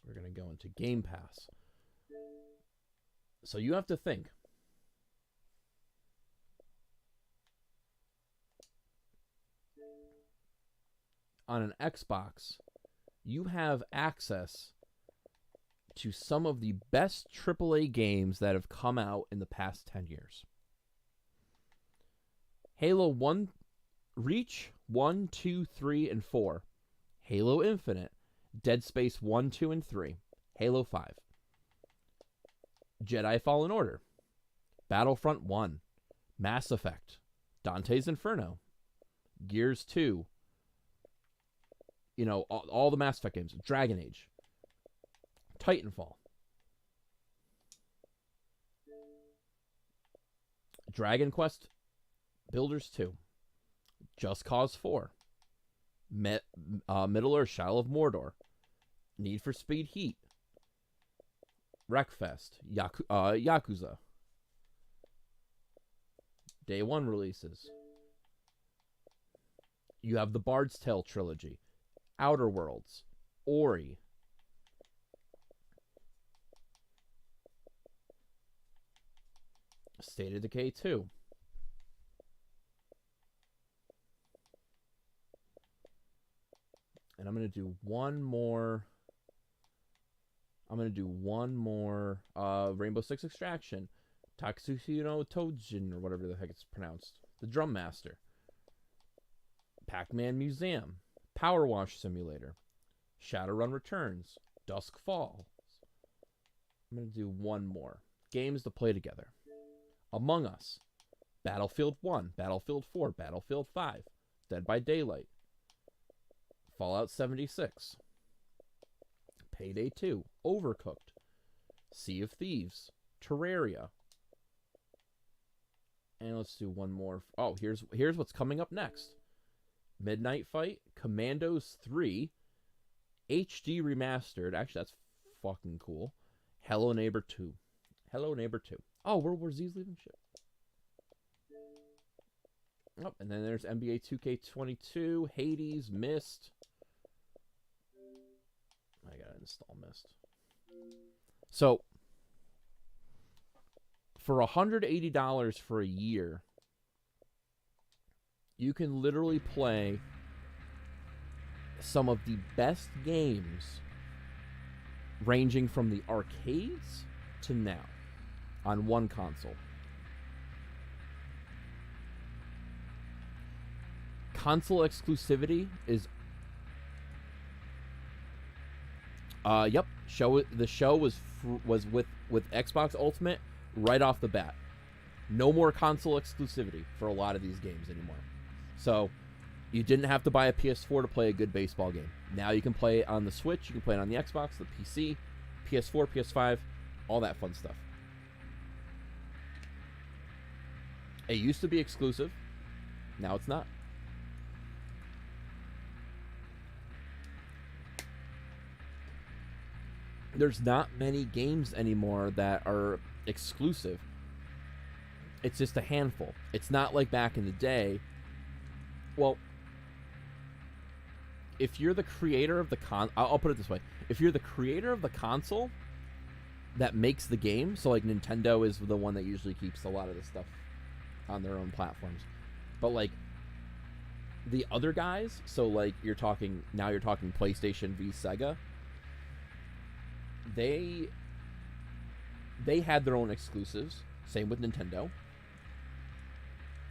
We're going to go into Game Pass. So you have to think. On an Xbox, you have access to some of the best AAA games that have come out in the past 10 years. Halo 1, Reach 1, 2, 3, and 4. Halo Infinite, Dead Space 1, 2, and 3. Halo 5. Jedi Fallen Order. Battlefront 1. Mass Effect. Dante's Inferno. Gears 2. You know, all the Mass Effect games. Dragon Age. Titanfall. Dragon Quest Builders 2. Just Cause 4. Middle Earth Shadow of Mordor. Need for Speed Heat. Wreckfest. Yakuza. Day 1 releases. You have the Bard's Tale trilogy. Outer Worlds. Ori. State of Decay 2. And I'm going to do one more. Rainbow Six Extraction. Tatsushi no Tojin, or whatever the heck it's pronounced. The Drum Master. Pac-Man Museum. Power Wash Simulator. Shadowrun Returns. Dusk Falls. I'm going to do one more. Games to play together. Among Us. Battlefield 1. Battlefield 4. Battlefield 5. Dead by Daylight. Fallout 76. Payday 2. Overcooked. Sea of Thieves. Terraria. And let's do one more. Oh, here's what's coming up next. Midnight Fight. Commandos 3. HD Remastered. Actually, that's fucking cool. Hello Neighbor 2. Hello Neighbor 2. Oh, World War Z's leaving shit. Oh, and then there's NBA 2K22, Hades, Myst. I gotta install Myst. So, for $180 for a year, you can literally play some of the best games ranging from the arcades to now on one console. Console exclusivity is yep, the show was with Xbox Ultimate right off the bat. No more console exclusivity for a lot of these games anymore. So you didn't have to buy a PS4 to play a good baseball game. Now you can play it on the Switch, you can play it on the Xbox, the PC, PS4, PS5, all that fun stuff. It used to be exclusive. Now it's not. There's not many games anymore that are exclusive. It's just a handful. It's not like back in the day. Well, if you're the creator of the I'll put it this way. If you're the creator of the console that makes the game, so like Nintendo is the one that usually keeps a lot of this stuff on their own platforms. But like the other guys, so like you're talking PlayStation v Sega, they had their own exclusives. Same with Nintendo.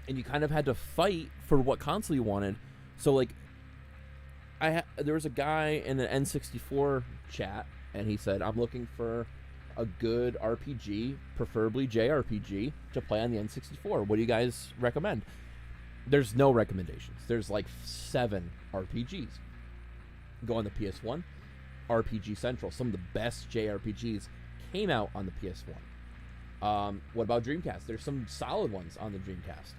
And you kind of had to fight for what console you wanted. So like there was a guy in an N64 chat, and he said, I'm looking for a good RPG, preferably JRPG, to play on the N64. What do you guys recommend? There's no recommendations. There's like 7 RPGs. Go on the PS1, RPG Central. Some of the best JRPGs came out on the PS1. What about Dreamcast? There's some solid ones on the Dreamcast.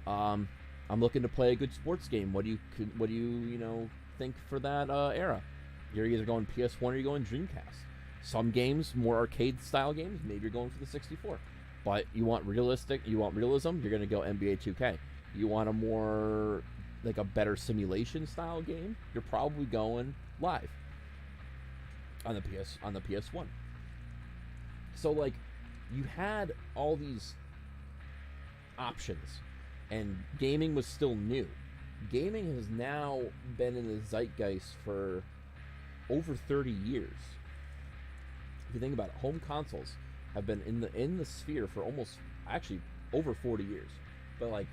I'm looking to play a good sports game. What do you think for that era? You're either going PS1 or you're going Dreamcast. Some games, more arcade style games, maybe you're going for the 64. But you want realism, you're going to go NBA 2K. You want a more, like a better simulation style game, you're probably going live on the PS1. So like, you had all these options, and gaming was still new. Gaming has now been in the zeitgeist for over 30 years. If you think about it, home consoles have been in the sphere for almost, actually, over 40 years. But like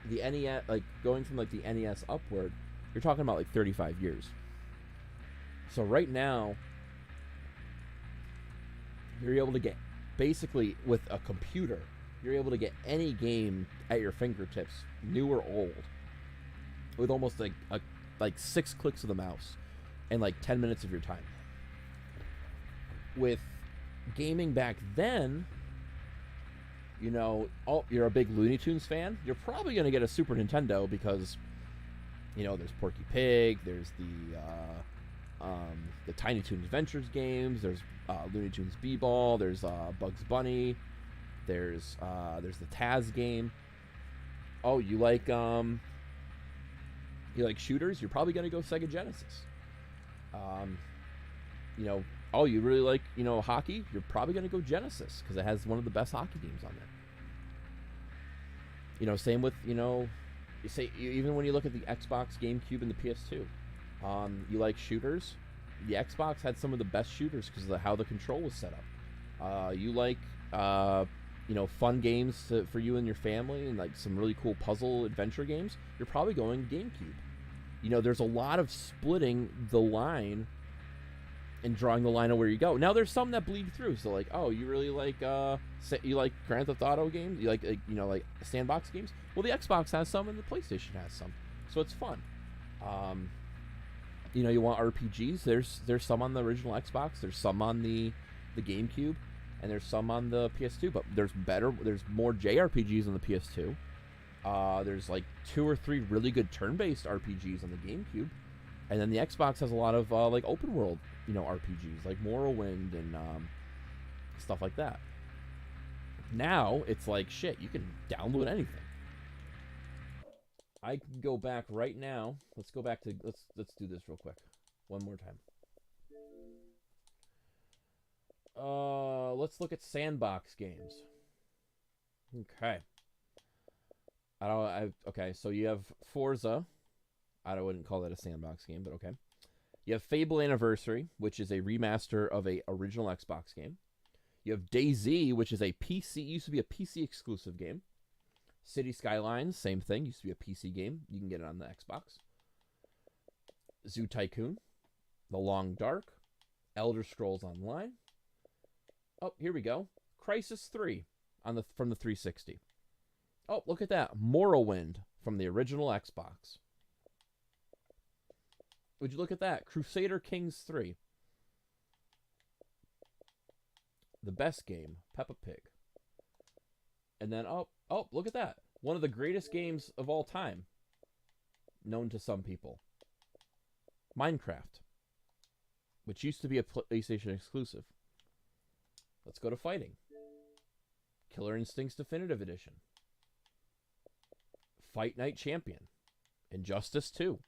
the NES, like going from like the NES upward, you're talking about like 35 years. So right now, you're able to get, basically with a computer, you're able to get any game at your fingertips, new or old, with almost like 6 clicks of the mouse and like 10 minutes of your time. With gaming back then, you know, you're a big Looney Tunes fan, you're probably going to get a Super Nintendo because, you know, there's Porky Pig, there's the Tiny Toons Adventures games, there's Looney Tunes B-Ball, there's Bugs Bunny, there's the Taz game. Oh, you like shooters? You're probably going to go Sega Genesis. You know, oh, you really like, you know, hockey? You're probably going to go Genesis because it has one of the best hockey games on there. You know, same with, you know, even when you look at the Xbox, GameCube, and the PS2. You like shooters? The Xbox had some of the best shooters because of how the control was set up. You like, you know, fun games for you and your family, and like some really cool puzzle adventure games, you're probably going GameCube. You know, there's a lot of splitting the line and drawing the line of where you go. Now there's some that bleed through. So like, oh, you really like you like Grand Theft Auto games? You like you know, like sandbox games? Well, the Xbox has some and the PlayStation has some. So it's fun. You know, you want RPGs? There's some on the original Xbox. There's some on the GameCube, and there's some on the PS2. But there's more JRPGs on the PS2. There's like 2 or 3 really good turn-based RPGs on the GameCube, and then the Xbox has a lot of like open world, you know, RPGs like Morrowind and stuff like that. Now it's like shit. You can download anything. I can go back right now. Let's go back to let's do this real quick, one more time. Let's look at sandbox games. Okay. Okay, so you have Forza. I wouldn't call that a sandbox game, but okay. You have Fable Anniversary, which is a remaster of a original Xbox game. You have DayZ, which is a PC, used to be a PC exclusive game. City Skylines, same thing, used to be a PC game. You can get it on the Xbox. Zoo Tycoon, The Long Dark, Elder Scrolls Online. Oh, here we go. Crysis 3 from the 360. Oh, look at that. Morrowind from the original Xbox. Would you look at that? Crusader Kings 3. The best game, Peppa Pig. And then, oh, look at that. One of the greatest games of all time, known to some people. Minecraft, which used to be a PlayStation exclusive. Let's go to fighting. Killer Instincts Definitive Edition. Fight Night Champion. Injustice 2.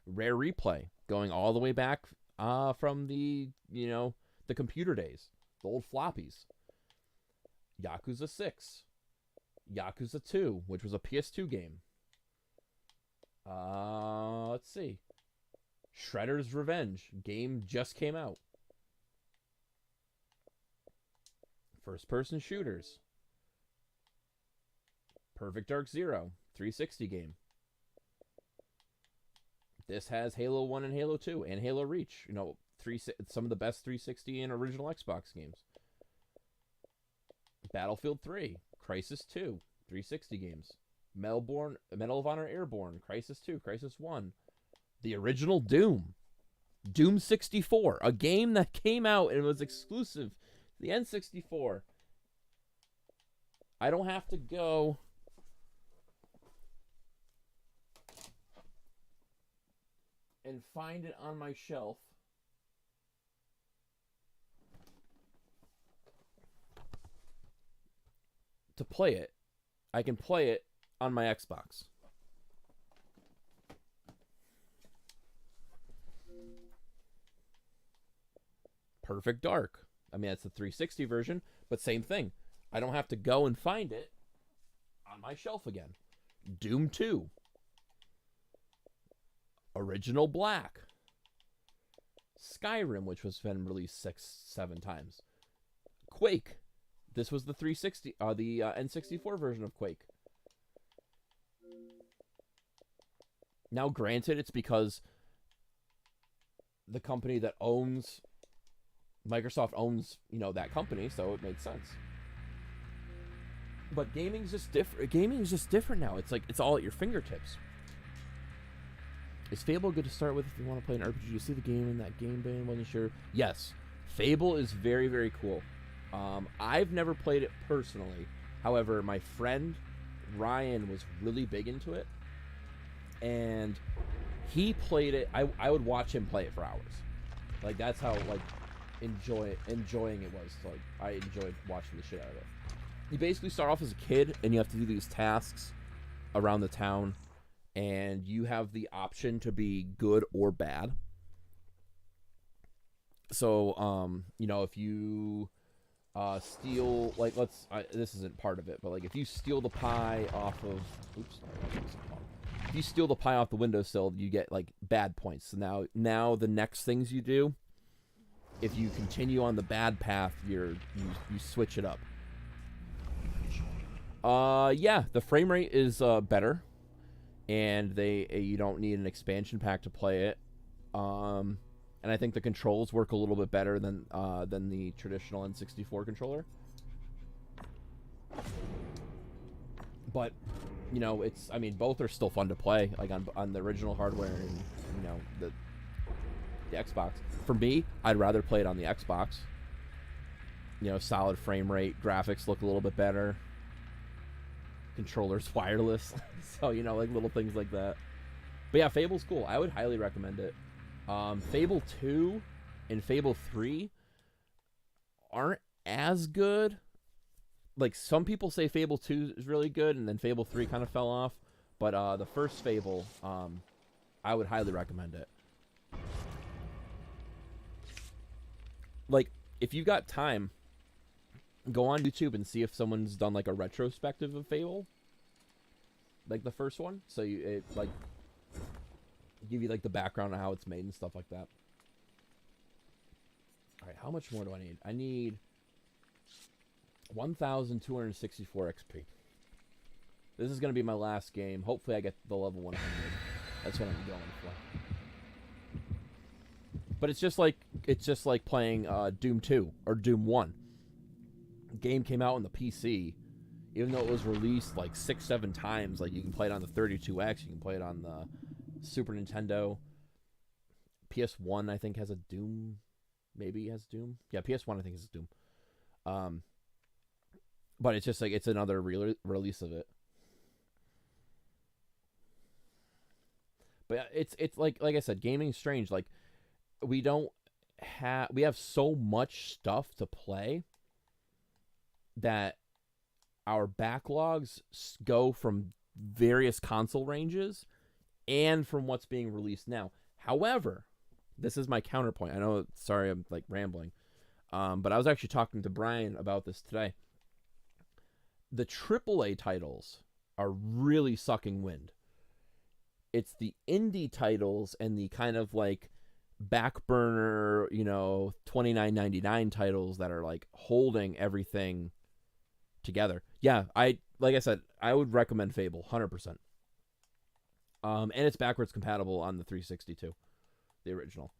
Rare Replay, going all the way back from the, you know, the computer days. The old floppies. Yakuza 6. Yakuza 2, which was a PS2 game. Let's see. Shredder's Revenge. Game just came out. First-person shooters. Perfect Dark Zero. 360 game. This has Halo 1 and Halo 2 and Halo Reach. You know, some of the best 360 and original Xbox games. Battlefield 3, Crysis 2, 360 games. Medal of Honor Airborne, Crysis 2, Crysis 1. The original Doom. Doom 64, a game that came out and was exclusive to the N64. I don't have to go and find it on my shelf. to play it, I can play it on my Xbox. Perfect Dark. I mean, that's the 360 version, but same thing. I don't have to go and find it on my shelf again. Doom 2. Original Black. Skyrim, which was been released 6-7 times. Quake. This was the 360, the N64 version of Quake. Now, granted, it's because the company that owns Microsoft owns, that company, so it makes sense. But gaming's just different. Gaming is just different now. It's like it's all at your fingertips. Is Fable good to start with if you want to play an RPG? You see the game in that game ban? Wasn't sure. Yes, Fable is very, very cool. I've never played it personally. However, my friend Ryan was really big into it, and he played it. I would watch him play it for hours. Like that's how enjoying it was. Like I enjoyed watching the shit out of it. You basically start off as a kid, and you have to do these tasks around the town, and you have the option to be good or bad. So, if you steal, like, this isn't part of it, but like if you steal the pie off of, if you steal the pie off the windowsill, you get like bad points. So now the next things you do, if you continue on the bad path, you switch it up. Yeah, the frame rate is better, and you don't need an expansion pack to play it. And I think the controls work a little bit better than the traditional N64 controller. But both are still fun to play, like on the original hardware and the Xbox. For me, I'd rather play it on the Xbox. Solid frame rate, graphics look a little bit better. Controller's wireless, so like little things like that. But yeah, Fable's cool. I would highly recommend it. Fable 2 and Fable 3 aren't as good. Like some people say Fable 2 is really good, and then Fable 3 kind of fell off. But the first Fable, I would highly recommend it. Like if you got time, go on YouTube and see if someone's done like a retrospective of Fable, like the first one. So it give you like the background on how it's made and stuff like that. All right, how much more do I need? I need 1,264 XP. This is gonna be my last game. Hopefully, I get the level 100. That's what I'm going for. But it's just like playing Doom 2 or Doom 1. Game came out on the PC, even though it was released like 6-7 times. Like you can play it on the 32X, you can play it on the Super Nintendo. PS1 I think has a Doom, maybe it has Doom. Yeah, PS1 I think has Doom. But it's just like it's another release of it. But it's like I said, gaming's strange. Like we have so much stuff to play that our backlogs go from various console ranges and from what's being released now. However, this is my counterpoint. I know, sorry, I'm like rambling. But I was actually talking to Brian about this today. The AAA titles are really sucking wind. It's the indie titles and the kind of like back burner, $29.99 titles that are like holding everything together. Yeah, like I said, I would recommend Fable 100%. And it's backwards compatible on the 360 too, the original.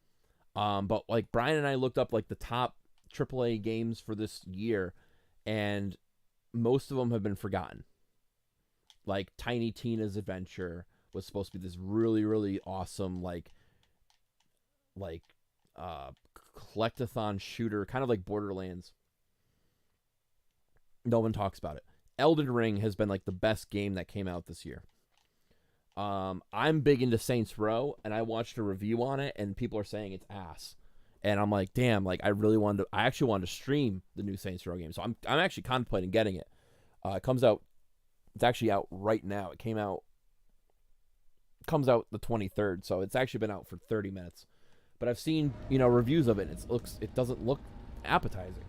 But like Brian and I looked up like the top AAA games for this year, and most of them have been forgotten. Like Tiny Tina's Adventure was supposed to be this really, really awesome like collectathon shooter, kind of like Borderlands. No one talks about it. Elden Ring has been like the best game that came out this year. I'm big into Saints Row, and I watched a review on it, and people are saying it's ass. And I'm like, damn, like I actually wanted to stream the new Saints Row game. So I'm actually contemplating getting it. It comes out. It's actually out right now. It comes out the 23rd, so it's actually been out for 30 minutes. But I've seen, reviews of it, and it doesn't look appetizing.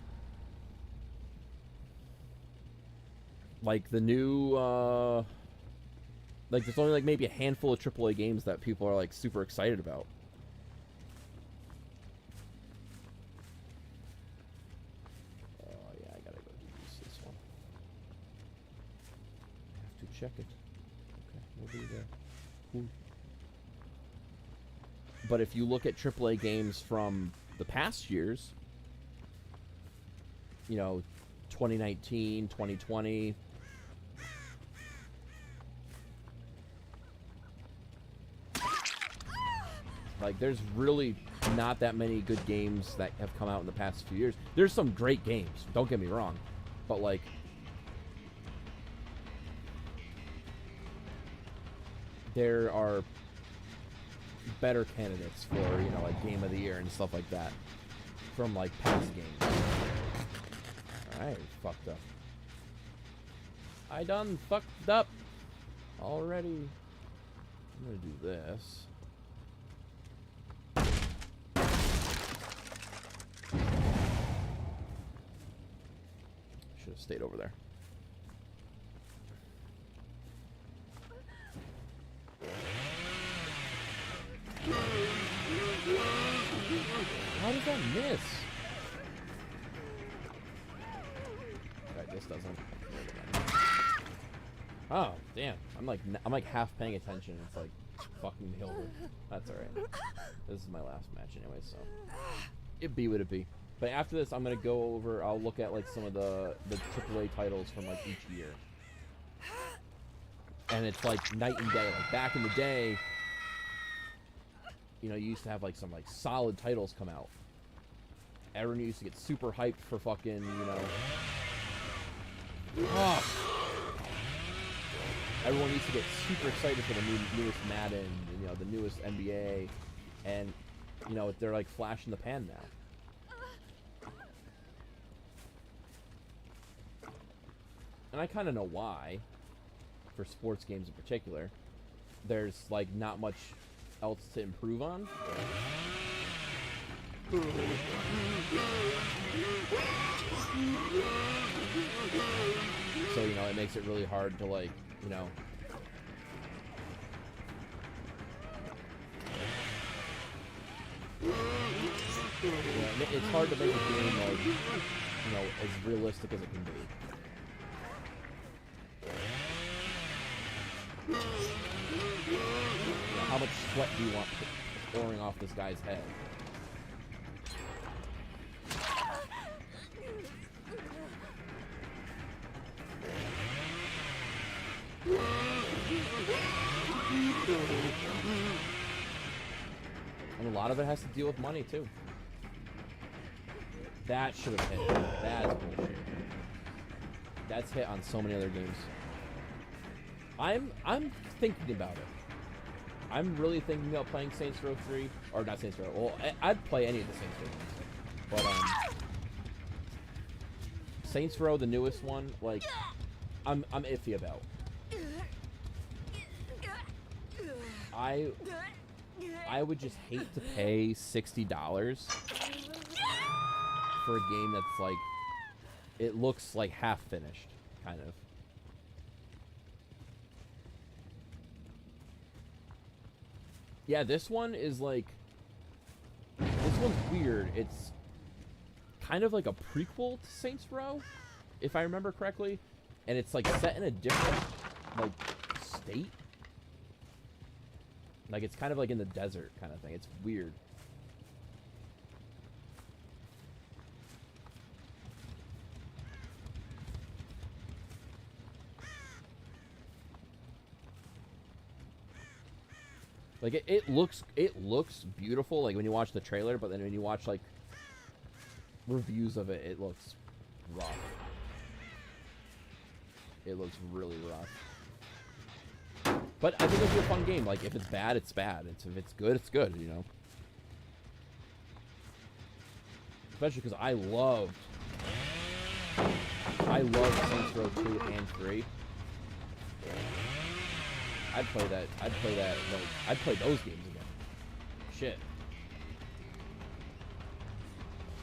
Like the new, there's only maybe a handful of AAA games that people are super excited about. Oh yeah, I gotta go do this one. I have to check it. Okay, we'll be there. Cool. But if you look at AAA games from the past years, 2019, 2020, there's really not that many good games that have come out in the past few years. There's some great games, don't get me wrong, but there are better candidates for, Game of the Year and stuff like that from, past games. Alright, fucked up. I done fucked up already. I'm gonna do this. Should have stayed over there. How does that miss? Alright, this doesn't. Oh, damn. I'm half paying attention. It's fucking nailed it. That's alright. This is my last match anyway, so it be what it be. But after this, I'm gonna go over. I'll look at some of the AAA titles from each year, and it's night and day. Back in the day, you used to have some solid titles come out. Everyone used to get super hyped for fucking everyone used to get super excited for the newest Madden, the newest NBA, and they're flash in the pan now. And I kind of know why, for sports games in particular. There's not much else to improve on. So, it makes it really hard to it's hard to make a game as realistic as it can be. How much sweat do you want pouring off this guy's head? And a lot of it has to deal with money too. That should have hit. That's bullshit. That's hit on so many other games. I'm thinking about it. I'm really thinking about playing Saints Row 3, or not Saints Row. Well, I'd play any of the Saints Row games, but Saints Row, the newest one, I'm iffy about. I would just hate to pay $60 for a game that's it looks half finished, kind of. Yeah, this one is this one's weird. It's kind of like a prequel to Saints Row, if I remember correctly, and it's set in a different state. It's kind of in the desert kind of thing. It's weird. It looks beautiful when you watch the trailer, but then when you watch reviews of it, it looks rough. It looks really rough. But I think it'll be a fun game. If it's bad, it's bad. If it's good, it's good, Especially because I I love Saints Row 2 and 3. I'd play that. I'd play that. Like, I'd play those games again. Shit.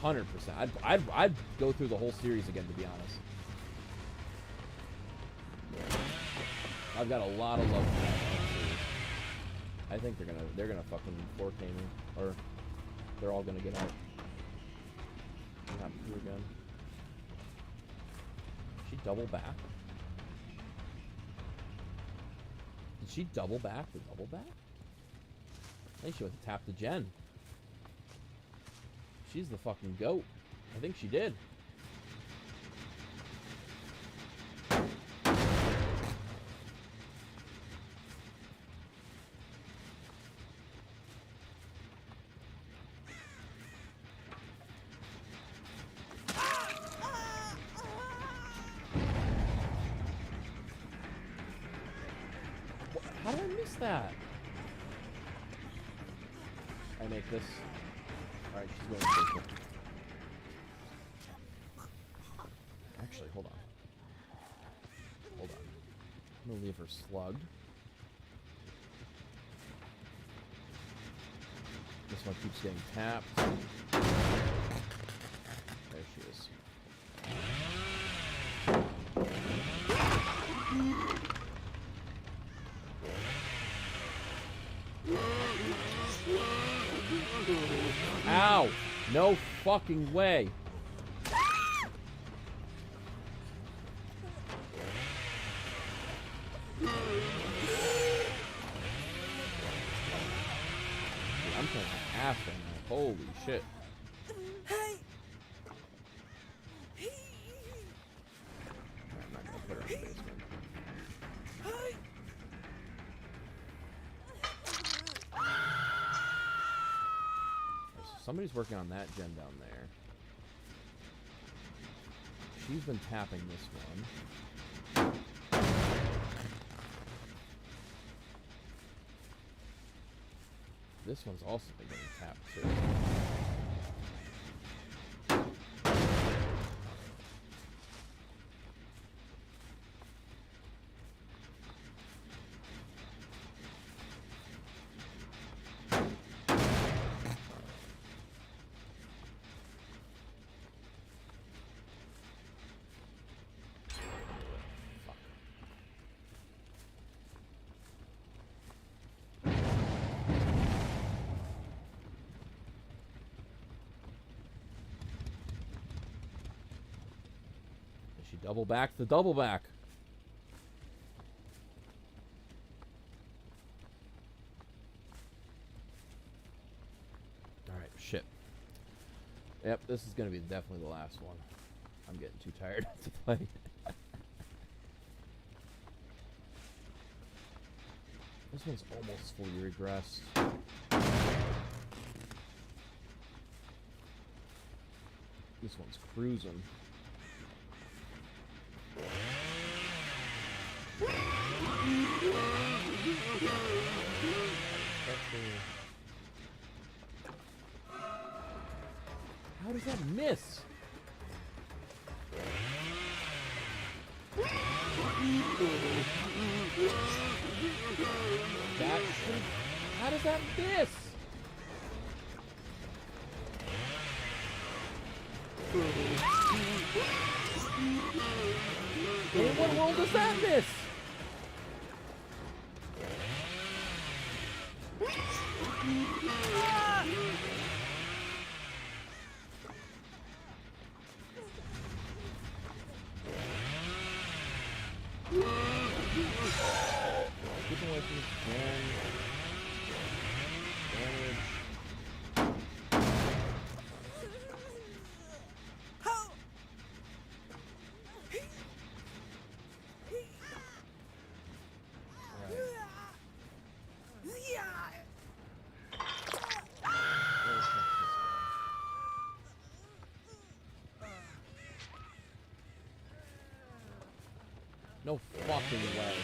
100%. I'd go through the whole series again, to be honest. I've got a lot of love for that series. I think they're gonna fucking 4K me, or they're all gonna get out. Not through again. Did she double back? Did she double back the double back? I think she went to tap the gen. She's the fucking goat. I think she did. How did I miss that? I make this. Alright, she's going to basement. Actually, hold on. Hold on. I'm gonna leave her slugged. This one keeps getting tapped. There she is. Ow! No fucking way. Dude, I'm taking half in there. Holy shit. Alright, I'm not gonna put her in the basement. Somebody's working on that gen down there. She's been tapping this one. This one's also been getting tapped too. Double back the double back. Alright, shit. Yep, this is gonna be definitely the last one. I'm getting too tired to play. This one's almost fully regressed. This one's cruising. How does that miss? That should... How does that miss? In what world does that miss? Get away from this gen. Damage. No fucking way.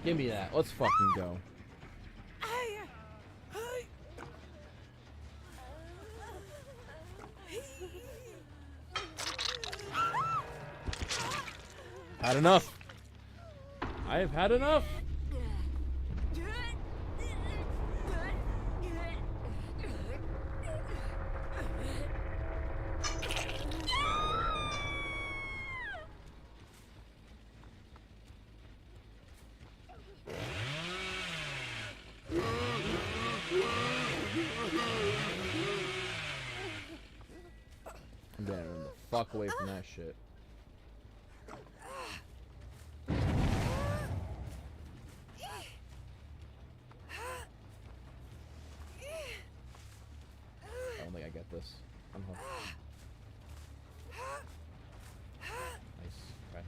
Give me that. Let's fucking go. Had enough. I have had enough. I'm getting the fuck away from that shit. I don't think I get this. I'm home. Nice. Okay.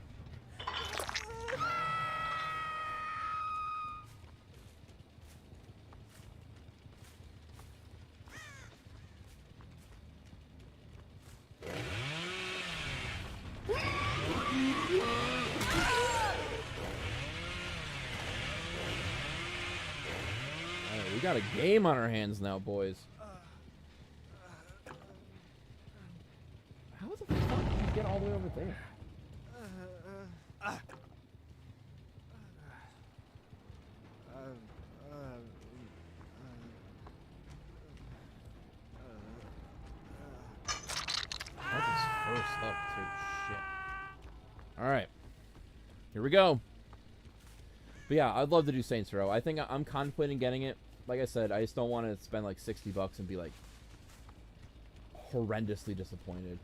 Alright, we got a game on our hands now, boys. How the fuck did you get all the way over there? That is first up too. Shit. Alright. Here we go. But yeah, I'd love to do Saints Row. I think I'm contemplating getting it. Like I said, I just don't want to spend like $60 and be like horrendously disappointed.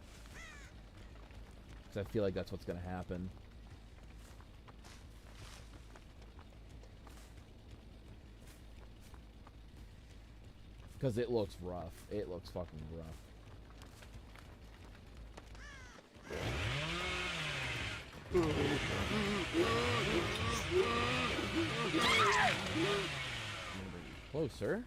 Because I feel like that's what's going to happen. Because it looks rough. It looks fucking rough. Closer.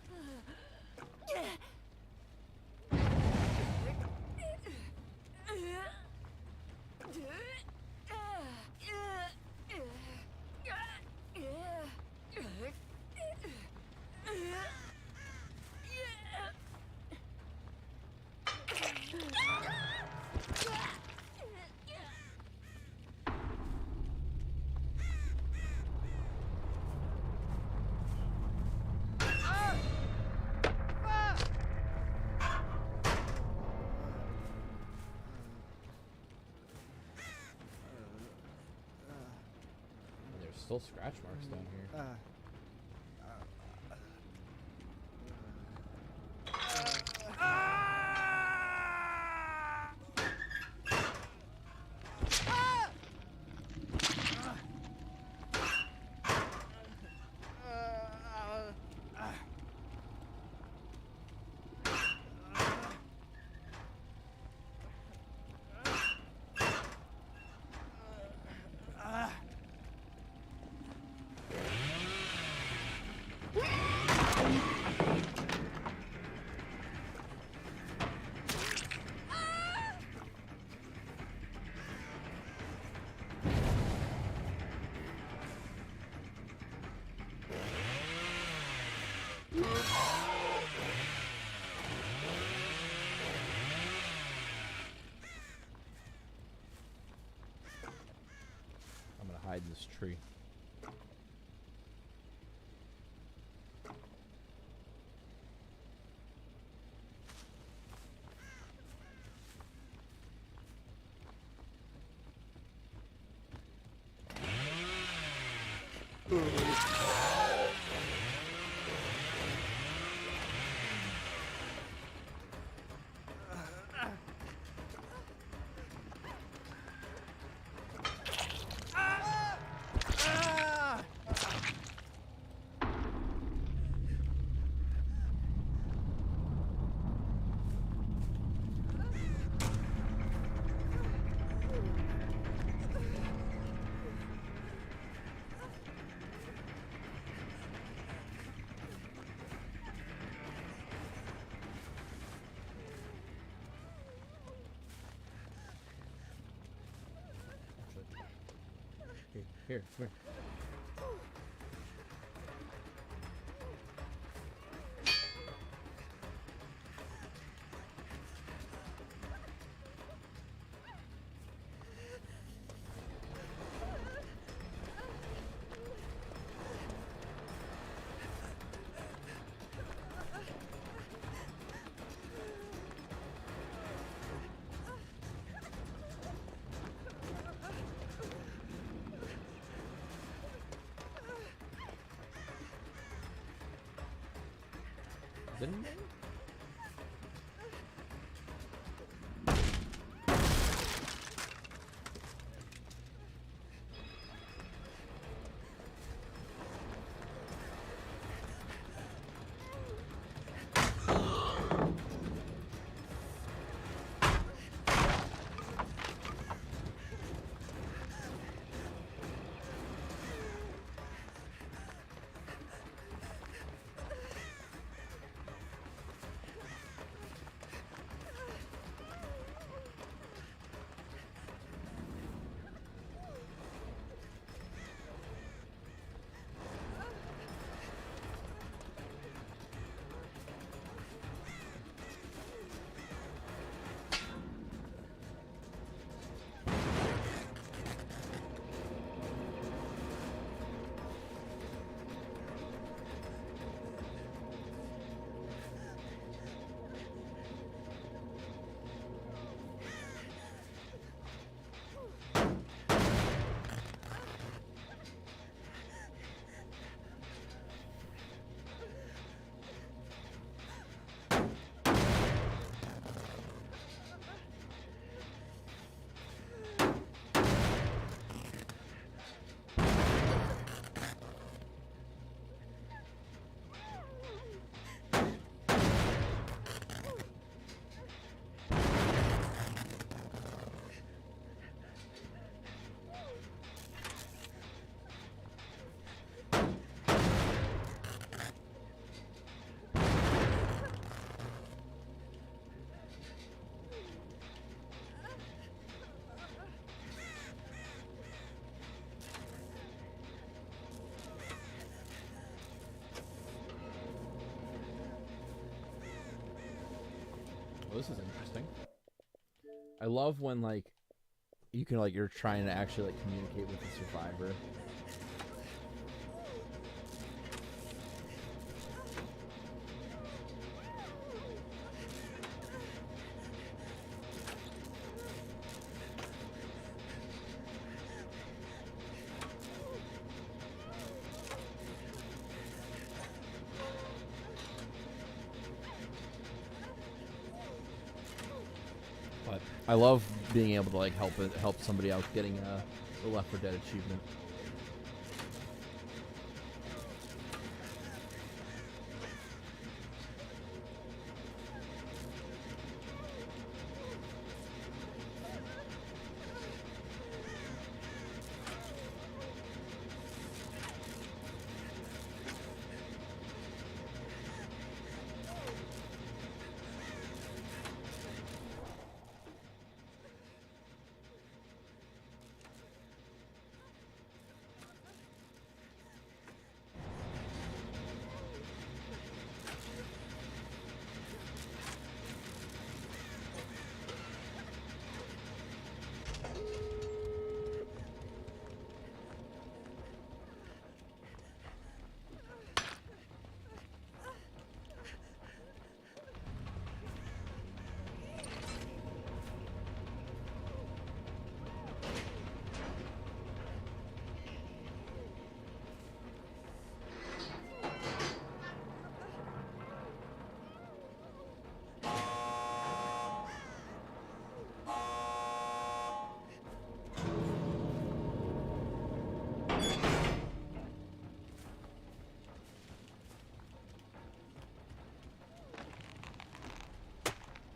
Still scratch marks down here. Hide in this tree. Here, come here. Didn't they? Well, this is interesting. I love when like you can like you're trying to actually like communicate with the survivor. But I love being able to like help somebody out getting the Left 4 Dead achievement.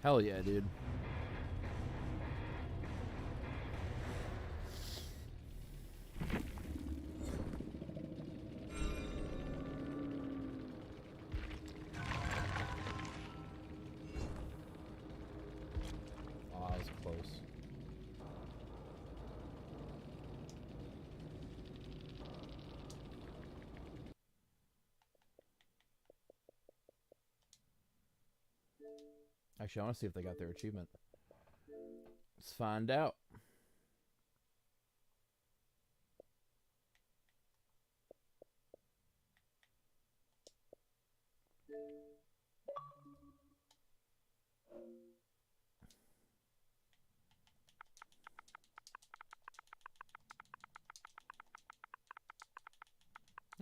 Hell yeah, dude. Oh, that was close. Actually, I want to see if they got their achievement. Let's find out.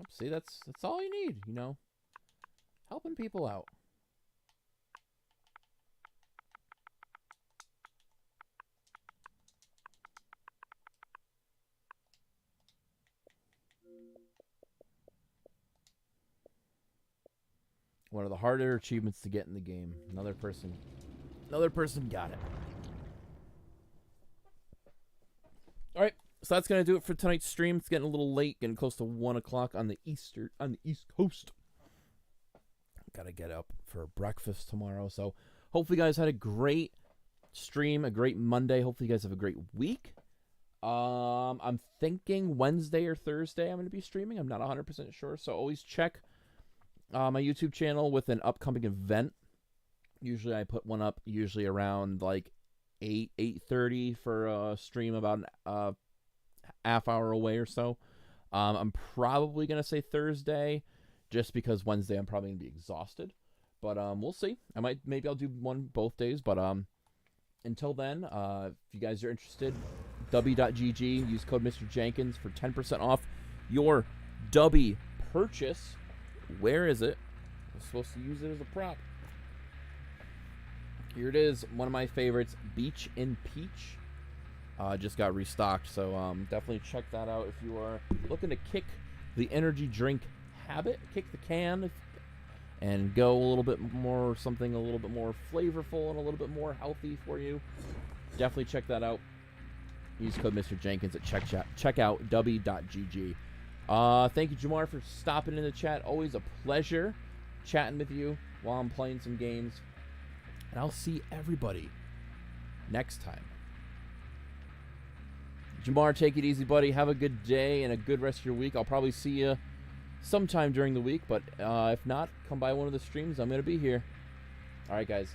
See, that's all you need, you know, helping people out. One of the harder achievements to get in the game. Another person got it. All right, so that's gonna do it for tonight's stream. It's getting a little late, getting close to 1 o'clock on the East Coast. Gotta get up for breakfast tomorrow. So hopefully you guys had a great stream, a great Monday. Hopefully you guys have a great week. I'm thinking Wednesday or Thursday I'm going to be streaming. I'm not 100% sure. So always check my YouTube channel with an upcoming event. Usually I put one up usually around like 8:30 for a stream about a half hour away or so. I'm probably going to say Thursday just because Wednesday I'm probably going to be exhausted. But we'll see. Maybe I'll do one both days. But until then, if you guys are interested, W.GG, use code Mr. Jenkins for 10% off your W purchase. Where is it? I'm supposed to use it as a prop. Here it is, one of my favorites, Beach and Peach. Just got restocked, so definitely check that out if you are looking to kick the energy drink habit, kick the can, and go a little bit more, something a little bit more flavorful and a little bit more healthy for you. Definitely check that out. Use code Mr. Jenkins at checkout W.GG. Thank you, Jamar, for stopping in the chat. Always a pleasure chatting with you while I'm playing some games. And I'll see everybody next time. Jamar, take it easy, buddy. Have a good day and a good rest of your week. I'll probably see you sometime during the week, but if not, come by one of the streams. I'm going to be here. All right, guys.